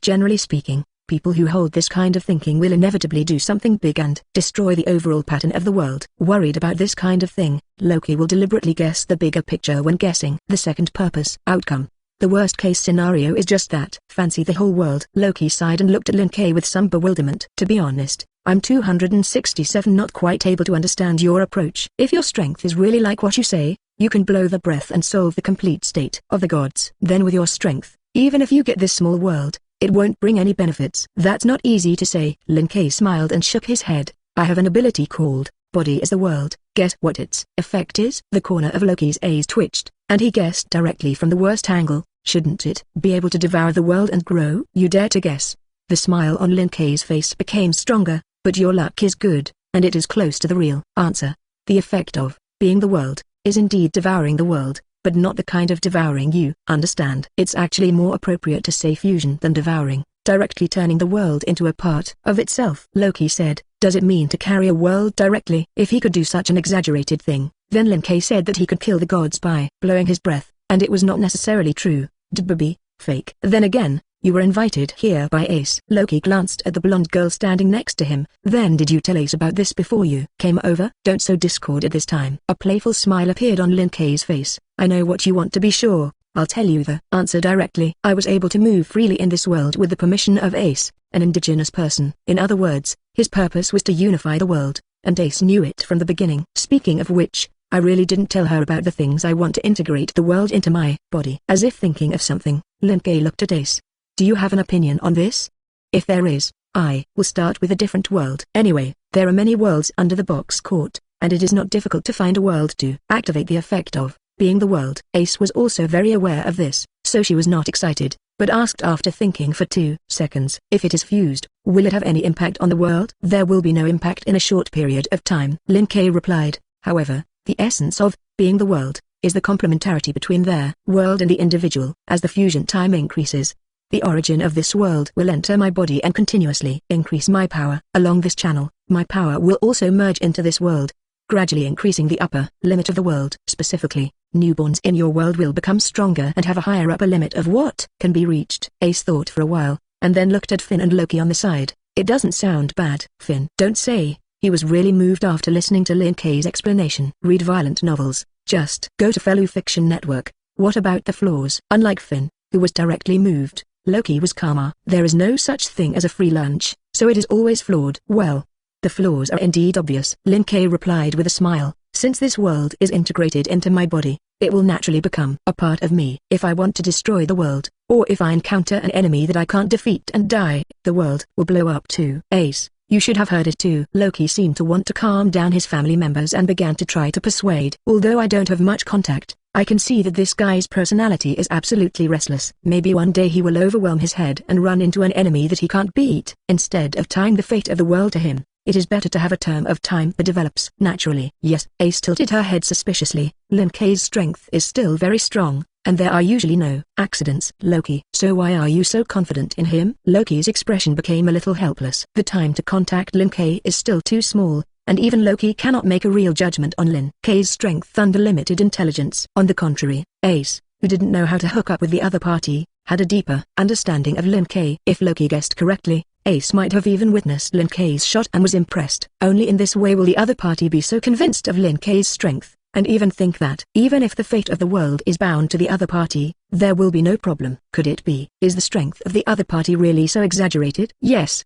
Generally speaking, people who hold this kind of thinking will inevitably do something big and destroy the overall pattern of the world. Worried about this kind of thing, Loki will deliberately guess the bigger picture when guessing the second purpose. Outcome. The worst case scenario is just that. Fancy the whole world. Loki sighed and looked at Lin Kuei with some bewilderment. To be honest, I'm 267 not quite able to understand your approach. If your strength is really like what you say, you can blow the breath and solve the complete state of the gods. Then with your strength, even if you get this small world, it won't bring any benefits. That's not easy to say. Lin Kuei smiled and shook his head. I have an ability called, Body is the World. Guess what its effect is? The corner of Loki's eyes twitched, and he guessed directly from the worst angle. Shouldn't it be able to devour the world and grow? You dare to guess? The smile on Lin Kuei's face became stronger, but your luck is good, and it is close to the real answer. The effect of being the world is indeed devouring the world, but not the kind of devouring you understand. It's actually more appropriate to say fusion than devouring, directly turning the world into a part of itself. Loki said, does it mean to carry a world directly? If he could do such an exaggerated thing, then Lin Kuei said that he could kill the gods by blowing his breath, and it was not necessarily true. Dbb, fake. Then again, you were invited here by Ace. Loki glanced at the blonde girl standing next to him. Then did you tell Ace about this before you came over? Don't sow discord at this time. A playful smile appeared on Lin Kei's face. I know what you want to be sure. I'll tell you the answer directly. I was able to move freely in this world with the permission of Ace, an indigenous person. In other words, his purpose was to unify the world, and Ace knew it from the beginning. Speaking of which, I really didn't tell her about the things I want to integrate the world into my body. As if thinking of something, Lin Kei looked at Ace. Do you have an opinion on this? If there is, I will start with a different world. Anyway, there are many worlds under the box court, and it is not difficult to find a world to activate the effect of being the world. Ace was also very aware of this, so she was not excited, but asked after thinking for 2 seconds. If it is fused, will it have any impact on the world? There will be no impact in a short period of time. Lin Kei replied. However, the essence of being the world is the complementarity between their world and the individual. As the fusion time increases, the origin of this world will enter my body and continuously increase my power. Along this channel, my power will also merge into this world, gradually increasing the upper limit of the world. Specifically, newborns in your world will become stronger and have a higher upper limit of what can be reached. Ace thought for a while, and then looked at Finn and Loki on the side. It doesn't sound bad. Finn, don't say. He was really moved after listening to Lin Kei's explanation. Read violent novels. Just go to Fellow Fiction Network. What about the flaws? Unlike Finn, who was directly moved, Loki was calmer. There is no such thing as a free lunch, so it is always flawed. Well, the flaws are indeed obvious. Lin Kei replied with a smile. Since this world is integrated into my body, it will naturally become a part of me. If I want to destroy the world, or if I encounter an enemy that I can't defeat and die, the world will blow up too. Ace, you should have heard it too. Loki seemed to want to calm down his family members and began to try to persuade. Although I don't have much contact, I can see that this guy's personality is absolutely restless. Maybe one day he will overwhelm his head and run into an enemy that he can't beat. Instead of tying the fate of the world to him, it is better to have a term of time that develops naturally. Yes. Ace tilted her head suspiciously. Lin Kei's strength is still very strong, and there are usually no accidents. Loki, so why are you so confident in him? Loki's expression became a little helpless. The time to contact Lin Kei is still too small, and even Loki cannot make a real judgment on Lin Kei's strength and limited intelligence. On the contrary, Ace, who didn't know how to hook up with the other party, had a deeper understanding of Lin Kei. If Loki guessed correctly, Ace might have even witnessed Lin Kei's shot and was impressed. Only in this way will the other party be so convinced of Lin Kei's strength, and even think that, even if the fate of the world is bound to the other party, there will be no problem. Could it be? Is the strength of the other party really so exaggerated? Yes,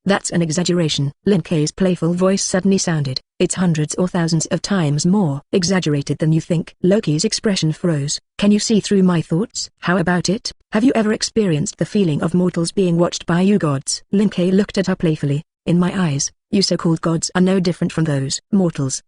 that's an exaggeration. Lin Kei's playful voice suddenly sounded. It's hundreds or thousands of times more exaggerated than you think. Loki's expression froze. Can you see through my thoughts? How about it? Have you ever experienced the feeling of mortals being watched by you gods? Lin Kei looked at her playfully. In my eyes, you so-called gods are no different from those mortals.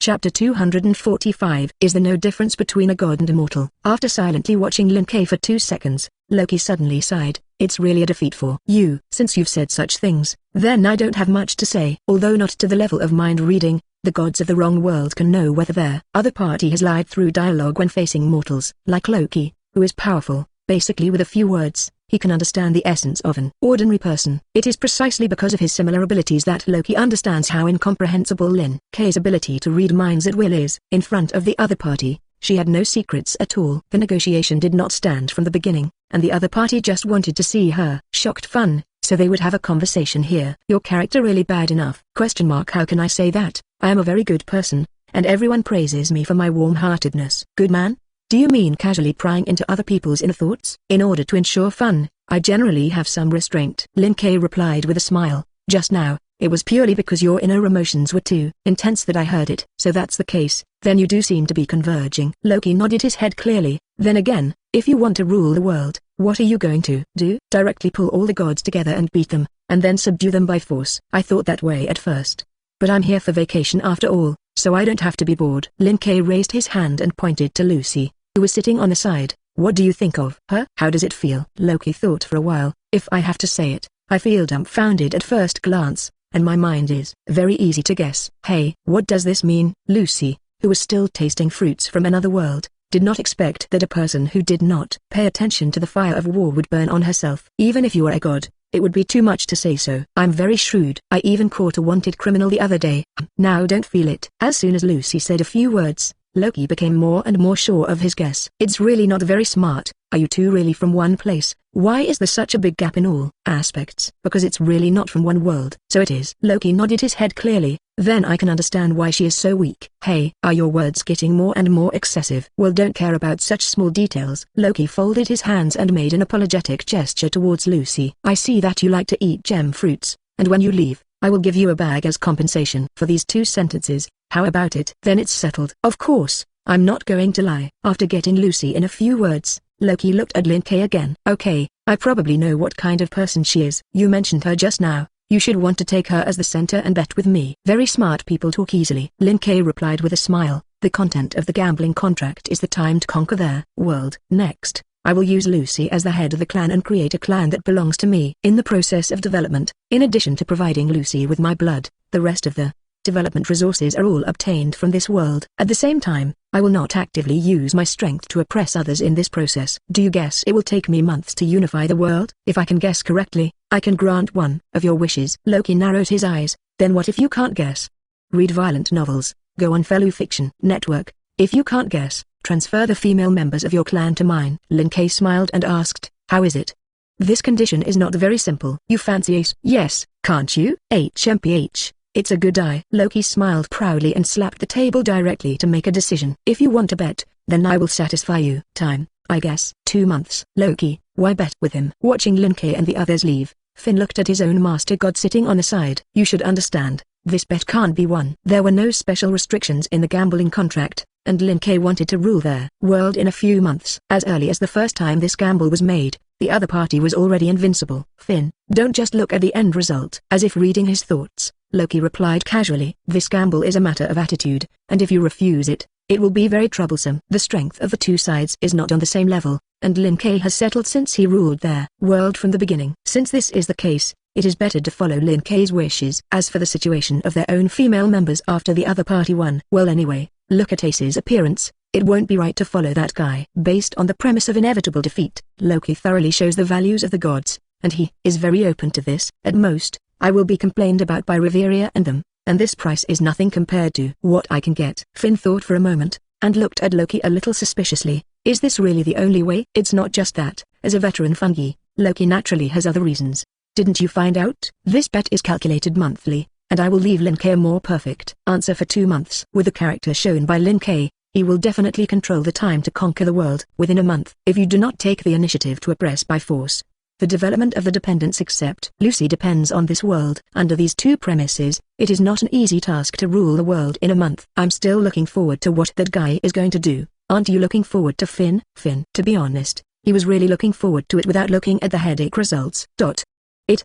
Chapter 245 is the no difference between a god and a mortal. After silently watching Lin Kei for 2 seconds, Loki suddenly sighed. It's really a defeat for you. Since you've said such things, then I don't have much to say. Although not to the level of mind reading, the gods of the wrong world can know whether their other party has lied through dialogue when facing mortals. Like Loki, who is powerful, basically with a few words, he can understand the essence of an ordinary person. It is precisely because of his similar abilities that Loki understands how incomprehensible Lin Kei's ability to read minds at will is. In front of the other party, she had no secrets at all. The negotiation did not stand from the beginning, and the other party just wanted to see her shocked fun, so they would have a conversation here. Your character really bad enough? How can I say that? I am a very good person, and everyone praises me for my warm-heartedness. Good man? Do you mean casually prying into other people's inner thoughts? In order to ensure fun, I generally have some restraint. Lin Kei replied with a smile. Just now, it was purely because your inner emotions were too intense that I heard it. So that's the case, then you do seem to be converging. Loki nodded his head clearly. Then again, if you want to rule the world, what are you going to do? Directly pull all the gods together and beat them, and then subdue them by force? I thought that way at first. But I'm here for vacation after all, so I don't have to be bored. Lin Kei raised his hand and pointed to Lucy, who was sitting on the side. What do you think of her? How does it feel? Loki thought for a while. If I have to say it, I feel dumbfounded at first glance, and my mind is very easy to guess. Hey, what does this mean? Lucy, who was still tasting fruits from another world, did not expect that a person who did not pay attention to the fire of war would burn on herself. Even if you were a god, it would be too much to say so. I'm very shrewd. I even caught a wanted criminal the other day. Now don't feel it. As soon as Lucy said a few words, Loki became more and more sure of his guess. It's really not very smart. Are you two really from one place? Why is there such a big gap in all aspects? Because it's really not from one world. So it is. Loki nodded his head clearly. Then I can understand why she is so weak. Hey, are your words getting more and more excessive? Well, don't care about such small details. Loki folded his hands and made an apologetic gesture towards Lucy. I see that you like to eat gem fruits, and when you leave, I will give you a bag as compensation for these 2 sentences. How about it? Then it's settled. Of course, I'm not going to lie. After getting Lucy in a few words, Loki looked at Lin Kei again. Okay, I probably know what kind of person she is. You mentioned her just now. You should want to take her as the center and bet with me. Very smart people talk easily. Lin Kei replied with a smile. The content of the gambling contract is the time to conquer their world. Next, I will use Lucy as the head of the clan and create a clan that belongs to me. In the process of development, in addition to providing Lucy with my blood, the rest of the development resources are all obtained from this world. At the same time, I will not actively use my strength to oppress others in this process. Do you guess it will take me months to unify the world? If I can guess correctly, I can grant one of your wishes. Loki narrowed his eyes. Then what if you can't guess? Read violent novels, go on fellow fiction network. If you can't guess, transfer the female members of your clan to mine. Lin Kei smiled and asked, how is it? This condition is not very simple. You fancy Ace? Yes, can't you? HMPH. It's a good eye. Loki smiled proudly and slapped the table directly to make a decision. If you want to bet, then I will satisfy you. Time, I guess. 2 months. Loki, why bet with him? Watching Lin Kei and the others leave, Finn looked at his own master god sitting on the side. You should understand, this bet can't be won. There were no special restrictions in the gambling contract, and Lin Kei wanted to rule their world in a few months. As early as the first time this gamble was made, the other party was already invincible. Finn, don't just look at the end result. As if reading his thoughts, Loki replied casually. This gamble is a matter of attitude, and if you refuse it, it will be very troublesome. The strength of the 2 sides is not on the same level, and Lin Kei has settled since he ruled their world from the beginning. Since this is the case, it is better to follow Lin Kei's wishes. As for the situation of their own female members after the other party won, well anyway, look at Ace's appearance. It won't be right to follow that guy. Based on the premise of inevitable defeat, Loki thoroughly shows the values of the gods, and he is very open to this. At most, I will be complained about by Reveria and them, and this price is nothing compared to what I can get. Finn thought for a moment, and looked at Loki a little suspiciously. Is this really the only way? It's not just that. As a veteran fungi, Loki naturally has other reasons. Didn't you find out? This bet is calculated monthly, and I will leave Lin Kei a more perfect answer for 2 months. With the character shown by Lin Kei, he will definitely control the time to conquer the world within a month. If you do not take the initiative to oppress by force, the development of the dependents except Lucy depends on this world. Under these 2 premises, it is not an easy task to rule the world in a month. I'm still looking forward to what that guy is going to do. Aren't you looking forward to Finn? To be honest, he was really looking forward to it without looking at the headache results.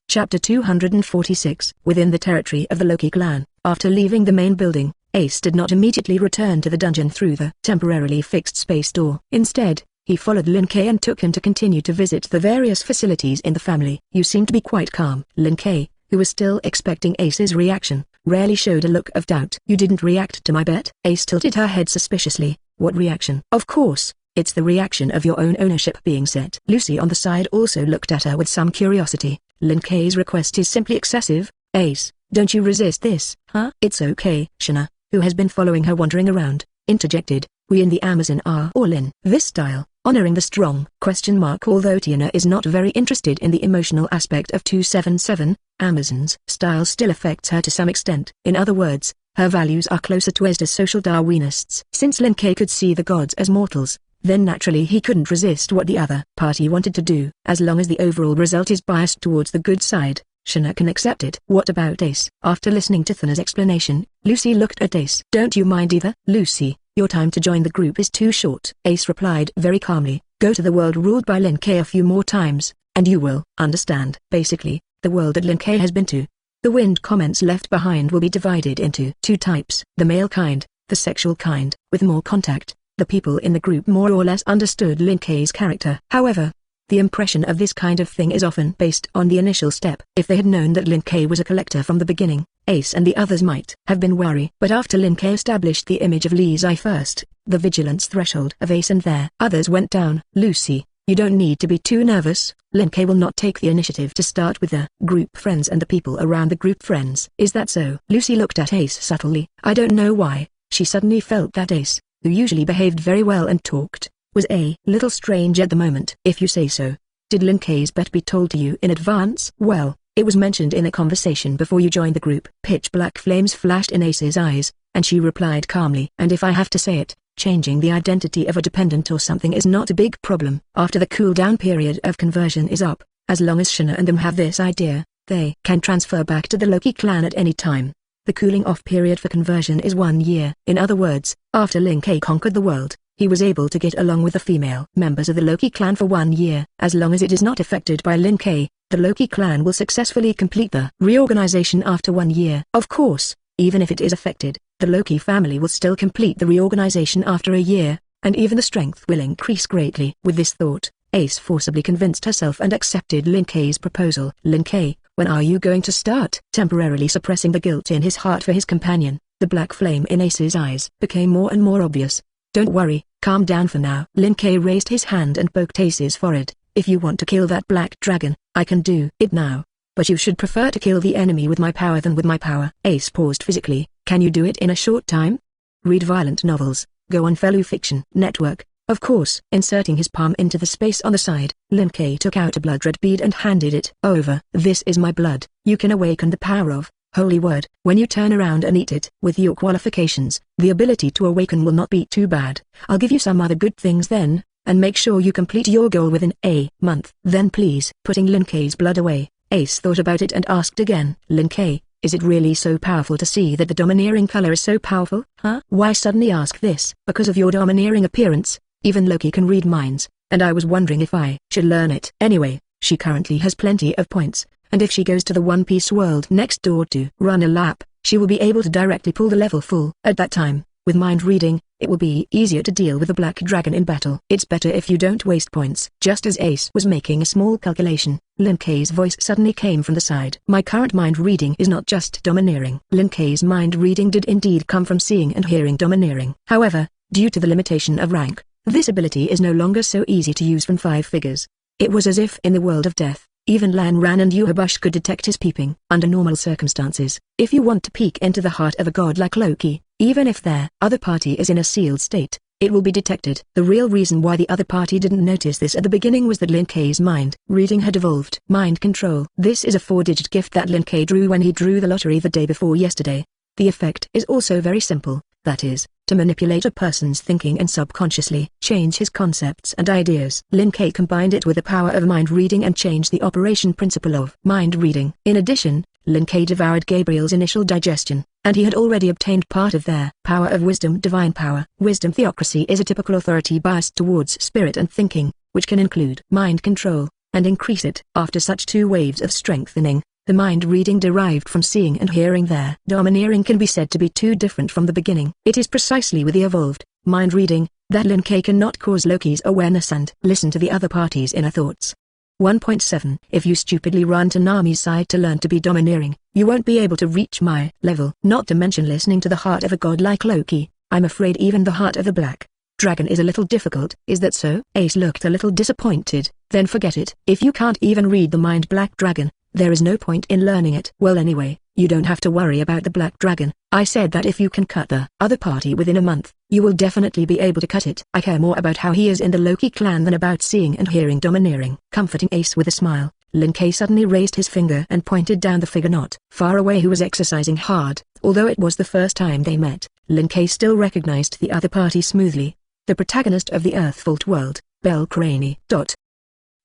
Chapter 246. Within the territory of the Loki clan, after leaving the main building, Ace did not immediately return to the dungeon through the temporarily fixed space door. Instead, he followed Lin Kei and took him to continue to visit the various facilities in the family. You seem to be quite calm. Lin Kei, who was still expecting Ace's reaction, rarely showed a look of doubt. You didn't react to my bet? Ace tilted her head suspiciously. What reaction? Of course, it's the reaction of your own ownership being set. Lucy on the side also looked at her with some curiosity. Lin Kei's request is simply excessive. Ace, don't you resist this, huh? It's okay. Shana, who has been following her wandering around, interjected. We in the Amazon are all in this style, honoring the strong ? Although Tiana is not very interested in the emotional aspect of 277, Amazon's style still affects her to some extent. In other words, her values are closer to Esda's social Darwinists. Since Lin Kei could see the gods as mortals, then naturally he couldn't resist what the other party wanted to do. As long as the overall result is biased towards the good side, Shana can accept it. What about Ace? After listening to Thana's explanation, Lucy looked at Ace. Don't you mind either? Lucy, your time to join the group is too short. Ace replied very calmly. Go to the world ruled by Lin Kei a few more times, and you will understand. Basically, the world that Lin Kei has been to. The wind comments left behind will be divided into 2 types. The male kind, the sexual kind. With more contact, the people in the group more or less understood Lin Kei's character. However, the impression of this kind of thing is often based on the initial step. If they had known that Lin Kei was a collector from the beginning, Ace and the others might have been wary. But after Lin Kei established the image of Lee's eye first, the vigilance threshold of Ace and their others went down. Lucy, you don't need to be too nervous. Lin Kei will not take the initiative to start with the group friends and the people around the group friends. Is that so? Lucy looked at Ace subtly. I don't know why, she suddenly felt that Ace who usually behaved very well and talked, was a little strange at the moment. If you say so. Did Lin Kei's bet be told to you in advance? Well, it was mentioned in a conversation before you joined the group. Pitch black flames flashed in Ace's eyes, and she replied calmly. And if I have to say it, changing the identity of a dependent or something is not a big problem. After the cool-down period of conversion is up, as long as Shina and them have this idea, they can transfer back to the Loki clan at any time. The cooling-off period for conversion is 1 year. In other words, after Lin Kei conquered the world, he was able to get along with the female members of the Loki clan for 1 year. As long as it is not affected by Lin Kei, the Loki clan will successfully complete the reorganization after 1 year. Of course, even if it is affected, the Loki family will still complete the reorganization after a year, and even the strength will increase greatly. With this thought, Ace forcibly convinced herself and accepted Lin Kei's proposal. Lin Kei, when are you going to start? Temporarily suppressing the guilt in his heart for his companion, the black flame in Ace's eyes became more and more obvious. Don't worry, calm down for now. Lin Kei raised his hand and poked Ace's forehead. If you want to kill that black dragon, I can do it now. But you should prefer to kill the enemy with my power than with my power. Ace paused physically. Can you do it in a short time? Read violent novels, go on Fellow Fiction Network, of course. Inserting his palm into the space on the side, Lin Kei took out a blood red bead and handed it over. This is my blood. You can awaken the power of Holy Word when you turn around and eat it. With your qualifications, the ability to awaken will not be too bad. I'll give you some other good things then, and make sure you complete your goal within a month. Then please. Putting Lin Kei's blood away, Ace thought about it and asked again. Lin Kei, is it really so powerful to see that the domineering color is so powerful? Huh? Why suddenly ask this? Because of your domineering appearance, even Loki can read minds, and I was wondering if I should learn it. Anyway, she currently has plenty of points, and if she goes to the One Piece world next door to run a lap, she will be able to directly pull the level full. At that time, with mind reading, it will be easier to deal with the black dragon in battle. It's better if you don't waste points. Just as Ace was making a small calculation, Lin Kei's voice suddenly came from the side. My current mind reading is not just domineering. Lin Kei's mind reading did indeed come from seeing and hearing domineering. However, due to the limitation of rank, this ability is no longer so easy to use from 5 figures. It was as if in the world of death, even Lan Ran and Yuhabush could detect his peeping. Under normal circumstances, if you want to peek into the heart of a god like Loki, even if their other party is in a sealed state, it will be detected. The real reason why the other party didn't notice this at the beginning was that Lin Kei's mind reading had evolved. Mind control. This is a 4-digit gift that Lin Kei drew when he drew the lottery the day before yesterday. The effect is also very simple, that is, to manipulate a person's thinking and subconsciously change his concepts and ideas. Lin Kei combined it with the power of mind reading and changed the operation principle of mind reading. In addition, Lin Kei devoured Gabriel's initial digestion, and he had already obtained part of their power of wisdom. Divine power. Wisdom theocracy is a typical authority biased towards spirit and thinking, which can include mind control, and increase it. After such 2 waves of strengthening, the mind reading derived from seeing and hearing their domineering can be said to be too different from the beginning. It is precisely with the evolved mind reading that Lin Kei cannot cause Loki's awareness and listen to the other party's inner thoughts. 1.7 If you stupidly run to Nami's side to learn to be domineering, you won't be able to reach my level. Not to mention listening to the heart of a god like Loki, I'm afraid even the heart of the black dragon is a little difficult. Is that so? Ace looked a little disappointed. Then forget it. If you can't even read the mind black dragon, there is no point in learning it. Well anyway, you don't have to worry about the black dragon. I said that if you can cut the other party within a month, you will definitely be able to cut it. I care more about how he is in the Loki clan than about seeing and hearing domineering. Comforting Ace with a smile, Lin Kei suddenly raised his finger and pointed down the figure not far away who was exercising hard. Although it was the first time they met, Lin Kei still recognized the other party smoothly. The protagonist of the Earthfault world, Bell Craney.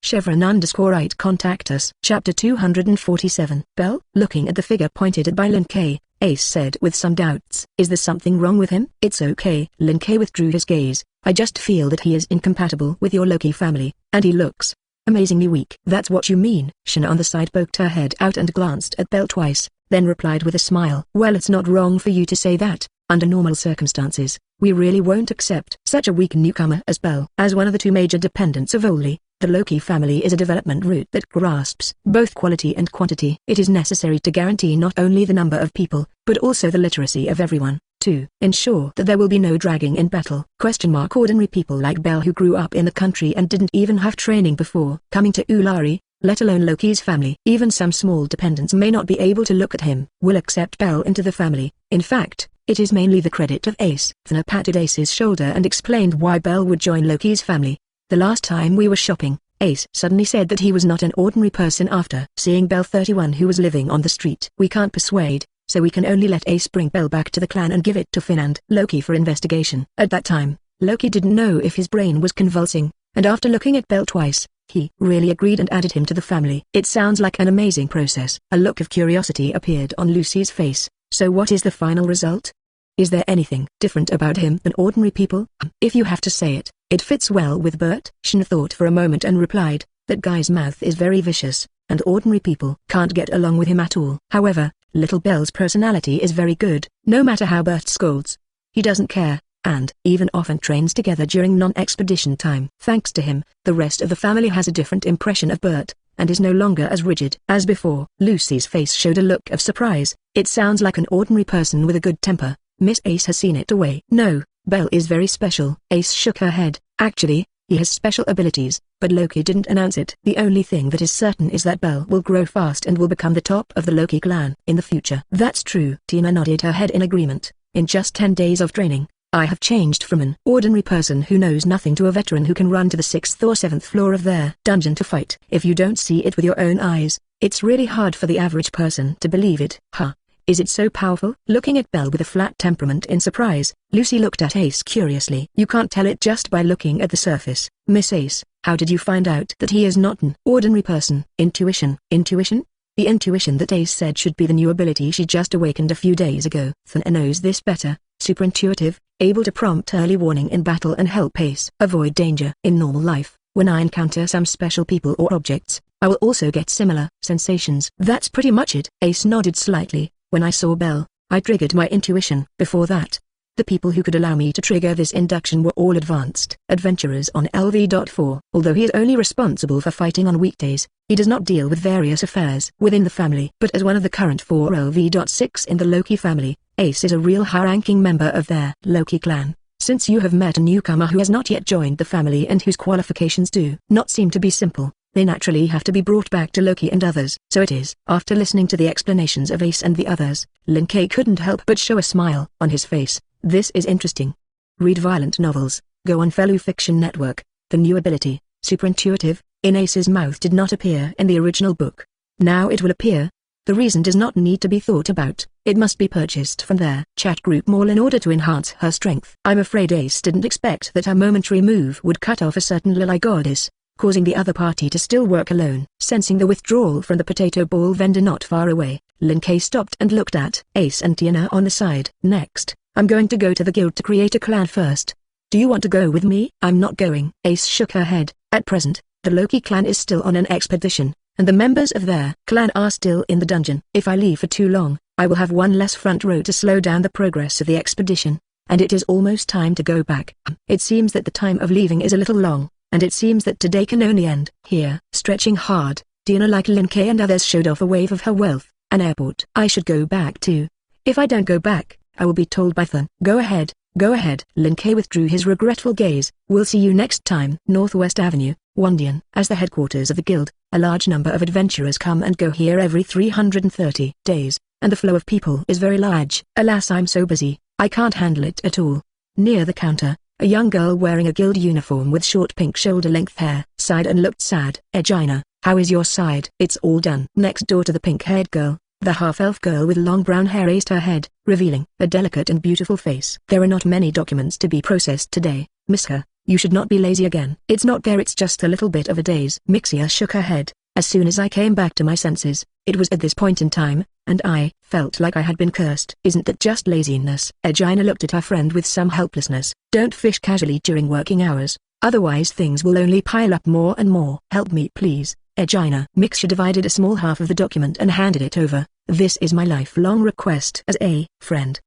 Chevron_right contact us. Chapter 247. Bell, looking at the figure pointed at by Lin Kei, Ace said with some doubts. Is there something wrong with him? It's okay. Lin Kei withdrew his gaze. I just feel that he is incompatible with your Loki family, and he looks amazingly weak. That's what you mean? Shina on the side poked her head out and glanced at Bell twice, then replied with a smile. Well, it's not wrong for you to say that. Under normal circumstances, we really won't accept such a weak newcomer as Bell. As one of the 2 major dependents of Oli, the Loki family is a development route that grasps both quality and quantity. It is necessary to guarantee not only the number of people, but also the literacy of everyone, to ensure that there will be no dragging in battle. Ordinary people like Bell who grew up in the country and didn't even have training before coming to Ulari, let alone Loki's family. Even some small dependents may not be able to look at him. Will accept Bell into the family. In fact, It is mainly the credit of Ace. Thana patted Ace's shoulder and explained why Belle would join Loki's family. The last time we were shopping, Ace suddenly said that he was not an ordinary person after seeing Belle 31 who was living on the street. We can't persuade, so we can only let Ace bring Belle back to the clan and give it to Finn and Loki for investigation. At that time, Loki didn't know if his brain was convulsing, and after looking at Belle twice, he really agreed and added him to the family. It sounds like an amazing process. A look of curiosity appeared on Lucy's face. So what is the final result? Is there anything different about him than ordinary people? If you have to say it, it fits well with Bert. Shin thought for a moment and replied, that guy's mouth is very vicious, and ordinary people can't get along with him at all. However, little Belle's personality is very good. No matter how Bert scolds, he doesn't care, and even often trains together during non-expedition time. Thanks to him, the rest of the family has a different impression of Bert, and is no longer as rigid as before. Lucy's face showed a look of surprise. It sounds like an ordinary person with a good temper. Miss Ace has seen it away. No, Belle is very special. Ace shook her head. Actually, he has special abilities, but Loki didn't announce it. The only thing that is certain is that Belle will grow fast and will become the top of the Loki clan in the future. That's true. Tina nodded her head in agreement. In just 10 days of training, I have changed from an ordinary person who knows nothing to a veteran who can run to the 6th or 7th floor of their dungeon to fight. If you don't see it with your own eyes, it's really hard for the average person to believe it. Huh? Is it so powerful? Looking at Belle with a flat temperament in surprise, Lucy looked at Ace curiously. You can't tell it just by looking at the surface. Miss Ace, how did you find out that he is not an ordinary person? Intuition. Intuition? The intuition that Ace said should be the new ability she just awakened a few days ago. Thana knows this better. Super intuitive, able to prompt early warning in battle and help Ace avoid danger. In normal life, when I encounter some special people or objects, I will also get similar sensations. That's pretty much it. Ace nodded slightly. When I saw Belle, I triggered my intuition. Before that, the people who could allow me to trigger this induction were all advanced adventurers on LV.4. Although he is only responsible for fighting on weekdays, he does not deal with various affairs within the family. But as one of the current 4 LV.6 in the Loki family, Ace is a real high-ranking member of their Loki clan. Since you have met a newcomer who has not yet joined the family and whose qualifications do not seem to be simple, they naturally have to be brought back to Loki and others. So it is. After listening to the explanations of Ace and the others, Lin Kei couldn't help but show a smile on his face. This is interesting. Read violent novels, go on Fellow Fiction Network. The new ability, super intuitive, in Ace's mouth did not appear in the original book. Now it will appear. The reason does not need to be thought about. It must be purchased from their chat group mall in order to enhance her strength. I'm afraid Ace didn't expect that her momentary move would cut off a certain Lily goddess, causing the other party to still work alone. Sensing the withdrawal from the potato ball vendor not far away, Lin Kei stopped and looked at Ace and Tina on the side. Next, I'm going to go to the guild to create a clan first. Do you want to go with me? I'm not going. Ace shook her head. At present, the Loki clan is still on an expedition, and the members of their clan are still in the dungeon. If I leave for too long, I will have one less front row to slow down the progress of the expedition, and it is almost time to go back. It seems that the time of leaving is a little long, and it seems that today can only end here. Stretching hard, Tina like Lin Kei and others showed off a wave of her wealth. An airport. I should go back too. If I don't go back, I will be told by Thun. Go ahead, go ahead. Lin Kei withdrew his regretful gaze. We'll see you next time. Northwest Avenue, Wondian. As the headquarters of the guild, a large number of adventurers come and go here every 330 days, and the flow of people is very large. Alas, I'm so busy, I can't handle it at all. Near the counter, a young girl wearing a guild uniform with short pink shoulder-length hair sighed and looked sad. Egina, how is your side? It's all done. Next door to the pink-haired girl, the half-elf girl with long brown hair raised her head, revealing a delicate and beautiful face. There are not many documents to be processed today, Miss Her. You should not be lazy again. It's not there, it's just a little bit of a daze. Mixia shook her head. As soon as I came back to my senses, it was at this point in time, and I felt like I had been cursed. Isn't that just laziness? Egina looked at her friend with some helplessness. Don't fish casually during working hours, otherwise things will only pile up more and more. Help me please, Egina. Mixia divided a small half of the document and handed it over. This is my lifelong request as a friend.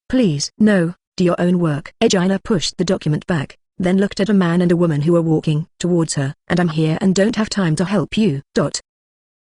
Please. No, do your own work. Egina pushed the document back, then looked at a man and a woman who were walking towards her. And I'm here and don't have time to help you.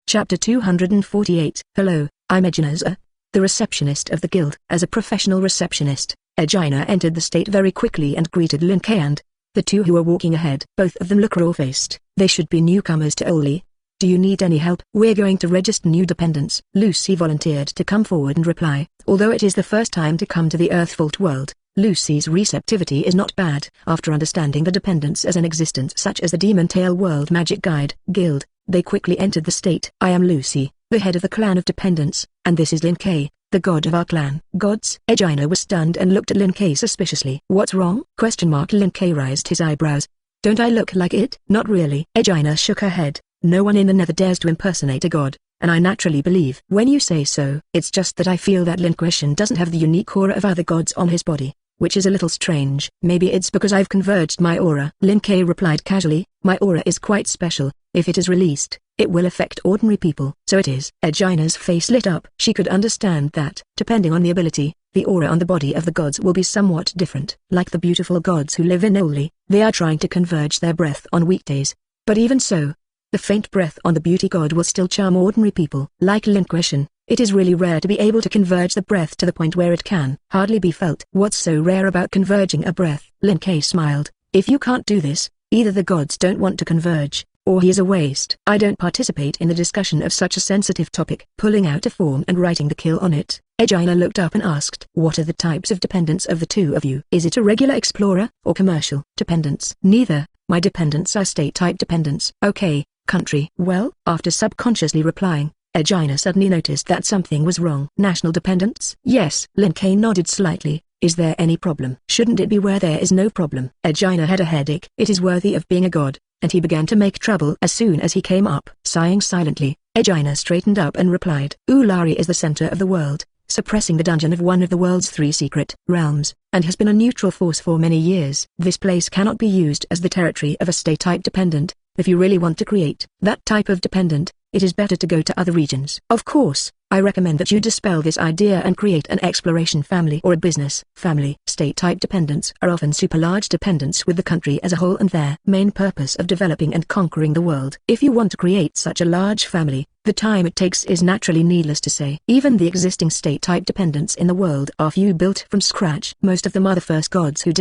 Chapter 248. Hello, I'm Egina, the receptionist of the guild. As a professional receptionist, Egina entered the state very quickly and greeted Lin Kei and the two who were walking ahead. Both of them look raw-faced. They should be newcomers to Oli. Do you need any help? We're going to register new dependents. Lucy volunteered to come forward and reply. Although it is the first time to come to the Earthfault world, Lucy's receptivity is not bad. After understanding the dependents as an existence such as the Demon Tail World Magic Guide Guild, they quickly entered the state. I am Lucy, the head of the clan of dependents, and this is Lin Kei, the god of our clan. Gods? Egina was stunned and looked at Lin Kei suspiciously. What's wrong? Lin Kei raised his eyebrows. Don't I look like it? Not really. Egina shook her head. No one in the Nether dares to impersonate a god, and I naturally believe. When you say so, it's just that I feel that Lin Kuei doesn't have the unique aura of other gods on his body, which is a little strange. Maybe it's because I've converged my aura. Lin Kei replied casually, my aura is quite special. If it is released, it will affect ordinary people. So it is. Egina's face lit up. She could understand that, depending on the ability, the aura on the body of the gods will be somewhat different. Like the beautiful gods who live in Oli, they are trying to converge their breath on weekdays. But even so, the faint breath on the beauty god will still charm ordinary people. Like Lin Kuei, it is really rare to be able to converge the breath to the point where it can hardly be felt. What's so rare about converging a breath? Lin Kei smiled. If you can't do this, either the gods don't want to converge, or he is a waste. I don't participate in the discussion of such a sensitive topic. Pulling out a form and writing the kill on it, Egina looked up and asked, what are the types of dependents of the two of you? Is it a regular explorer, or commercial dependents? Neither. My dependents are state-type dependents. Okay, country. Well, after subconsciously replying, Egina suddenly noticed that something was wrong. National dependents? Yes. Lin Kei nodded slightly. Is there any problem? Shouldn't it be where there is no problem? Egina had a headache. It is worthy of being a god, and he began to make trouble as soon as he came up. Sighing silently, Egina straightened up and replied. Ulari is the center of the world, suppressing the dungeon of one of the world's 3 secret realms, and has been a neutral force for many years. This place cannot be used as the territory of a state-type dependent. If you really want to create that type of dependent, it is better to go to other regions. Of course, I recommend that you dispel this idea and create an exploration family or a business family. State-type dependents are often super-large dependents with the country as a whole and their main purpose of developing and conquering the world. If you want to create such a large family, the time it takes is naturally needless to say. Even the existing state-type dependents in the world are few built from scratch. Most of them are the first gods who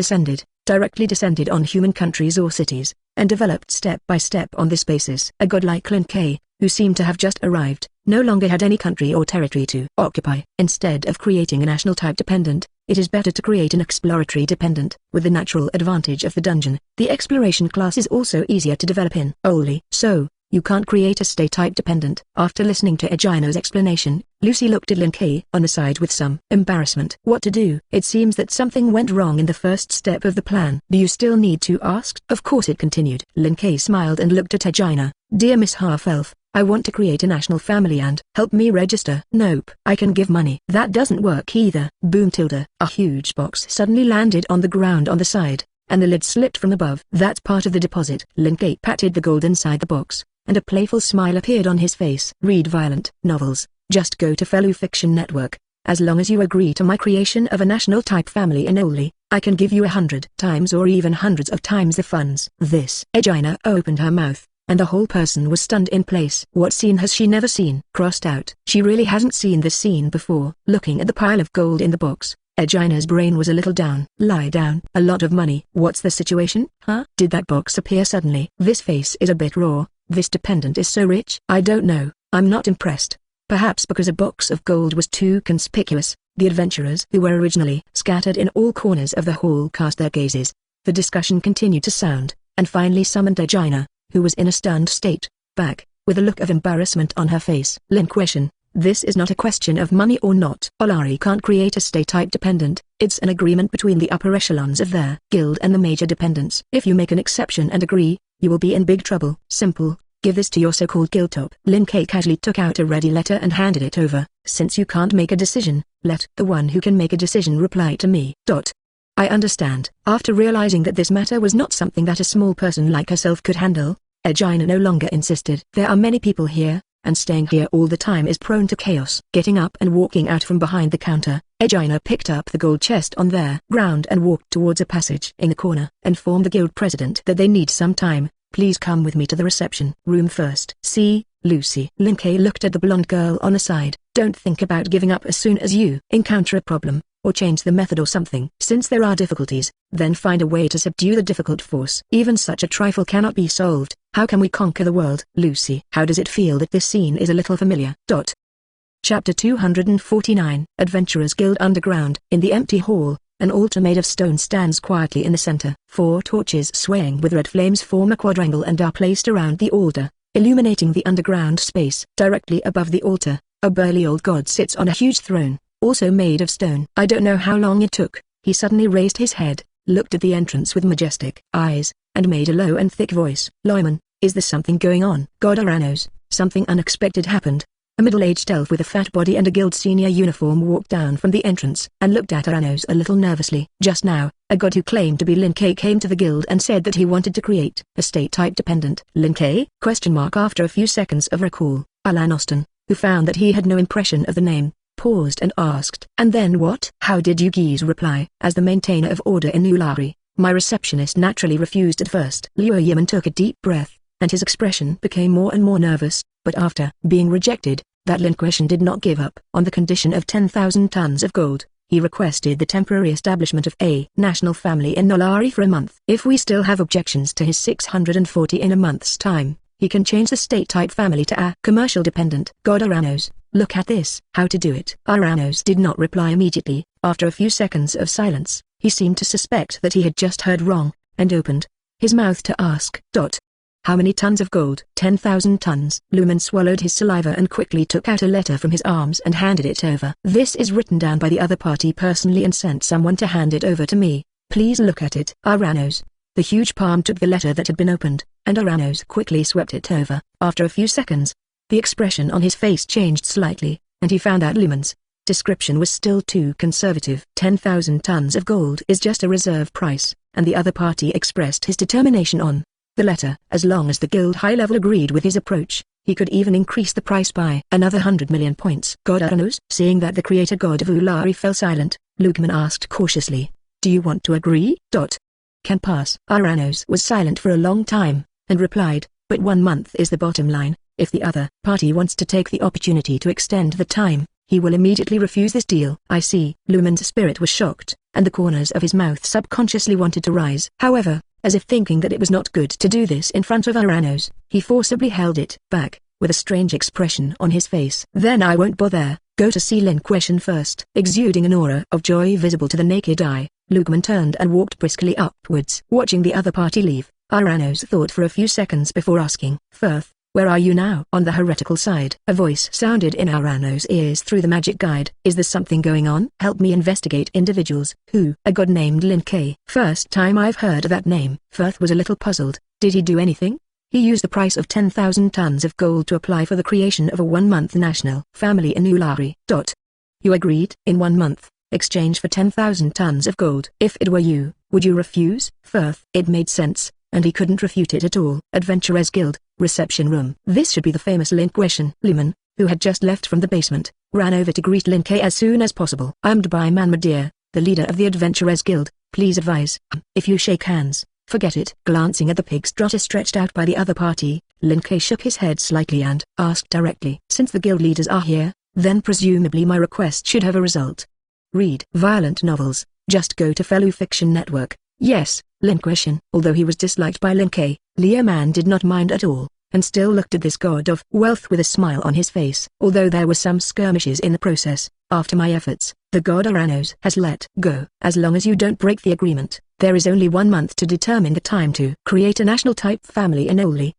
directly descended on human countries or cities, and developed step by step on this basis. A god like Lin Kei, who seemed to have just arrived, no longer had any country or territory to occupy. Instead of creating a national-type dependent, it is better to create an exploratory dependent. With the natural advantage of the dungeon, the exploration class is also easier to develop in Oli. So, you can't create a state-type dependent. After listening to Egina's explanation, Lucy looked at Lin Kei on the side with some embarrassment. What to do? It seems that something went wrong in the first step of the plan. Do you still need to ask? Of course, it continued. Lin Kei smiled and looked at Egina. Dear Miss Half-Elf, I want to create a national family and help me register. Nope. I can give money. That doesn't work either. Boom tilde. A huge box suddenly landed on the ground on the side, and the lid slipped from above. That's part of the deposit. Lin Kei patted the gold inside the box, and a playful smile appeared on his face. Read violent novels. Just go to Fellow Fiction Network. As long as you agree to my creation of a national-type family in Oli, I can give you 100 times or even hundreds of times the funds. This. Egina opened her mouth, and the whole person was stunned in place. What scene has she never seen? Crossed out. She really hasn't seen this scene before. Looking at the pile of gold in the box, Egina's brain was a little down. Lie down. A lot of money. What's the situation? Huh? Did that box appear suddenly? This face is a bit raw. This dependent is so rich. I don't know. I'm not impressed. Perhaps because a box of gold was too conspicuous, the adventurers who were originally scattered in all corners of the hall cast their gazes. The discussion continued to sound, and finally summoned Egina, who was in a stunned state, back, with a look of embarrassment on her face. Lin Kuei, this is not a question of money or not. Olari can't create a state-type dependent. It's an agreement between the upper echelons of their guild and the major dependents. If you make an exception and agree, you will be in big trouble. Simple. Give this to your so-called guild top. Lin Kei casually took out a ready letter and handed it over. Since you can't make a decision, let the one who can make a decision reply to me. I understand. After realizing that this matter was not something that a small person like herself could handle, Egina no longer insisted. There are many people here, and staying here all the time is prone to chaos. Getting up and walking out from behind the counter, Egina picked up the gold chest on their ground and walked towards a passage in the corner. Informed the guild president that they need some time. Please come with me to the reception room first. See, Lucy. Lin Kei looked at the blonde girl on the side. Don't think about giving up as soon as you encounter a problem, or change the method or something. Since there are difficulties, then find a way to subdue the difficult force. Even such a trifle cannot be solved. How can we conquer the world? Lucy. How does it feel that this scene is a little familiar? Chapter 249. Adventurers Guild Underground. In the empty hall, an altar made of stone stands quietly in the center. 4 torches swaying with red flames form a quadrangle and are placed around the altar, illuminating the underground space. Directly above the altar, a burly old god sits on a huge throne, also made of stone. I don't know how long it took. He suddenly raised his head, looked at the entrance with majestic eyes, and made a low and thick voice. Lyman, is there something going on? God Aranos, something unexpected happened. A middle-aged elf with a fat body and a guild senior uniform walked down from the entrance and looked at Aranos a little nervously. Just now, a god who claimed to be Lin K came to the guild and said that he wanted to create a state-type dependent. Lin K? After a few seconds of recall, Alan Austin, who found that he had no impression of the name, paused and asked, "And then what?" "How did you geese reply?" "As the maintainer of order in Ulari, my receptionist naturally refused at first." Liu Yiman took a deep breath, and his expression became more and more nervous, but after being rejected, that Lin Question did not give up. On the condition of 10,000 tons of gold, he requested the temporary establishment of a national family in Nolari for a month. If we still have objections to his 640 in a month's time, he can change the state-type family to a commercial dependent. God Aranos, look at this. How to do it? Aranos did not reply immediately. After a few seconds of silence, he seemed to suspect that he had just heard wrong, and opened his mouth to ask. How many tons of gold? 10,000 tons. Lumen swallowed his saliva and quickly took out a letter from his arms and handed it over. This is written down by the other party personally and sent someone to hand it over to me. Please look at it. Aranos. The huge palm took the letter that had been opened, and Aranos quickly swept it over. After a few seconds, the expression on his face changed slightly, and he found out Lumen's description was still too conservative. 10,000 tons of gold is just a reserve price, and the other party expressed his determination on the letter. As long as the guild high level agreed with his approach, he could even increase the price by another 100 million points. God Aranos. Seeing that the creator god of Ulari fell silent, Lukman asked cautiously, "Do you want to agree?" Can pass. Aranos was silent for a long time, and replied, "But 1 month is the bottom line. If the other party wants to take the opportunity to extend the time, he will immediately refuse this deal." I see. Lumen's spirit was shocked, and the corners of his mouth subconsciously wanted to rise. However, as if thinking that it was not good to do this in front of Aranos, he forcibly held it back, with a strange expression on his face. "Then I won't bother. Go to see Lin Question first." Exuding an aura of joy visible to the naked eye, Lukman turned and walked briskly upwards. Watching the other party leave, Aranos thought for a few seconds before asking, "Firth, where are you now?" On the heretical side, a voice sounded in Aranos' ears through the magic guide. "Is there something going on? Help me investigate individuals who." "A god named Lin K. First time I've heard that name." Firth was a little puzzled. Did he do anything? He used the price of 10,000 tons of gold to apply for the creation of a 1-month national family in Ulari. You agreed? In 1 month, exchange for 10,000 tons of gold. If it were you, would you refuse? Firth. It made sense, and he couldn't refute it at all. Adventurers Guild, reception room. This should be the famous Lin Question. Lumen, who had just left from the basement, ran over to greet Lin K as soon as possible. "I'm Dubai Man Madir, the leader of the Adventurers Guild. Please advise. If you shake hands, forget it." Glancing at the pig's trotter stretched out by the other party, Lin K shook his head slightly and asked directly, "Since the guild leaders are here, then presumably my request should have a result. Read violent novels, just go to Fellow Fiction Network." "Yes." Lin Question. Although he was disliked by Lin K, Leo Man did not mind at all, and still looked at this god of wealth with a smile on his face. "Although there were some skirmishes in the process, after my efforts, the god Aranos has let go. As long as you don't break the agreement, there is only 1 month to determine the time to create a national-type family in Oli.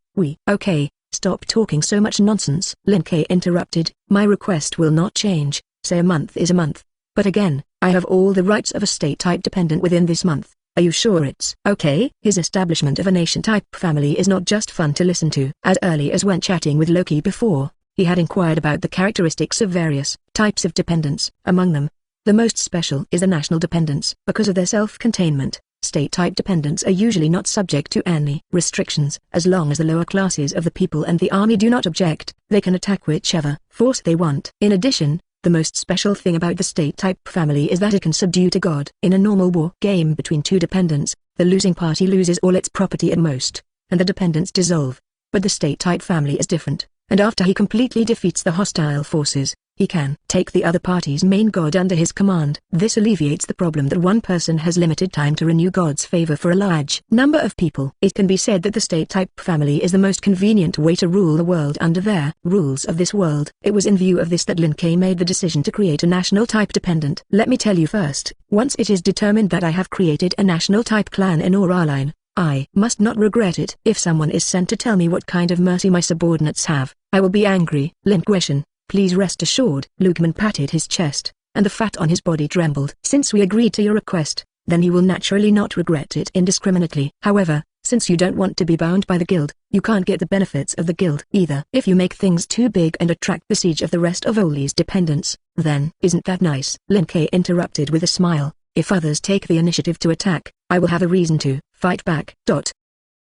Okay, stop talking so much nonsense." Lin K interrupted. "My request will not change, say a month is a month. But again, I have all the rights of a state-type dependent within this month. Are you sure it's okay?" His establishment of a nation-type family is not just fun to listen to. As early as when chatting with Loki before, he had inquired about the characteristics of various types of dependents. Among them, the most special is the national dependents. Because of their self-containment, state-type dependents are usually not subject to any restrictions. As long as the lower classes of the people and the army do not object, they can attack whichever force they want. In addition, the most special thing about the state-type family is that it can subdue a god. In a normal war game between 2 dependents, the losing party loses all its property at most, and the dependents dissolve. But the state-type family is different, and after he completely defeats the hostile forces, he can take the other party's main god under his command. This alleviates the problem that one person has limited time to renew God's favor for a large number of people. It can be said that the state-type family is the most convenient way to rule the world under their rules of this world. It was in view of this that Lin Kuei made the decision to create a national type dependent. Let me tell you first, once it is determined that I have created a national type clan in Aura Line, I must not regret it. If someone is sent to tell me what kind of mercy my subordinates have, I will be angry. Lin Kuei, please rest assured. Lugman patted his chest, and the fat on his body trembled. Since we agreed to your request, then you will naturally not regret it indiscriminately. However, since you don't want to be bound by the guild, you can't get the benefits of the guild either. If you make things too big and attract the siege of the rest of Oli's dependents, then isn't that nice? Lin Kuei interrupted with a smile. If others take the initiative to attack, I will have a reason to fight back.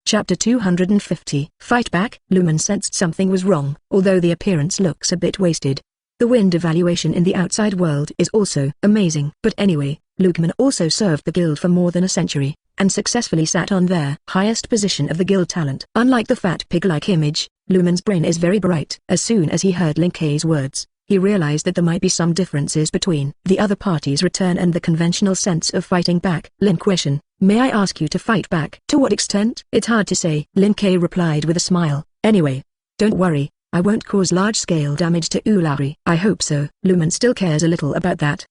Chapter 250. Fight back. Lumen sensed something was wrong, although the appearance looks a bit wasted. The wind evaluation in the outside world is also amazing. But anyway, Lumen also served the guild for more than a century, and successfully sat on their highest position of the guild talent. Unlike the fat pig-like image, Lumen's brain is very bright. As soon as he heard Lin Kuei's words, he realized that there might be some differences between the other party's return and the conventional sense of fighting back. Lin Kuei, may I ask you to fight back? To what extent? It's hard to say. Lin Kuei replied with a smile. Anyway, don't worry, I won't cause large-scale damage to Ulari. I hope so. Lumen still cares a little about that.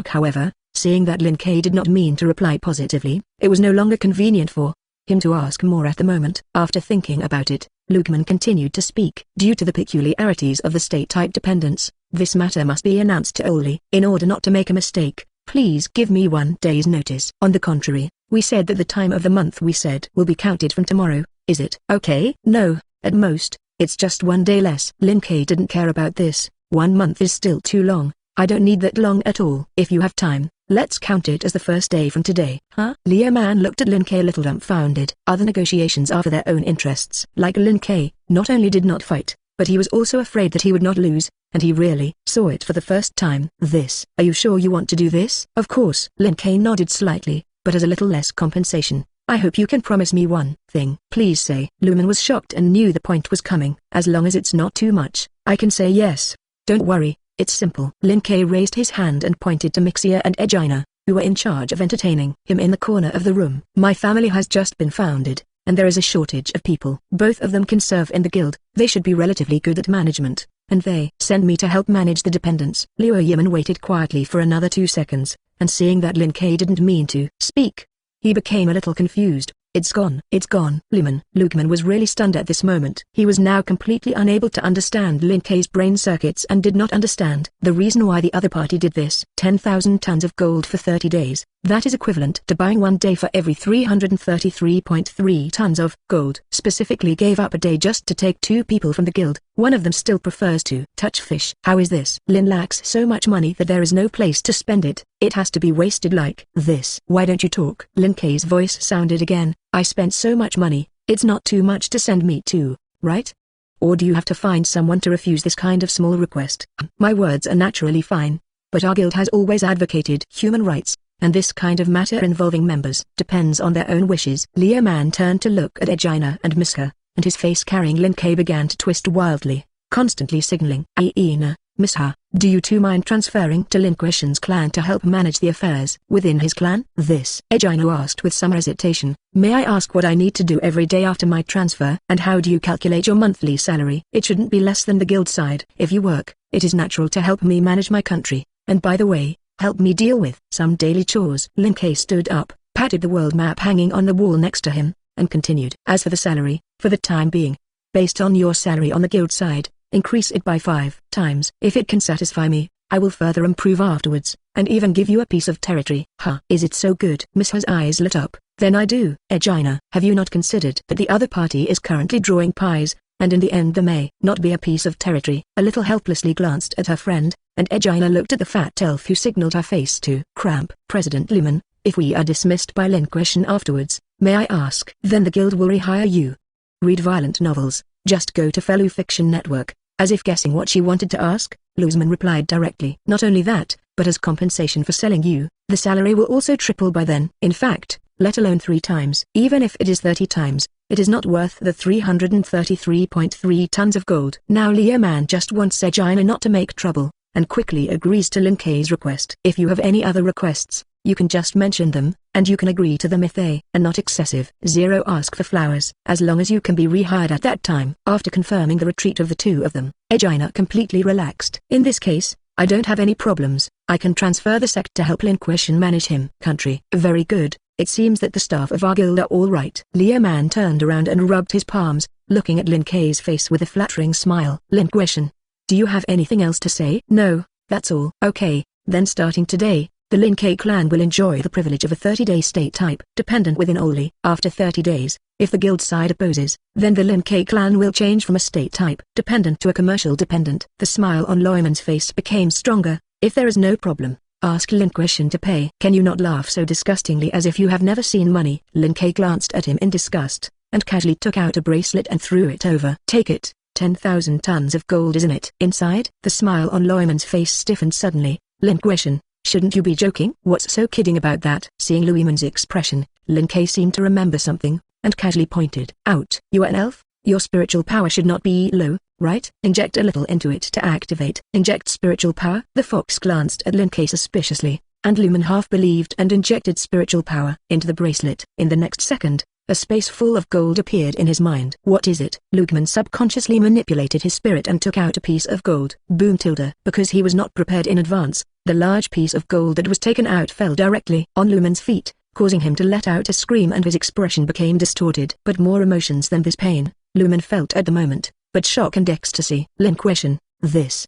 However, seeing that Lin Kuei did not mean to reply positively, it was no longer convenient for him to ask more at the moment. After thinking about it, Lugman continued to speak. Due to the peculiarities of the state-type dependence, this matter must be announced to Oli. In order not to make a mistake, please give me 1 day's notice. On the contrary, we said that the time of the month we said will be counted from tomorrow. Is it okay? No, at most, it's just 1 day less. Lin Kuei didn't care about this. 1 month is still too long. I don't need that long at all. If you have time, let's count it as the first day from today. Huh? Leo Man looked at Lin Kuei a little dumbfounded. Other negotiations are for their own interests. Like Lin Kuei, not only did not fight, but he was also afraid that he would not lose, and he really saw it for the first time. Are you sure you want to do this? Of course. Lin Kuei nodded slightly, but as a little less compensation. I hope you can promise me one thing. Please say. Lumen was shocked and knew the point was coming. As long as it's not too much, I can say yes. Don't worry. It's simple. Lin Kuei raised his hand and pointed to Mixia and Egina, who were in charge of entertaining him in the corner of the room. My family has just been founded, and there is a shortage of people. Both of them can serve in the guild. They should be relatively good at management, and they send me to help manage the dependents. Liu Yiman waited quietly for another 2 seconds, and seeing that Lin Kuei didn't mean to speak, he became a little confused. It's gone. It's gone. Lugman was really stunned at this moment. He was now completely unable to understand Lin Kuei's brain circuits and did not understand the reason why the other party did this. 10,000 tons of gold for 30 days. That is equivalent to buying 1 day for every 333.3 tons of gold. Specifically gave up a day just to take 2 people from the guild. One of them still prefers to touch fish. How is this? Lin lacks so much money that there is no place to spend it. It has to be wasted like this. Why don't you talk? Lin Kuei's voice sounded again. I spent so much money, it's not too much to send me to, right? Or do you have to find someone to refuse this kind of small request? My words are naturally fine, but our guild has always advocated human rights, and this kind of matter involving members depends on their own wishes. Leo Man turned to look at Egina and Miska, and his face carrying Lin Kuei began to twist wildly, constantly signaling. Aina, Misha, do you two mind transferring to Lin Kuei's clan to help manage the affairs within his clan? Egina asked with some hesitation. May I ask what I need to do every day after my transfer? And how do you calculate your monthly salary? It shouldn't be less than the guild side. If you work, it is natural to help me manage my country, and by the way, help me deal with some daily chores. Lin Kuei stood up, patted the world map hanging on the wall next to him, and continued. As for the salary, for the time being, based on your salary on the guild side, increase it by 5 times. If it can satisfy me, I will further improve afterwards, and even give you a piece of territory. Is it so good? Misha's eyes lit up. Then I do. Egina, have you not considered that the other party is currently drawing pies, and in the end there may not be a piece of territory? A little helplessly glanced at her friend, and Egina looked at the fat elf who signaled her face to cramp. President Lumen, if we are dismissed by Lin Kuei afterwards, may I ask? Then the guild will rehire you. Read violent novels, just go to Fellow Fiction Network. As if guessing what she wanted to ask, Luzman replied directly. Not only that, but as compensation for selling you, the salary will also triple by then. In fact, let alone 3 times. Even if it is 30 times, it is not worth the 333.3 tons of gold. Now Leo Man just wants Egina not to make trouble, and quickly agrees to Lin Kei's request. If you have any other requests, you can just mention them, and you can agree to them if they are not excessive. 0. Ask for flowers. As long as you can be rehired at that time. After confirming the retreat of the two of them, Egina completely relaxed. In this case, I don't have any problems. I can transfer the sect to help Lin Kuei manage him. Country. Very good. It seems that the staff of our guild are all right. Liu Man turned around and rubbed his palms, looking at Lin Kei's face with a flattering smile. Lin Kuei, do you have anything else to say? No, that's all. Okay, then starting today, the Lin Kei clan will enjoy the privilege of a 30-day state type dependent within only. After 30 days, if the guild side opposes, then the Lin Kei clan will change from a state type dependent to a commercial dependent. The smile on Luiman's face became stronger. If there is no problem, ask Lin Kuei to pay. Can you not laugh so disgustingly as if you have never seen money? Lin Kei glanced at him in disgust, and casually took out a bracelet and threw it over. Take it. 10,000 tons of gold isn't it? Inside? The smile on Luiman's face stiffened suddenly. Lin Kuei, shouldn't you be joking? What's so kidding about that? Seeing Luiman's expression, Lin Kei seemed to remember something, and casually pointed out. You are an elf? Your spiritual power should not be low, right? Inject a little into it to activate. Inject spiritual power? The fox glanced at Lin Kei suspiciously, and Lumen half believed and injected spiritual power into the bracelet. In the next second, a space full of gold appeared in his mind. What is it? Lukeman subconsciously manipulated his spirit and took out a piece of gold. Boom tilde. Because he was not prepared in advance, the large piece of gold that was taken out fell directly on Lumen's feet, causing him to let out a scream and his expression became distorted. But more emotions than this pain, Lumen felt at the moment, but shock and ecstasy. Lin Kuei, this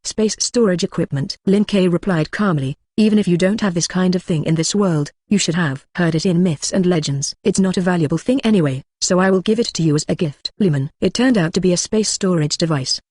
space storage equipment. Lin Kei replied calmly, even if you don't have this kind of thing in this world, you should have heard it in myths and legends. It's not a valuable thing anyway, so I will give it to you as a gift. Lumen. It turned out to be a space storage device.